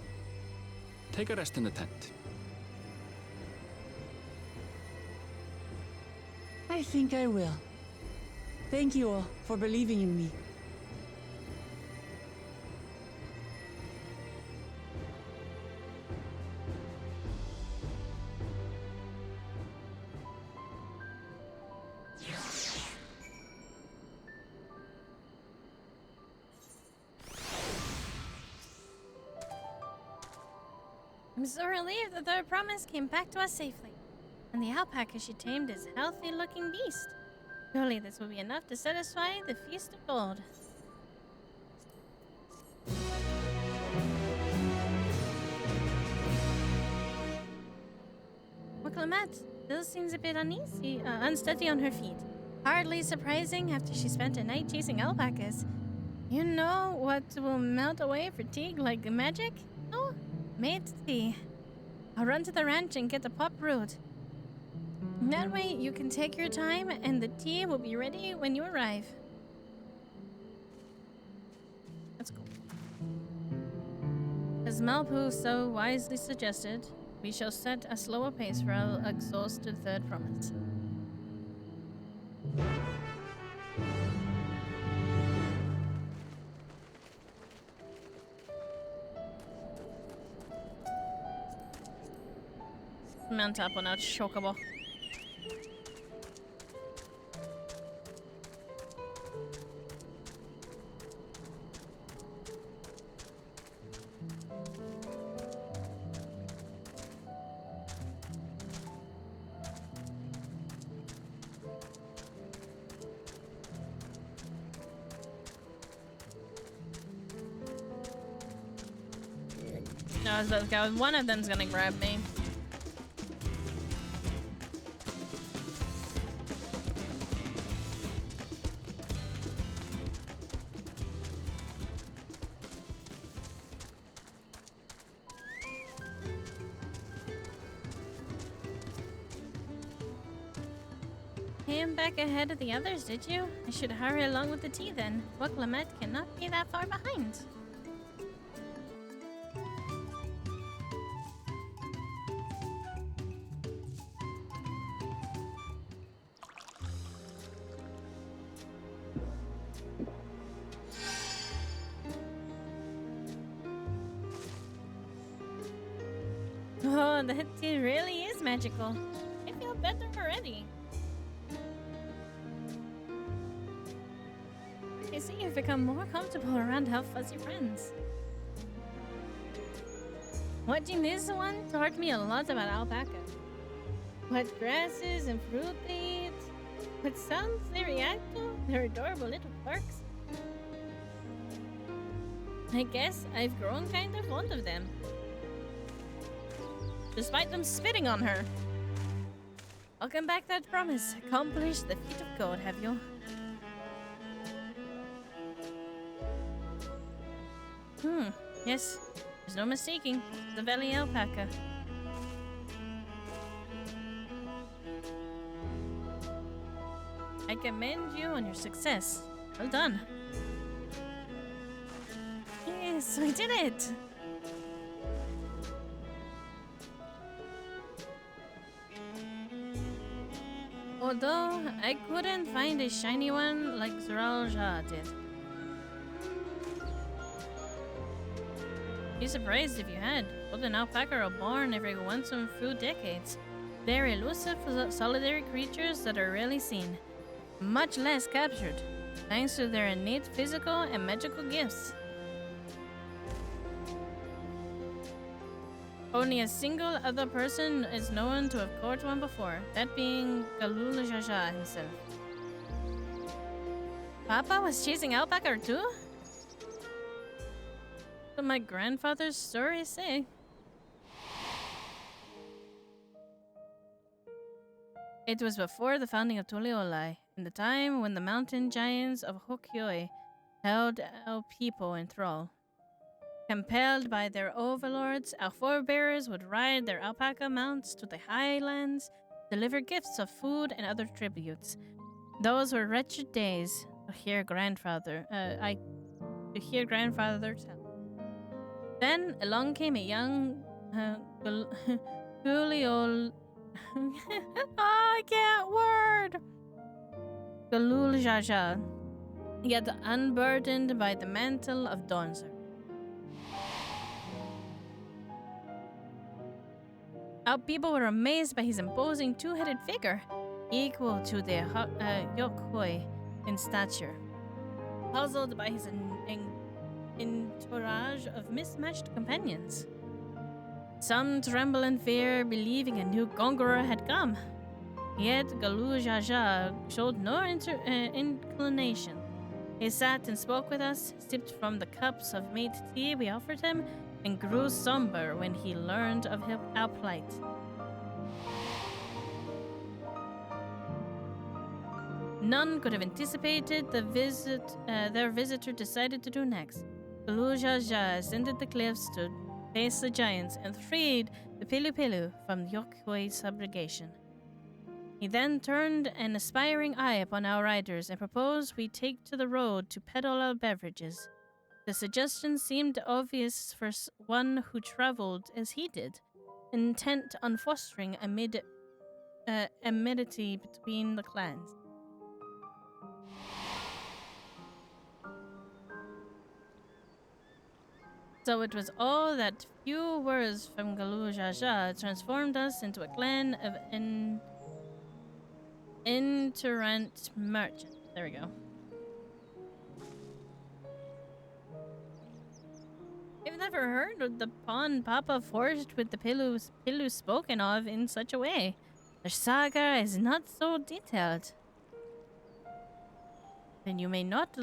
B: Take a rest in the tent.
C: I think I will. Thank you all for believing in me.
A: I'm so relieved that Third Promise came back to us safely. And the alpaca she tamed is a healthy-looking beast. Surely this will be enough to satisfy the Feast of Gold. Clement still seems a bit unsteady on her feet. Hardly surprising after she spent a night chasing alpacas. You know what will melt away fatigue like magic? Oh, made tea. I'll run to the ranch and get the pot brewed. That way you can take your time and the tea will be ready when you arrive. Let's go. As Malpu so wisely suggested, we shall set a slower pace for our exhausted third promise. Mount up on our chocobo. No, I was about to go. One of them's gonna grab me. Came back ahead of the others, did you? I should hurry along with the tea then. Wuklamette cannot be that far behind. Oh, that tea really is magical. I feel better already. I see you've become more comfortable around our fuzzy friends. Watching this one taught me a lot about alpaca. What grasses and fruit they eat, what sounds they react to, their adorable little quirks. I guess I've grown kind of fond of them. Despite them spitting on her. Welcome back, that promise. Accomplished the feat of God, have you? Yes. There's no mistaking. The Valley Alpaca. I commend you on your success. Well done. Yes, we did it! Although I couldn't find a shiny one like Zuralja did. Be surprised if you had. Golden alpaca are born every once in a few decades. They're elusive, solitary creatures that are rarely seen, much less captured, thanks to their innate physical and magical gifts. Only a single other person is known to have caught one before, that being Galul Jaja himself. Papa was chasing alpaca too? So my grandfather's stories say. It was before the founding of Tuliolai, in the time when the mountain giants of Hokyoi held our people in thrall. Compelled by their overlords, our forebears would ride their alpaca mounts to the highlands, deliver gifts of food and other tributes. Those were wretched days, to hear grandfather tell. Then along came a young Guliol. I can't word. Galul Jaja, yet unburdened by the mantle of Donzer. Our people were amazed by his imposing two-headed figure, equal to the Yokhoi in stature, puzzled by his entourage of mismatched companions. Some tremble in fear, believing a new conqueror had come. Yet Galul Jaja showed no inclination. He sat and spoke with us, sipped from the cups of made tea we offered him, and grew somber when he learned of our plight. None could have anticipated the visit their visitor decided to do next. Galul Jaja ascended the cliffs to face the giants and freed the Pilu Pilu from Yokhoi's subjugation. He then turned an aspiring eye upon our riders and proposed we take to the road to peddle our beverages. The suggestion seemed obvious for one who traveled as he did, intent on fostering amity between the clans. So it was all that few words from Galu Jaja transformed us into a clan of itinerant merchants. There we go. I've never heard of the pawn Papa forged with the Pilu spoken of in such a way. The saga is not so detailed. Then you may not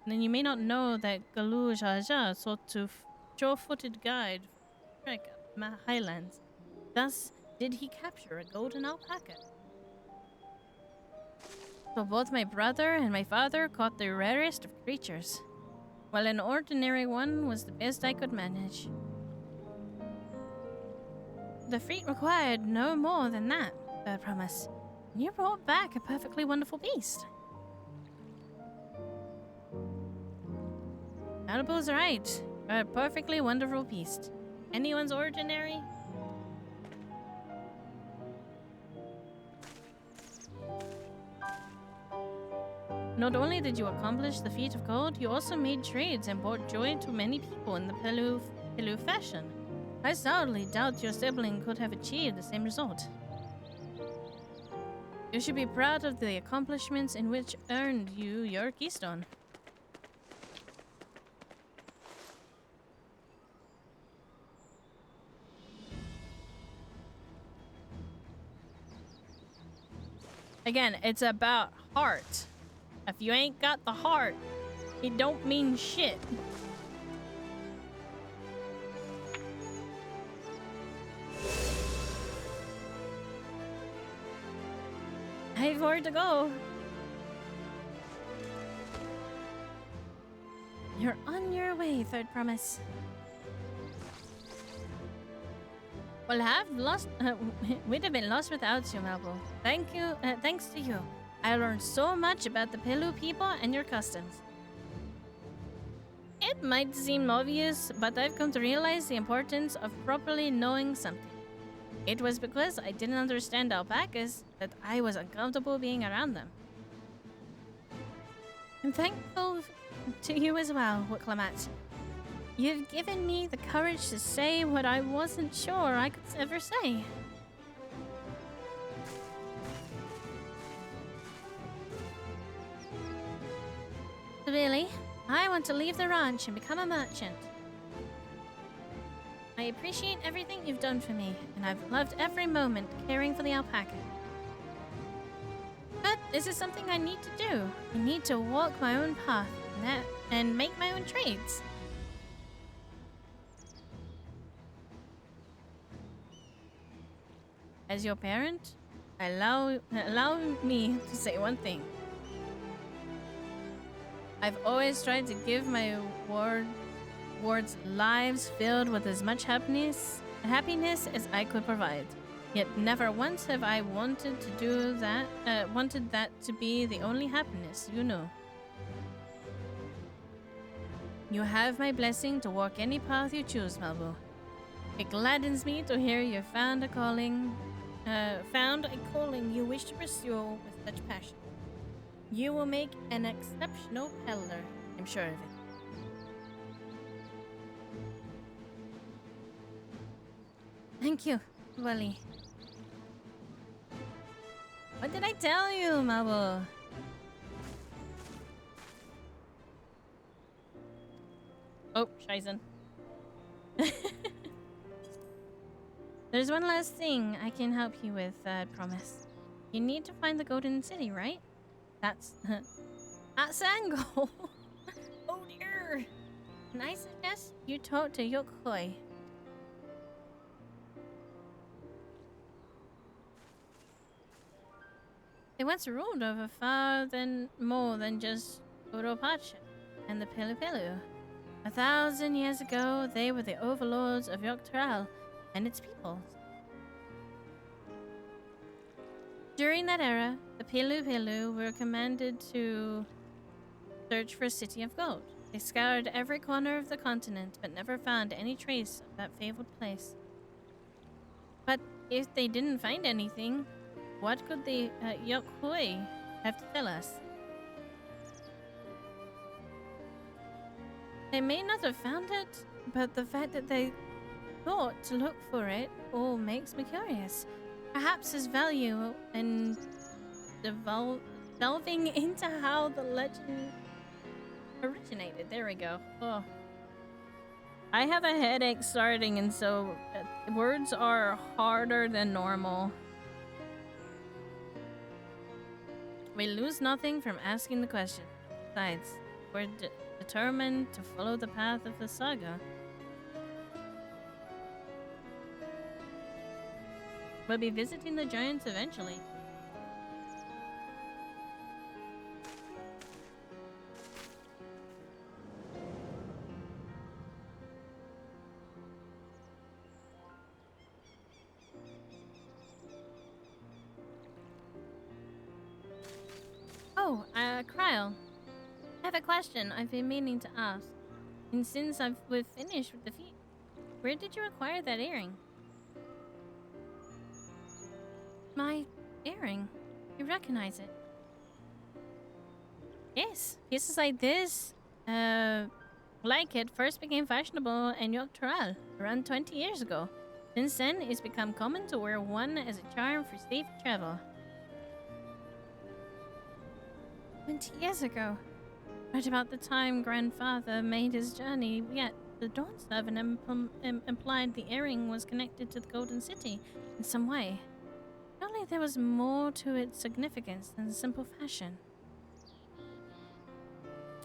A: then you may not know that Galu Jaja sought to sure-footed guide Trek up highlands. Thus did he capture a golden alpaca. So both my brother and my father caught the rarest of creatures, while an ordinary one was the best I could manage. The feat required no more than that, I promise. You brought back a perfectly wonderful beast. Malibou's right. A perfectly wonderful beast. Anyone's ordinary? Not only did you accomplish the feat of gold, you also made trades and brought joy to many people in the Pilu fashion. I sadly doubt your sibling could have achieved the same result. You should be proud of the accomplishments in which earned you your keystone. Again, it's about heart. If you ain't got the heart, it don't mean shit. I have where to go. You're on your way, Third Promise. Well, we'd have been lost without you, Malbo. Thanks to you. I learned so much about the Pilu people and your customs. It might seem obvious, but I've come to realize the importance of properly knowing something. It was because I didn't understand alpacas that I was uncomfortable being around them. I'm thankful to you as well, Wicklamat. You've given me the courage to say what I wasn't sure I could ever say. Really, I want to leave the ranch and become a merchant. I appreciate everything you've done for me, and I've loved every moment caring for the alpaca. But this is something I need to do. I need to walk my own path and make my own trades. As your parent, allow me to say one thing. I've always tried to give my wards lives filled with as much happiness as I could provide. Yet never once have I wanted that to be the only happiness, you know. You have my blessing to walk any path you choose, Malvo. It gladdens me to hear you found a calling you wish to pursue with such passion. You will make an exceptional peddler, I'm sure of it. Thank you, Wally. What did I tell you, Mabo? Oh, Shizen. There's one last thing I can help you with, promise. You need to find the Golden City, right? That's Sango. Oh dear. And I suggest you talk to Yokhoi. They once ruled over far more than just Uropacha and the Pilu. 1,000 years ago, they were the overlords of DAWNTRAIL and its people. During that era, the Pilu were commanded to search for a city of gold. They scoured every corner of the continent, but never found any trace of that fabled place. But if they didn't find anything, what could the Yokhui have to tell us? They may not have found it, but the fact that they thought to look for it all makes me curious. Perhaps there's value in delving into how the legend originated. There we go. Oh. I have a headache starting, and so words are harder than normal. We lose nothing from asking the question. Besides, we're determined to follow the path of the saga. We'll be visiting the giants eventually. Oh, Kryle. I have a question I've been meaning to ask. And since we've finished with the feat, where did you acquire that earring? My earring. You recognize it? Yes, pieces like this, like it, first became fashionable in DAWNTRAIL around 20 years ago. Since then, it's become common to wear one as a charm for safe travel. 20 years ago, right about the time Grandfather made his journey, yet the Dawn Servant implied the earring was connected to the Golden City in some way. Surely there was more to its significance than simple fashion.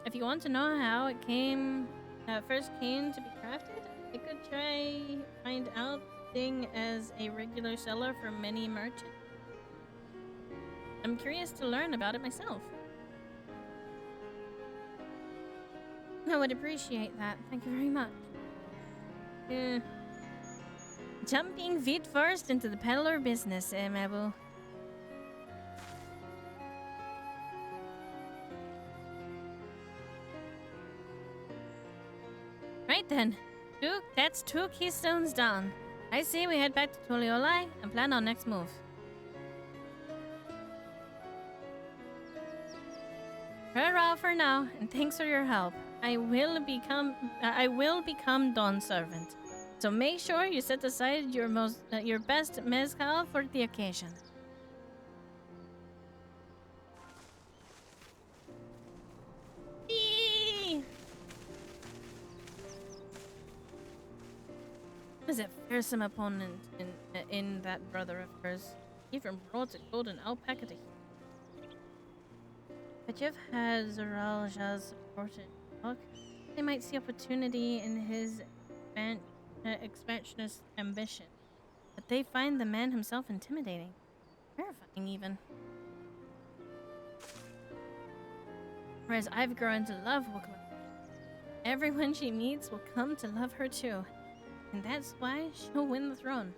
A: If you want to know how it first came to be crafted, I could try find out thing as a regular seller for many merchants. I'm curious to learn about it myself. I would appreciate that. Thank you very much. Jumping feet first into the peddler business, Mabel. Right then. That's 2 keystones down. I say we head back to Tuliolai and plan our next move. Hurrah for now, and thanks for your help. I will become Dawn Servant. So make sure you set aside your best mezcal for the occasion. Eee! Is a fearsome opponent in that brother of hers. Even brought a golden alpaca to. But you've had Zoralja's supported talk. They might see opportunity in his expansionist ambition. But they find the man himself intimidating. Terrifying, even. Whereas I've grown to love Wukla. Everyone she meets will come to love her too. And that's why she'll win the throne.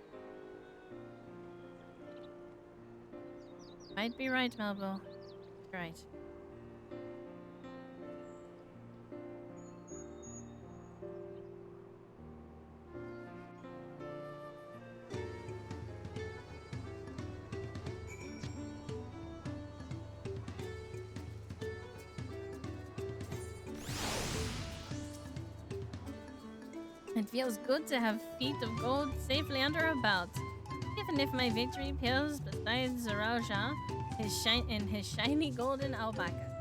A: Might be right, Melbo. Right. It feels good to have feet of gold safely under our belt. Even if my victory pales beside Zoralja, his shiny golden alpaca.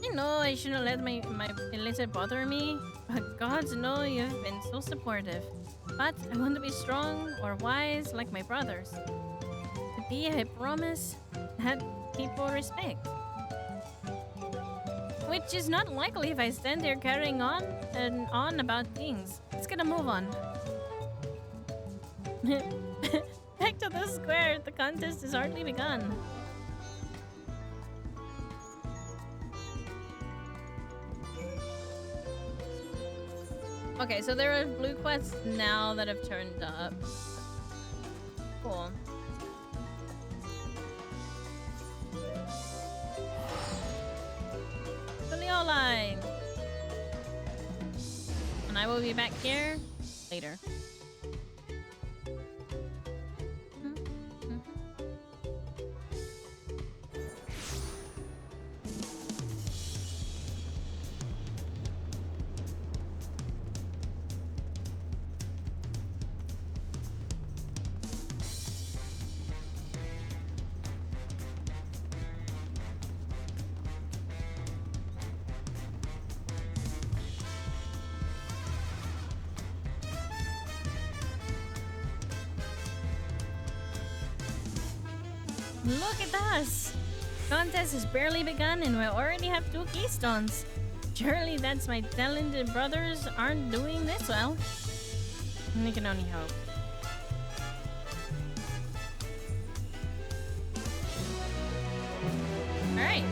A: I know I shouldn't let let it bother me, but gods know you've been so supportive. But I want to be strong or wise like my brothers. To be a promise that people respect. Which is not likely if I stand there carrying on and on about things. Let's get a move on. Back to the square. The contest has hardly begun. Okay, so there are blue quests now that have turned up. Cool. Tuliolai. and I will be back here later. Look at us! Contest has barely begun and we already have 2 keystones. Surely that's my talented brothers aren't doing this well. We can only hope. Alright.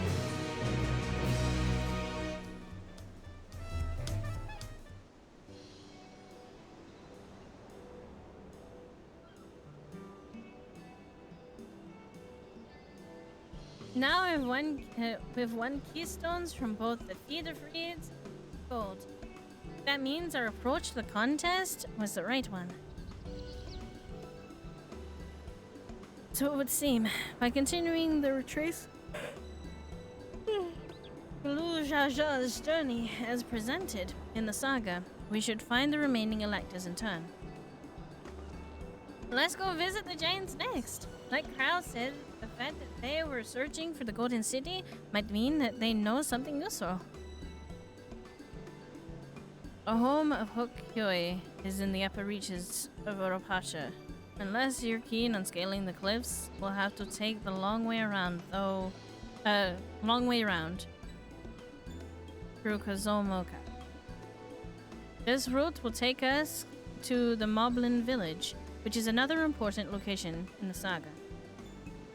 A: Now we've won keystones from both the feeder freeds and gold. That means our approach to the contest was the right one. So it would seem, by continuing the retrace Blue Jaja's journey as presented in the saga, we should find the remaining electors in turn. Let's go visit the giants next. Like Carl said, the fact that they were searching for the Golden City might mean that they know something useful. The home of Hokyoi is in the upper reaches of Oropacha. Unless you're keen on scaling the cliffs, we'll have to take the long way around, through Kozomoka. This route will take us to the Moblin village, which is another important location in the saga.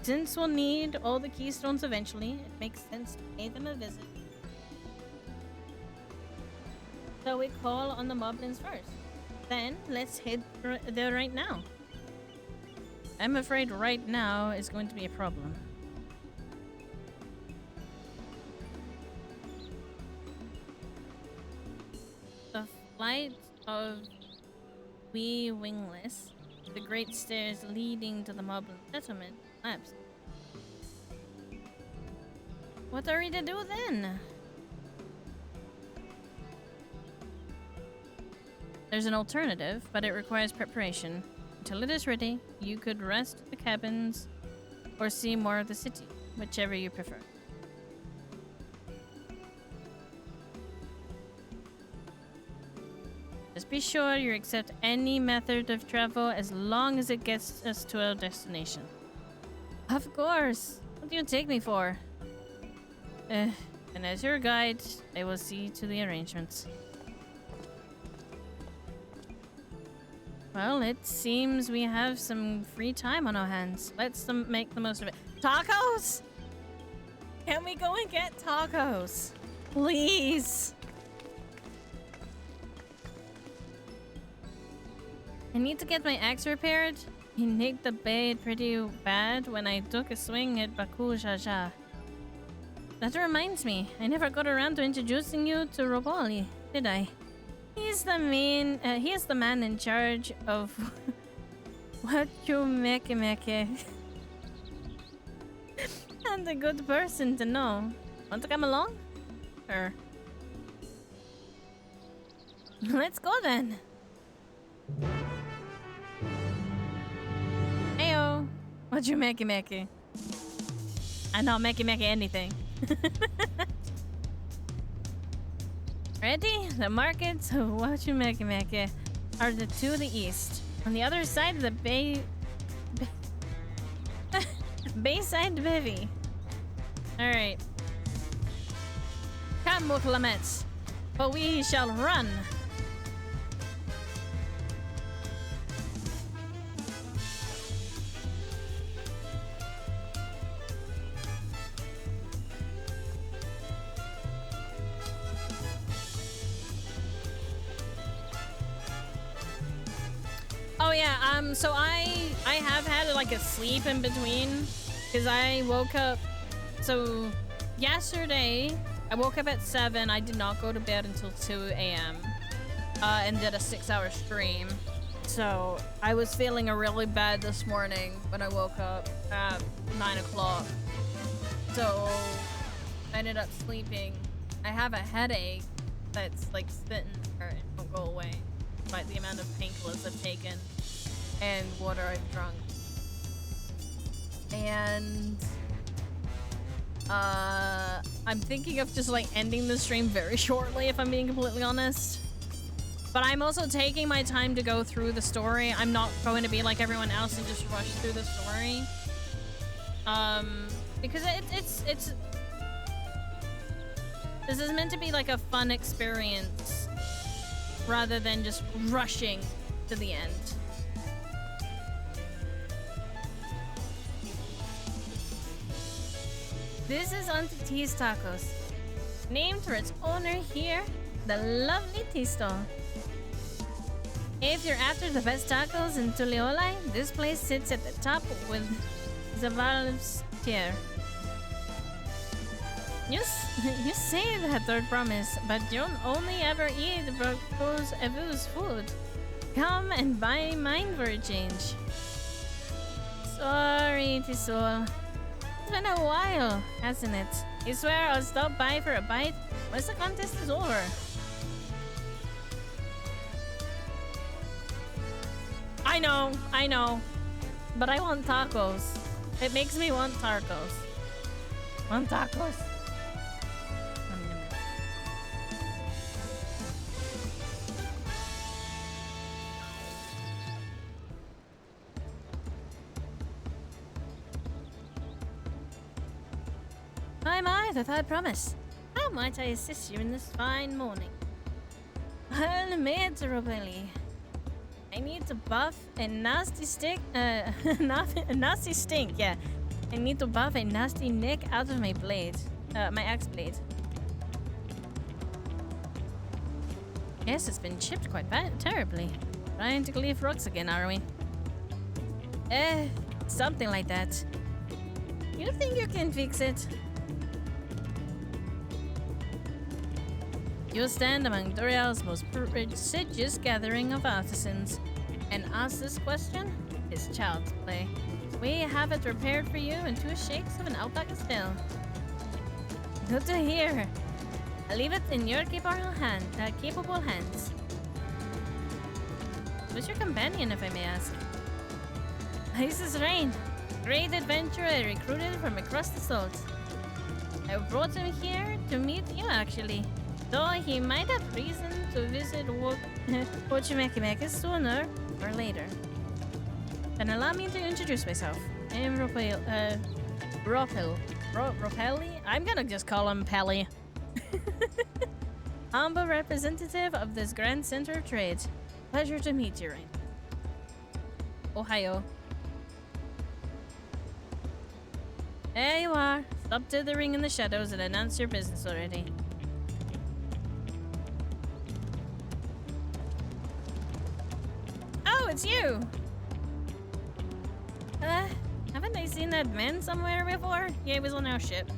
A: Since we'll need all the keystones eventually, it makes sense to pay them a visit. So we call on the Moblins first. Then, let's head there right now. I'm afraid right now is going to be a problem. The flight of wee wingless, the great stairs leading to the Moblin settlement, collapsed. What are we to do then? There's an alternative, but it requires preparation. Until it is ready, you could rest at the cabins or see more of the city, whichever you prefer. Just be sure you accept any method of travel as long as it gets us to our destination. Of course! What do you take me for? And as your guide, I will see to the arrangements. Well, it seems we have some free time on our hands. Let's make the most of it. Tacos? Can we go and get tacos? Please. I need to get my axe repaired. He nicked the blade pretty bad when I took a swing at Baku Jaja. That reminds me, I never got around to introducing you to Roboli, did I? He is the man in charge of what you meke. And a good person to know. Want to come along? Or let's go then. Heyo, what you meke? I know meke anything. Ready? The markets of Wachumeke are to the east. On the other side of the Bayside Bivy. Alright. Come, Muklamets, but we shall run. Oh yeah, so I have had like a sleep in between because I woke up. So yesterday I woke up at 7. I did not go to bed until 2 a.m. and did a 6-hour stream. So I was feeling really bad this morning when I woke up at 9 o'clock. So I ended up sleeping. I have a headache that's like sitting there and won't go away, despite the amount of painkillers I've taken and water I've drunk. And I'm thinking of just like ending the stream very shortly, if I'm being completely honest. But I'm also taking my time to go through the story. I'm not going to be like everyone else and just rush through the story. Because it's this is meant to be like a fun experience rather than just rushing to the end. This is Auntie T's Tacos, named for its owner here, the lovely tea stall. If you're after the best tacos in Tuliolai, this place sits at the top with Zaval's tier. You say that third promise, but don't only ever eat Broco's Evu's food. Come and buy mine for a change. Sorry, Tisol. It's been a while, hasn't it? I swear I'll stop by for a bite once the contest is over. I know. But I want tacos. It makes me want tacos. Want tacos. My, the third promise. How might I assist you in this fine morning? Well, Robelli. I need to buff a nasty stick, a nasty stink, yeah. I need to buff a nasty nick out of my blade, my axe blade. Yes, it's been chipped quite terribly. Trying to cleave rocks again, are we? Something like that. You think you can fix it? You stand among Dorial's most prestigious gathering of artisans, and ask this question is child's play. We have it prepared for you in 2 shakes of an alpaca still. Good to hear. I'll leave it in your capable hands. Who's your companion, if I may ask? This is Rain, great adventurer I recruited from across the salt. I brought him here to meet you, actually. Though he might have reason to visit Ochimekimeka sooner or later. Then allow me to introduce myself. I am Ropelli? I'm gonna just call him Pelly. Humble representative of this grand center of trade. Pleasure to meet you, Rain. Ohio. There you are. Stop dithering in the shadows and announce your business already. Oh, it's you! Haven't I seen that man somewhere before? Yeah, he was on our ship.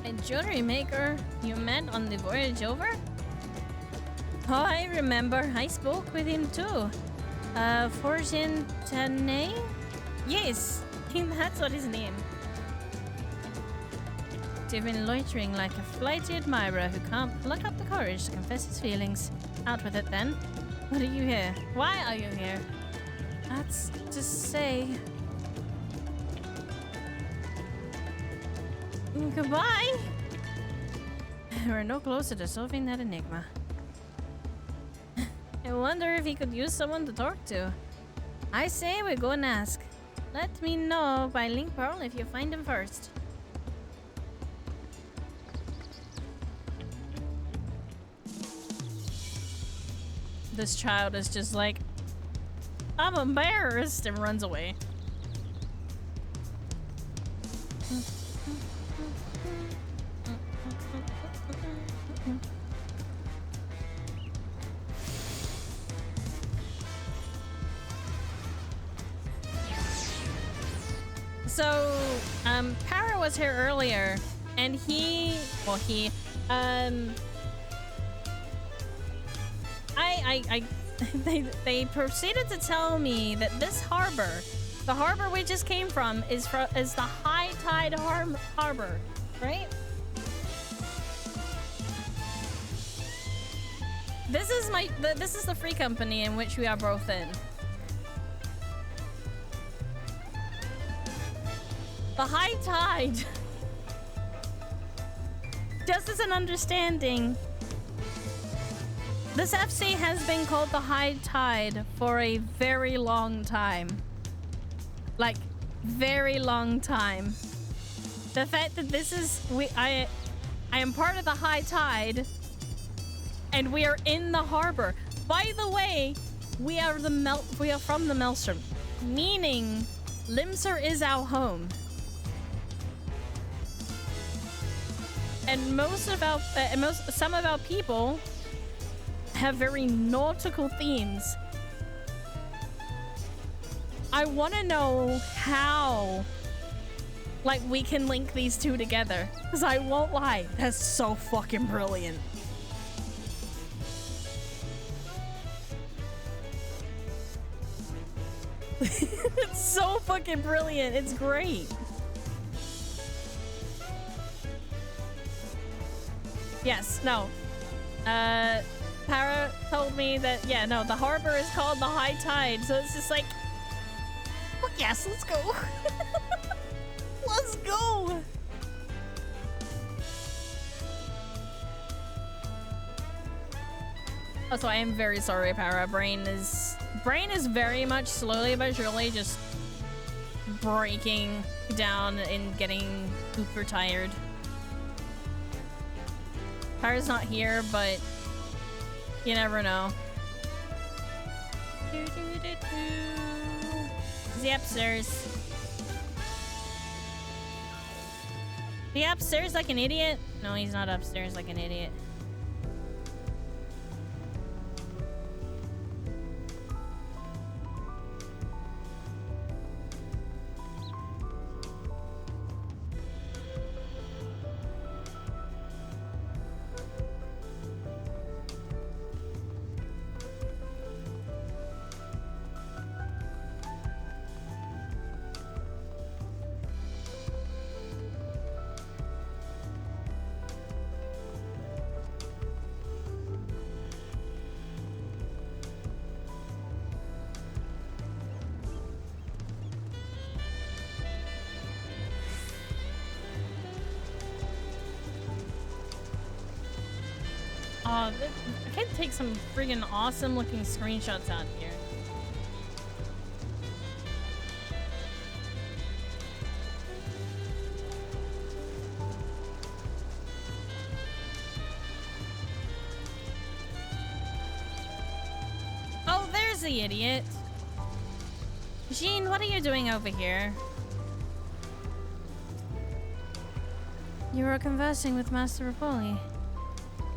A: A jewelry maker you met on the voyage over? Oh, I remember. I spoke with him too. Fortune Tanay? Yes, that's what his name. You've been loitering like a flighty admirer who can't pluck up the courage to confess his feelings. Out with it then. What are you here? Why are you here? That's to say... Goodbye! We're no closer to solving that enigma. I wonder if he could use someone to talk to. I say we go and ask. Let me know by Link Pearl if you find him first. This child is just like, I'm embarrassed, and runs away. So, Para was here earlier, and they proceeded to tell me that this harbor, the harbor we just came from, is the high tide harbor, right? This is the free company in which we are both in. The high tide. Just as an understanding, this FC has been called the high tide for a very long time. Like, very long time. The fact that this is I am part of the high tide, and we are in the harbor. By the way, we are from the Maelstrom, meaning Limser is our home. And some of our people have very nautical themes. I want to know how, like, we can link these two together. Because I won't lie, that's so fucking brilliant. It's so fucking brilliant. It's great. Yes, no. Para told me that, yeah, no, the harbor is called the high tide, so it's just like, well, yes, let's go. Let's go. Also, I am very sorry, Para. Brain is very much slowly but surely just breaking down and getting super tired. Para's not here, but you never know. Is he upstairs? Is he upstairs like an idiot? No, he's not upstairs like an idiot. I can take some friggin' awesome looking screenshots out here. Oh, there's the idiot. Jean, what are you doing over here? You were conversing with Master Rapoli.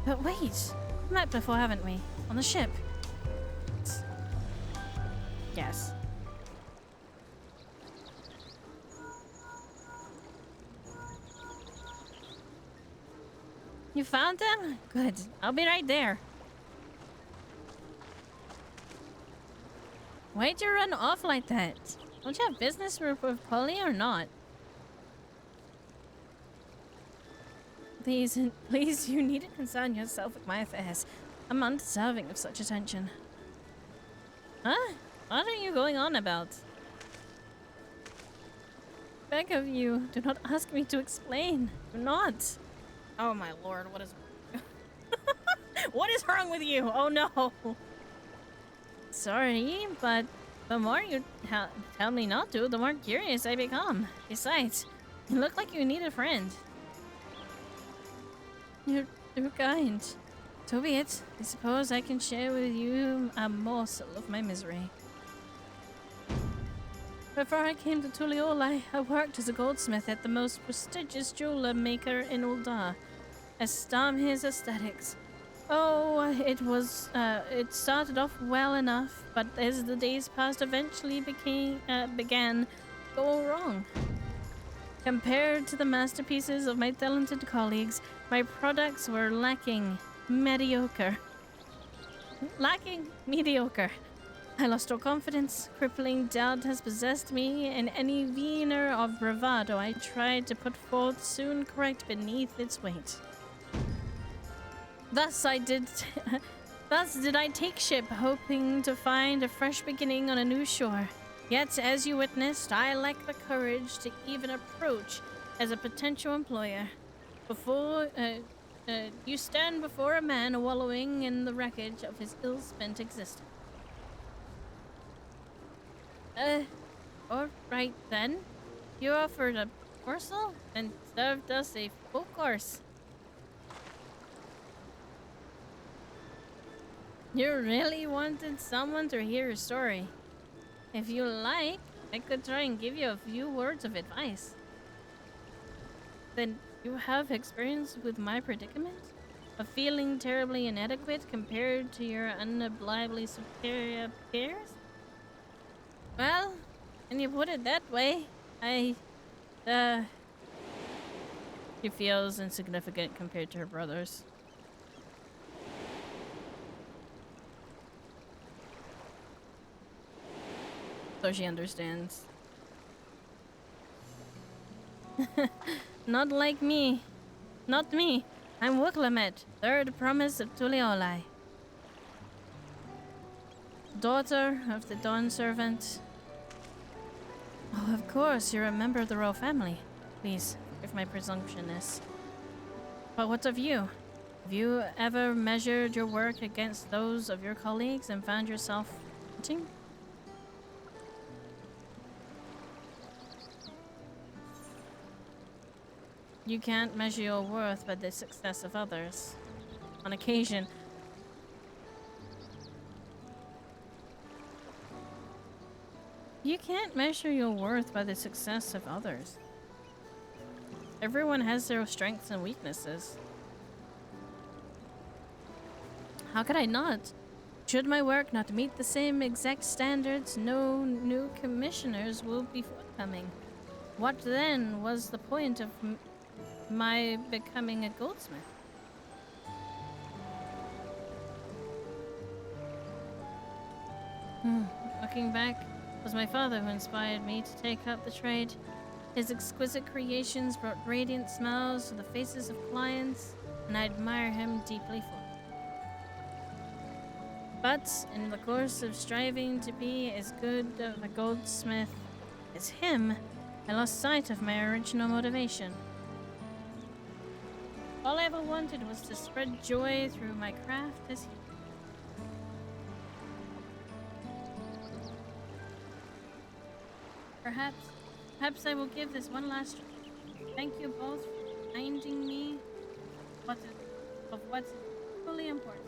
A: But wait, we've met before, haven't we? On the ship. Yes. You found him? Good. I'll be right there. Why'd you run off like that? Don't you have business with Polly or not? Please, you needn't concern yourself with my affairs. I'm undeserving of such attention. Huh? What are you going on about? Beg of you, do not ask me to explain. Do not. Oh my lord, what is... What is wrong with you? Oh no. Sorry, but the more you tell me not to, the more curious I become. Besides, you look like you need a friend. You're kind. So be it. I suppose I can share with you a morsel of my misery. Before I came to Tulioli, I worked as a goldsmith at the most prestigious jeweler maker in Uldar. his aesthetics. Oh, it started off well enough, but as the days passed, eventually began to go wrong. Compared to the masterpieces of my talented colleagues, my products were lacking mediocre. I lost all confidence. Crippling doubt has possessed me, and any veneer of bravado I tried to put forth soon cracked beneath its weight. Thus did I take ship, hoping to find a fresh beginning on a new shore. Yet, as you witnessed, I lack the courage to even approach as a potential employer. You stand before a man wallowing in the wreckage of his ill-spent existence. Alright then. You offered a morsel and served us a full course. You really wanted someone to hear your story. If you like, I could try and give you a few words of advice. Then you have experience with my predicament? Of feeling terribly inadequate compared to your unbelievably superior peers? Well, when you put it that way, she feels insignificant compared to her brothers. So she understands. Not like me. Not me. I'm Wuklamet, third promise of Tuliolai. Daughter of the Dawn Servant. Oh, of course, you're a member of the royal family. Please, forgive my presumptuousness. But what of you? Have you ever measured your work against those of your colleagues and found yourself wanting? You can't measure your worth by the success of others. On occasion, you can't measure your worth by the success of others. Everyone has their strengths and weaknesses. How could I not? Should my work not meet the same exact standards, no new commissioners will be forthcoming. What then was the point of my becoming a goldsmith? Looking back, it was my father who inspired me to take up the trade. His exquisite creations brought radiant smiles to the faces of clients, and I admire him deeply for it. But in the course of striving to be as good of a goldsmith as him, I lost sight of my original motivation. All I ever wanted was to spread joy through my craft as he. Perhaps I will give this one last try. Thank you both for reminding me of what's truly important.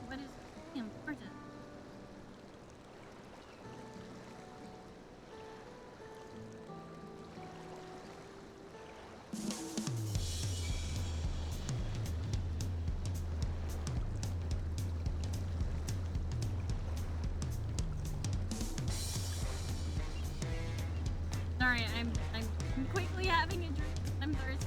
A: What is important? Sorry, I'm quickly having a drink. I'm thirsty.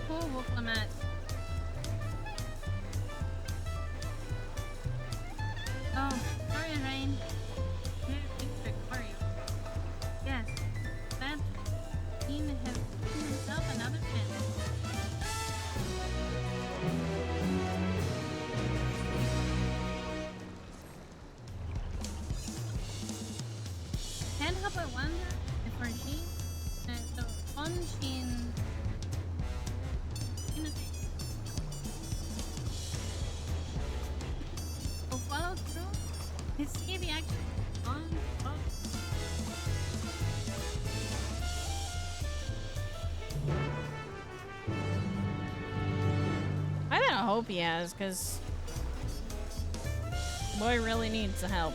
A: Oh, Wolflamat. Oh, sorry, Rain. Sorry. Yes, that Dean has given himself another chance. Can't help but wonder if our Jean, the on-Jean, will follow through and see the action on. I don't hope he has, because boy really needs the help.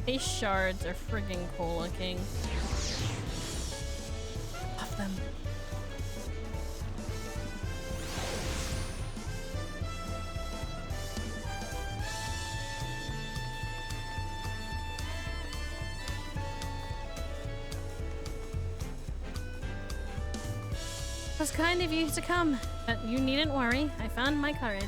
A: These shards are friggin' cool looking. Love them. It was kind of you to come, but you needn't worry. I found my courage.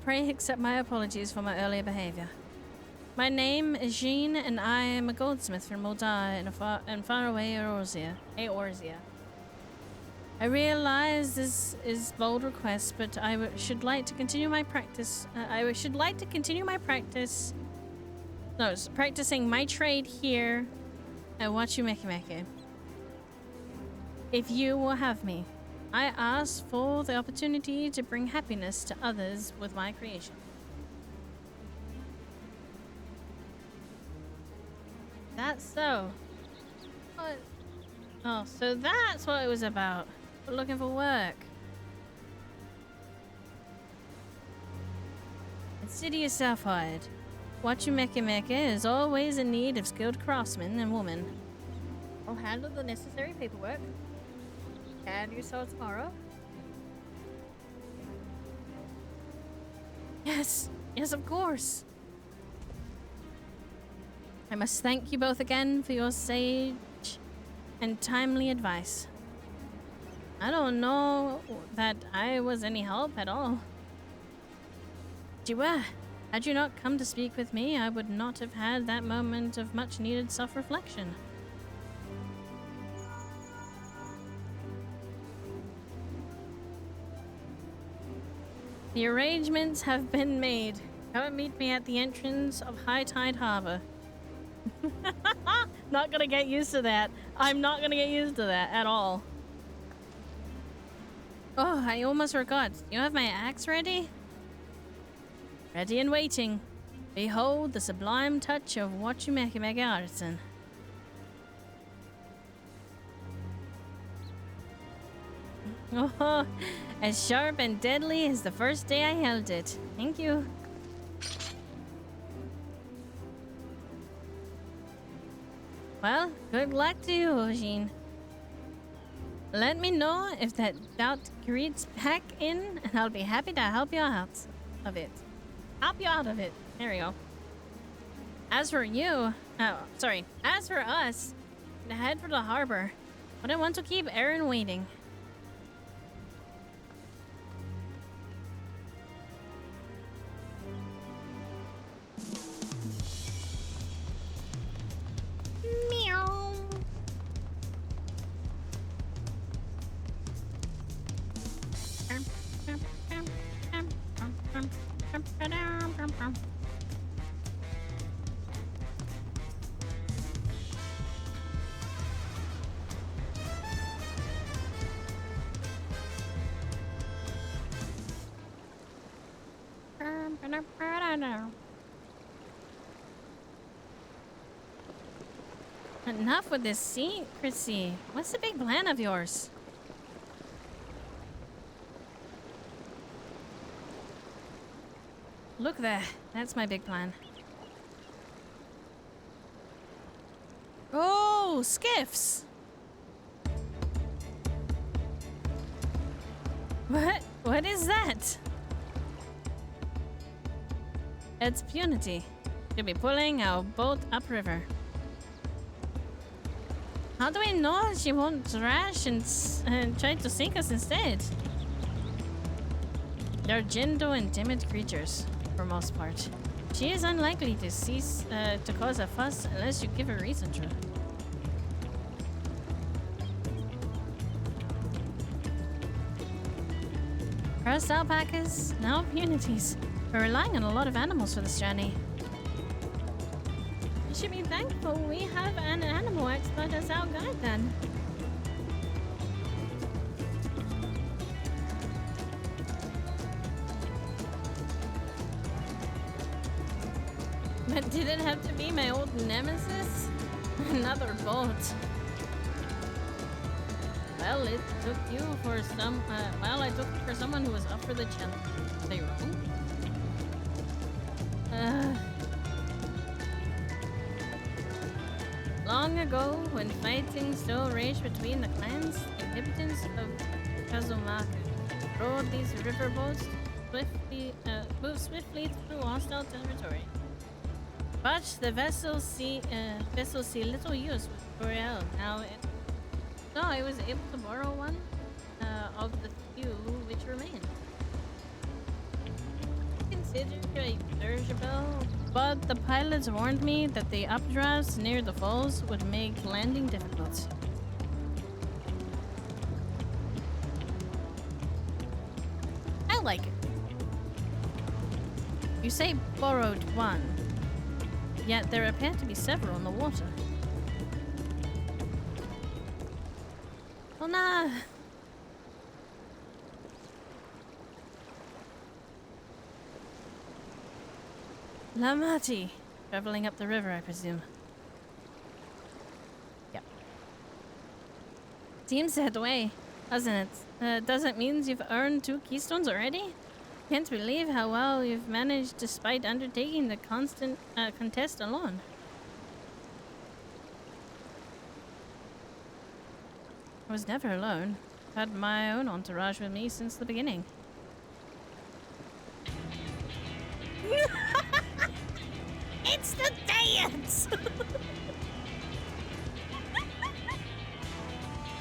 A: Pray accept my apologies for my earlier behavior. My name is Jean, and I am a goldsmith from Moldar in faraway Eorzea. I realize this is bold request, but I should like to continue my practice. Practicing my trade here at Wachumekimeke. If you will have me, I ask for the opportunity to bring happiness to others with my creation. That's so. What? Oh, so that's what it was about. We're looking for work. Consider yourself hired. Wachumekimeke is always in need of skilled craftsmen and women. I'll handle the necessary paperwork. And you saw tomorrow? Yes, of course. I must thank you both again for your sage and timely advice. I don't know that I was any help at all. Had you not come to speak with me, I would not have had that moment of much needed self-reflection. The arrangements have been made. Come and meet me at the entrance of High Tide Harbor. Not gonna get used to that. I'm not gonna get used to that at all. Oh, I almost forgot. You have my axe ready? Ready and waiting. Behold the sublime touch of Wachumekimeke artisan. Oh, as sharp and deadly as the first day I held it. Thank you. Well, good luck to you, Jean. Let me know if that doubt creeps back in, and I'll be happy to help you out of it. There we go. As for you, as for us, head for the harbor. But I want to keep Aaron waiting. Meow. Enough with this secrecy. What's the big plan of yours? Look there. That's my big plan. Oh, skiffs! What? What is that? It's Punity. She'll be pulling our boat upriver. How do we know she won't crash and try to sink us instead? They're gentle and timid creatures, for most part. She is unlikely to cease to cause a fuss unless you give her reason to. First alpacas, now punities. We're relying on a lot of animals for this journey. You should be thankful we have an animal expert as our guide then. But did it have to be my old nemesis? Another boat. Well, it took you for some. Well, I took it for someone who was up for the challenge. Are they wrong? Long ago, when fighting still raged between the clans, the inhabitants of Kazumaka rode these riverboats move swiftly through hostile territory. But the vessels see little use with Boreal now. So I was able to borrow one of the few which remain. Considered a dirigible, but the pilots warned me that the updrafts near the falls would make landing difficult. I like it. You say borrowed one, yet there appear to be several in the water. Oh nah. Lamati. Traveling up the river, I presume. Yep. Seems that way, doesn't it? Doesn't mean you've earned 2 keystones already? Can't believe how well you've managed despite undertaking the constant contest alone. I was never alone. Had my own entourage with me since the beginning. It's the dance!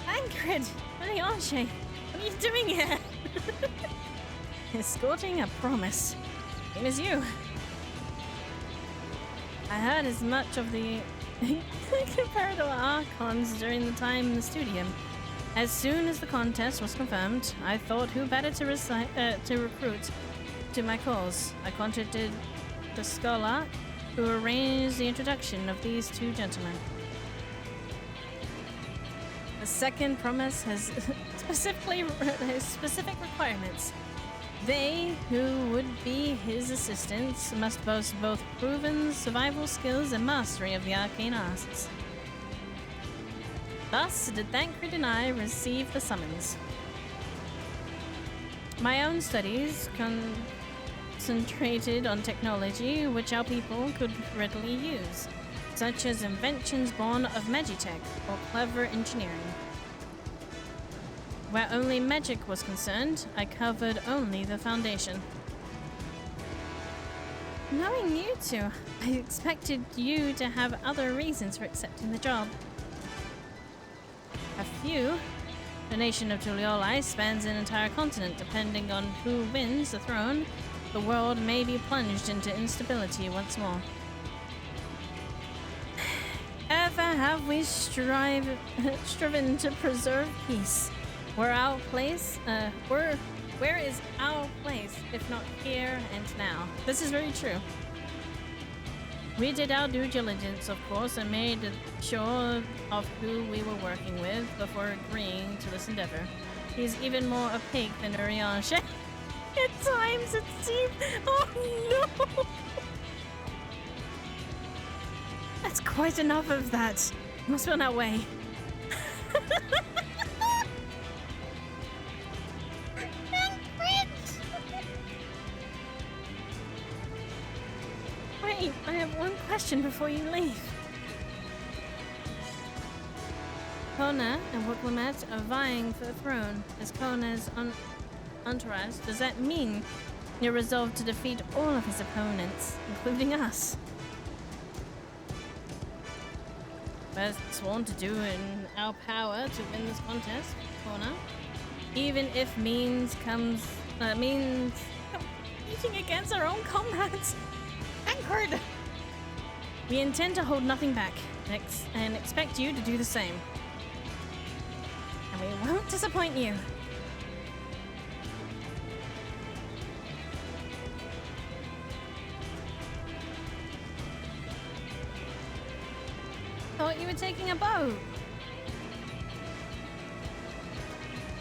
A: Angrid, Marianche, what are you doing here? Escorting a promise. Same as you. I heard as much of the comparative archons during the time in the studium. As soon as the contest was confirmed, I thought who better to recruit to my cause. I contacted the scholar who arranged the introduction of these 2 gentlemen. The second promise has specific requirements. They who would be his assistants must boast both proven survival skills and mastery of the arcane arts. Thus did Thancred and I receive the summons. My own studies concentrated on technology which our people could readily use, such as inventions born of magitech or clever engineering. Where only magic was concerned, I covered only the foundation. Knowing you two, I expected you to have other reasons for accepting the job. A few. The nation of Tulioli spans an entire continent. Depending on who wins the throne, the world may be plunged into instability once more. Ever have we striven to preserve peace? Where is our place if not here and now? This is very true. We did our due diligence, of course, and made sure of who we were working with before agreeing to this endeavor. He's even more opaque than Urianshe. At times it seemed... Oh no! That's quite enough of that. Must be on our way. Wait, I have one question before you leave. Kona and Wuklimet are vying for the throne as Kona's entourage. Does that mean you're resolved to defeat all of his opponents, including us? We're sworn to do in our power to win this contest, Kona. Even if means competing against our own comrades. Anchored! We intend to hold nothing back and expect you to do the same. And we won't disappoint you. Thought you were taking a boat.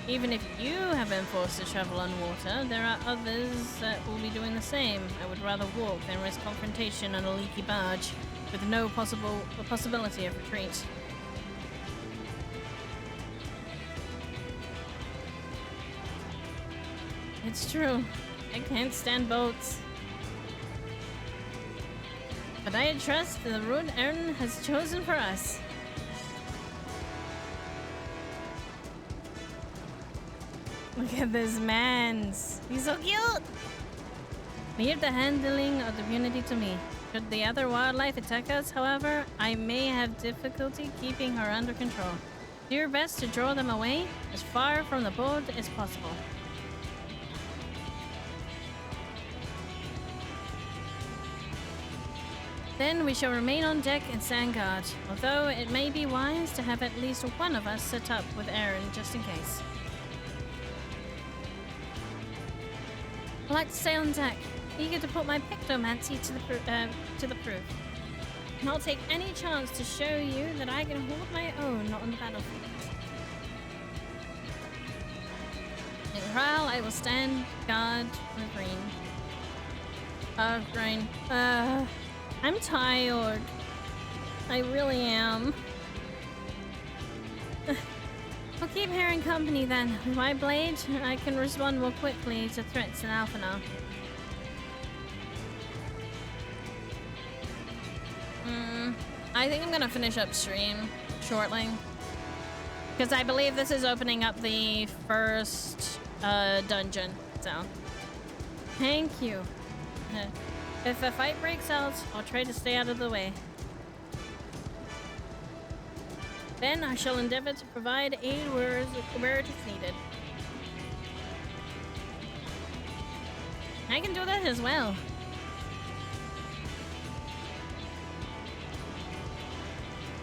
A: Even if you have been forced to travel on water, there are others that will be doing the same. I would rather walk than risk confrontation on a leaky barge with no possibility of retreat. It's true. I can't stand boats. But I trust the route Aaron has chosen for us. Look at this man. He's so cute. Leave the handling of the immunity to me. Should the other wildlife attack us, however, I may have difficulty keeping her under control. Do your best to draw them away as far from the boat as possible. Then we shall remain on deck and stand guard, although it may be wise to have at least one of us set up with Aaron just in case. I like to stay on deck, eager to put my pictomancy to the proof. And I'll take any chance to show you that I can hold my own on the battlefield. In Ryle, I will stand guard with Green. Green. I'm tired. I really am. I'll keep Heron company then. With my blade, I can respond more quickly to threats in Alpha now. I think I'm gonna finish up stream shortly. Because I believe this is opening up the first dungeon, so. Thank you. If a fight breaks out, I'll try to stay out of the way. Then I shall endeavor to provide aid where it is needed. I can do that as well.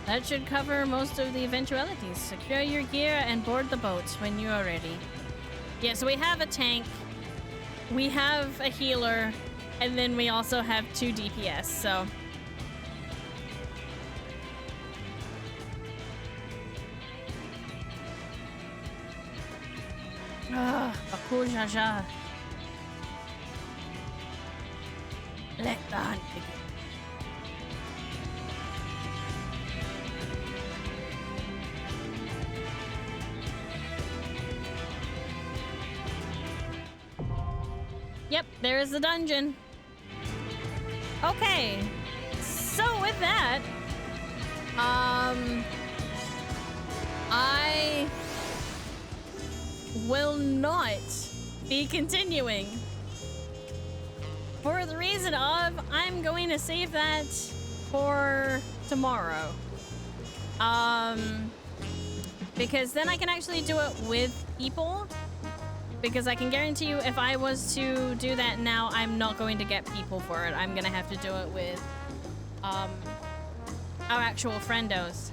A: That should cover most of the eventualities. Secure your gear and board the boat when you are ready. Yeah, so we have a tank, we have a healer, and then we also have 2 DPS, so... Baku Jaja. Let the hunt begin. Yep, there is the dungeon. Okay, so with that, I will not be continuing for the reason of I'm going to save that for tomorrow. Because then I can actually do it with people. Because I can guarantee you if I was to do that now, I'm not going to get people for it. I'm gonna have to do it with our actual friendos.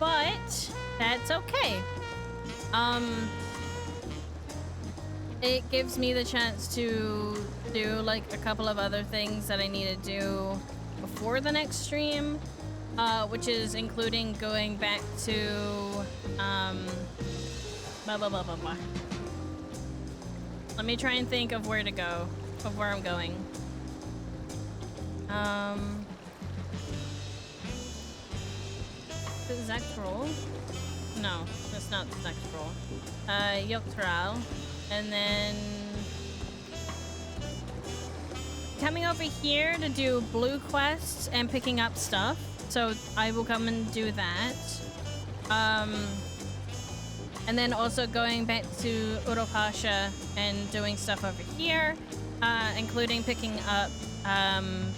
A: But that's okay. It gives me the chance to do like a couple of other things that I need to do before the next stream, which is including going back to blah blah blah blah blah. Let me try and think of where to go, of where I'm going. Is it Zaktrol? No, that's not Zaktrol. Yoktral. And then coming over here to do blue quests and picking up stuff. So I will come and do that. And then also going back to Urokasha and doing stuff over here, including picking up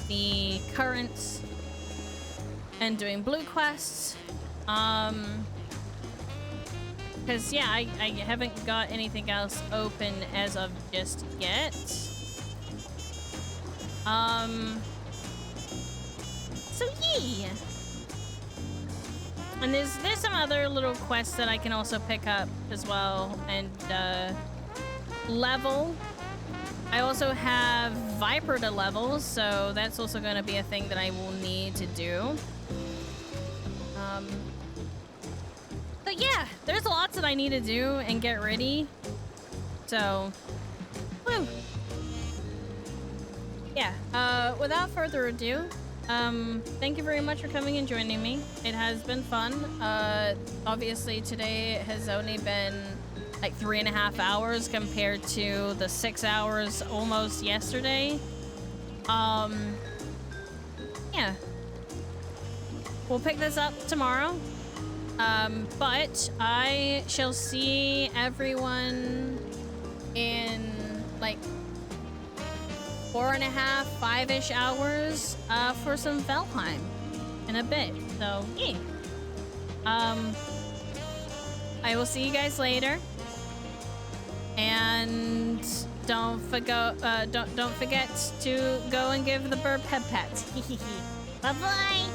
A: the currents and doing blue quests. Because, yeah, I haven't got anything else open as of just yet. So, yeah. And there's some other little quests that I can also pick up as well and level. I also have Viper to level, so that's also going to be a thing that I will need to do. But yeah, there's lots that I need to do and get ready. So, woo. Yeah, without further ado, thank you very much for coming and joining me. It has been fun. Obviously today has only been like 3.5 hours compared to the 6 hours almost yesterday. Yeah. We'll pick this up tomorrow. But I shall see everyone in like 4.5, 5-ish hours for some Valheim in a bit. So yeah. I will see you guys later. And don't forget to go and give the bird pet pets. Bye bye.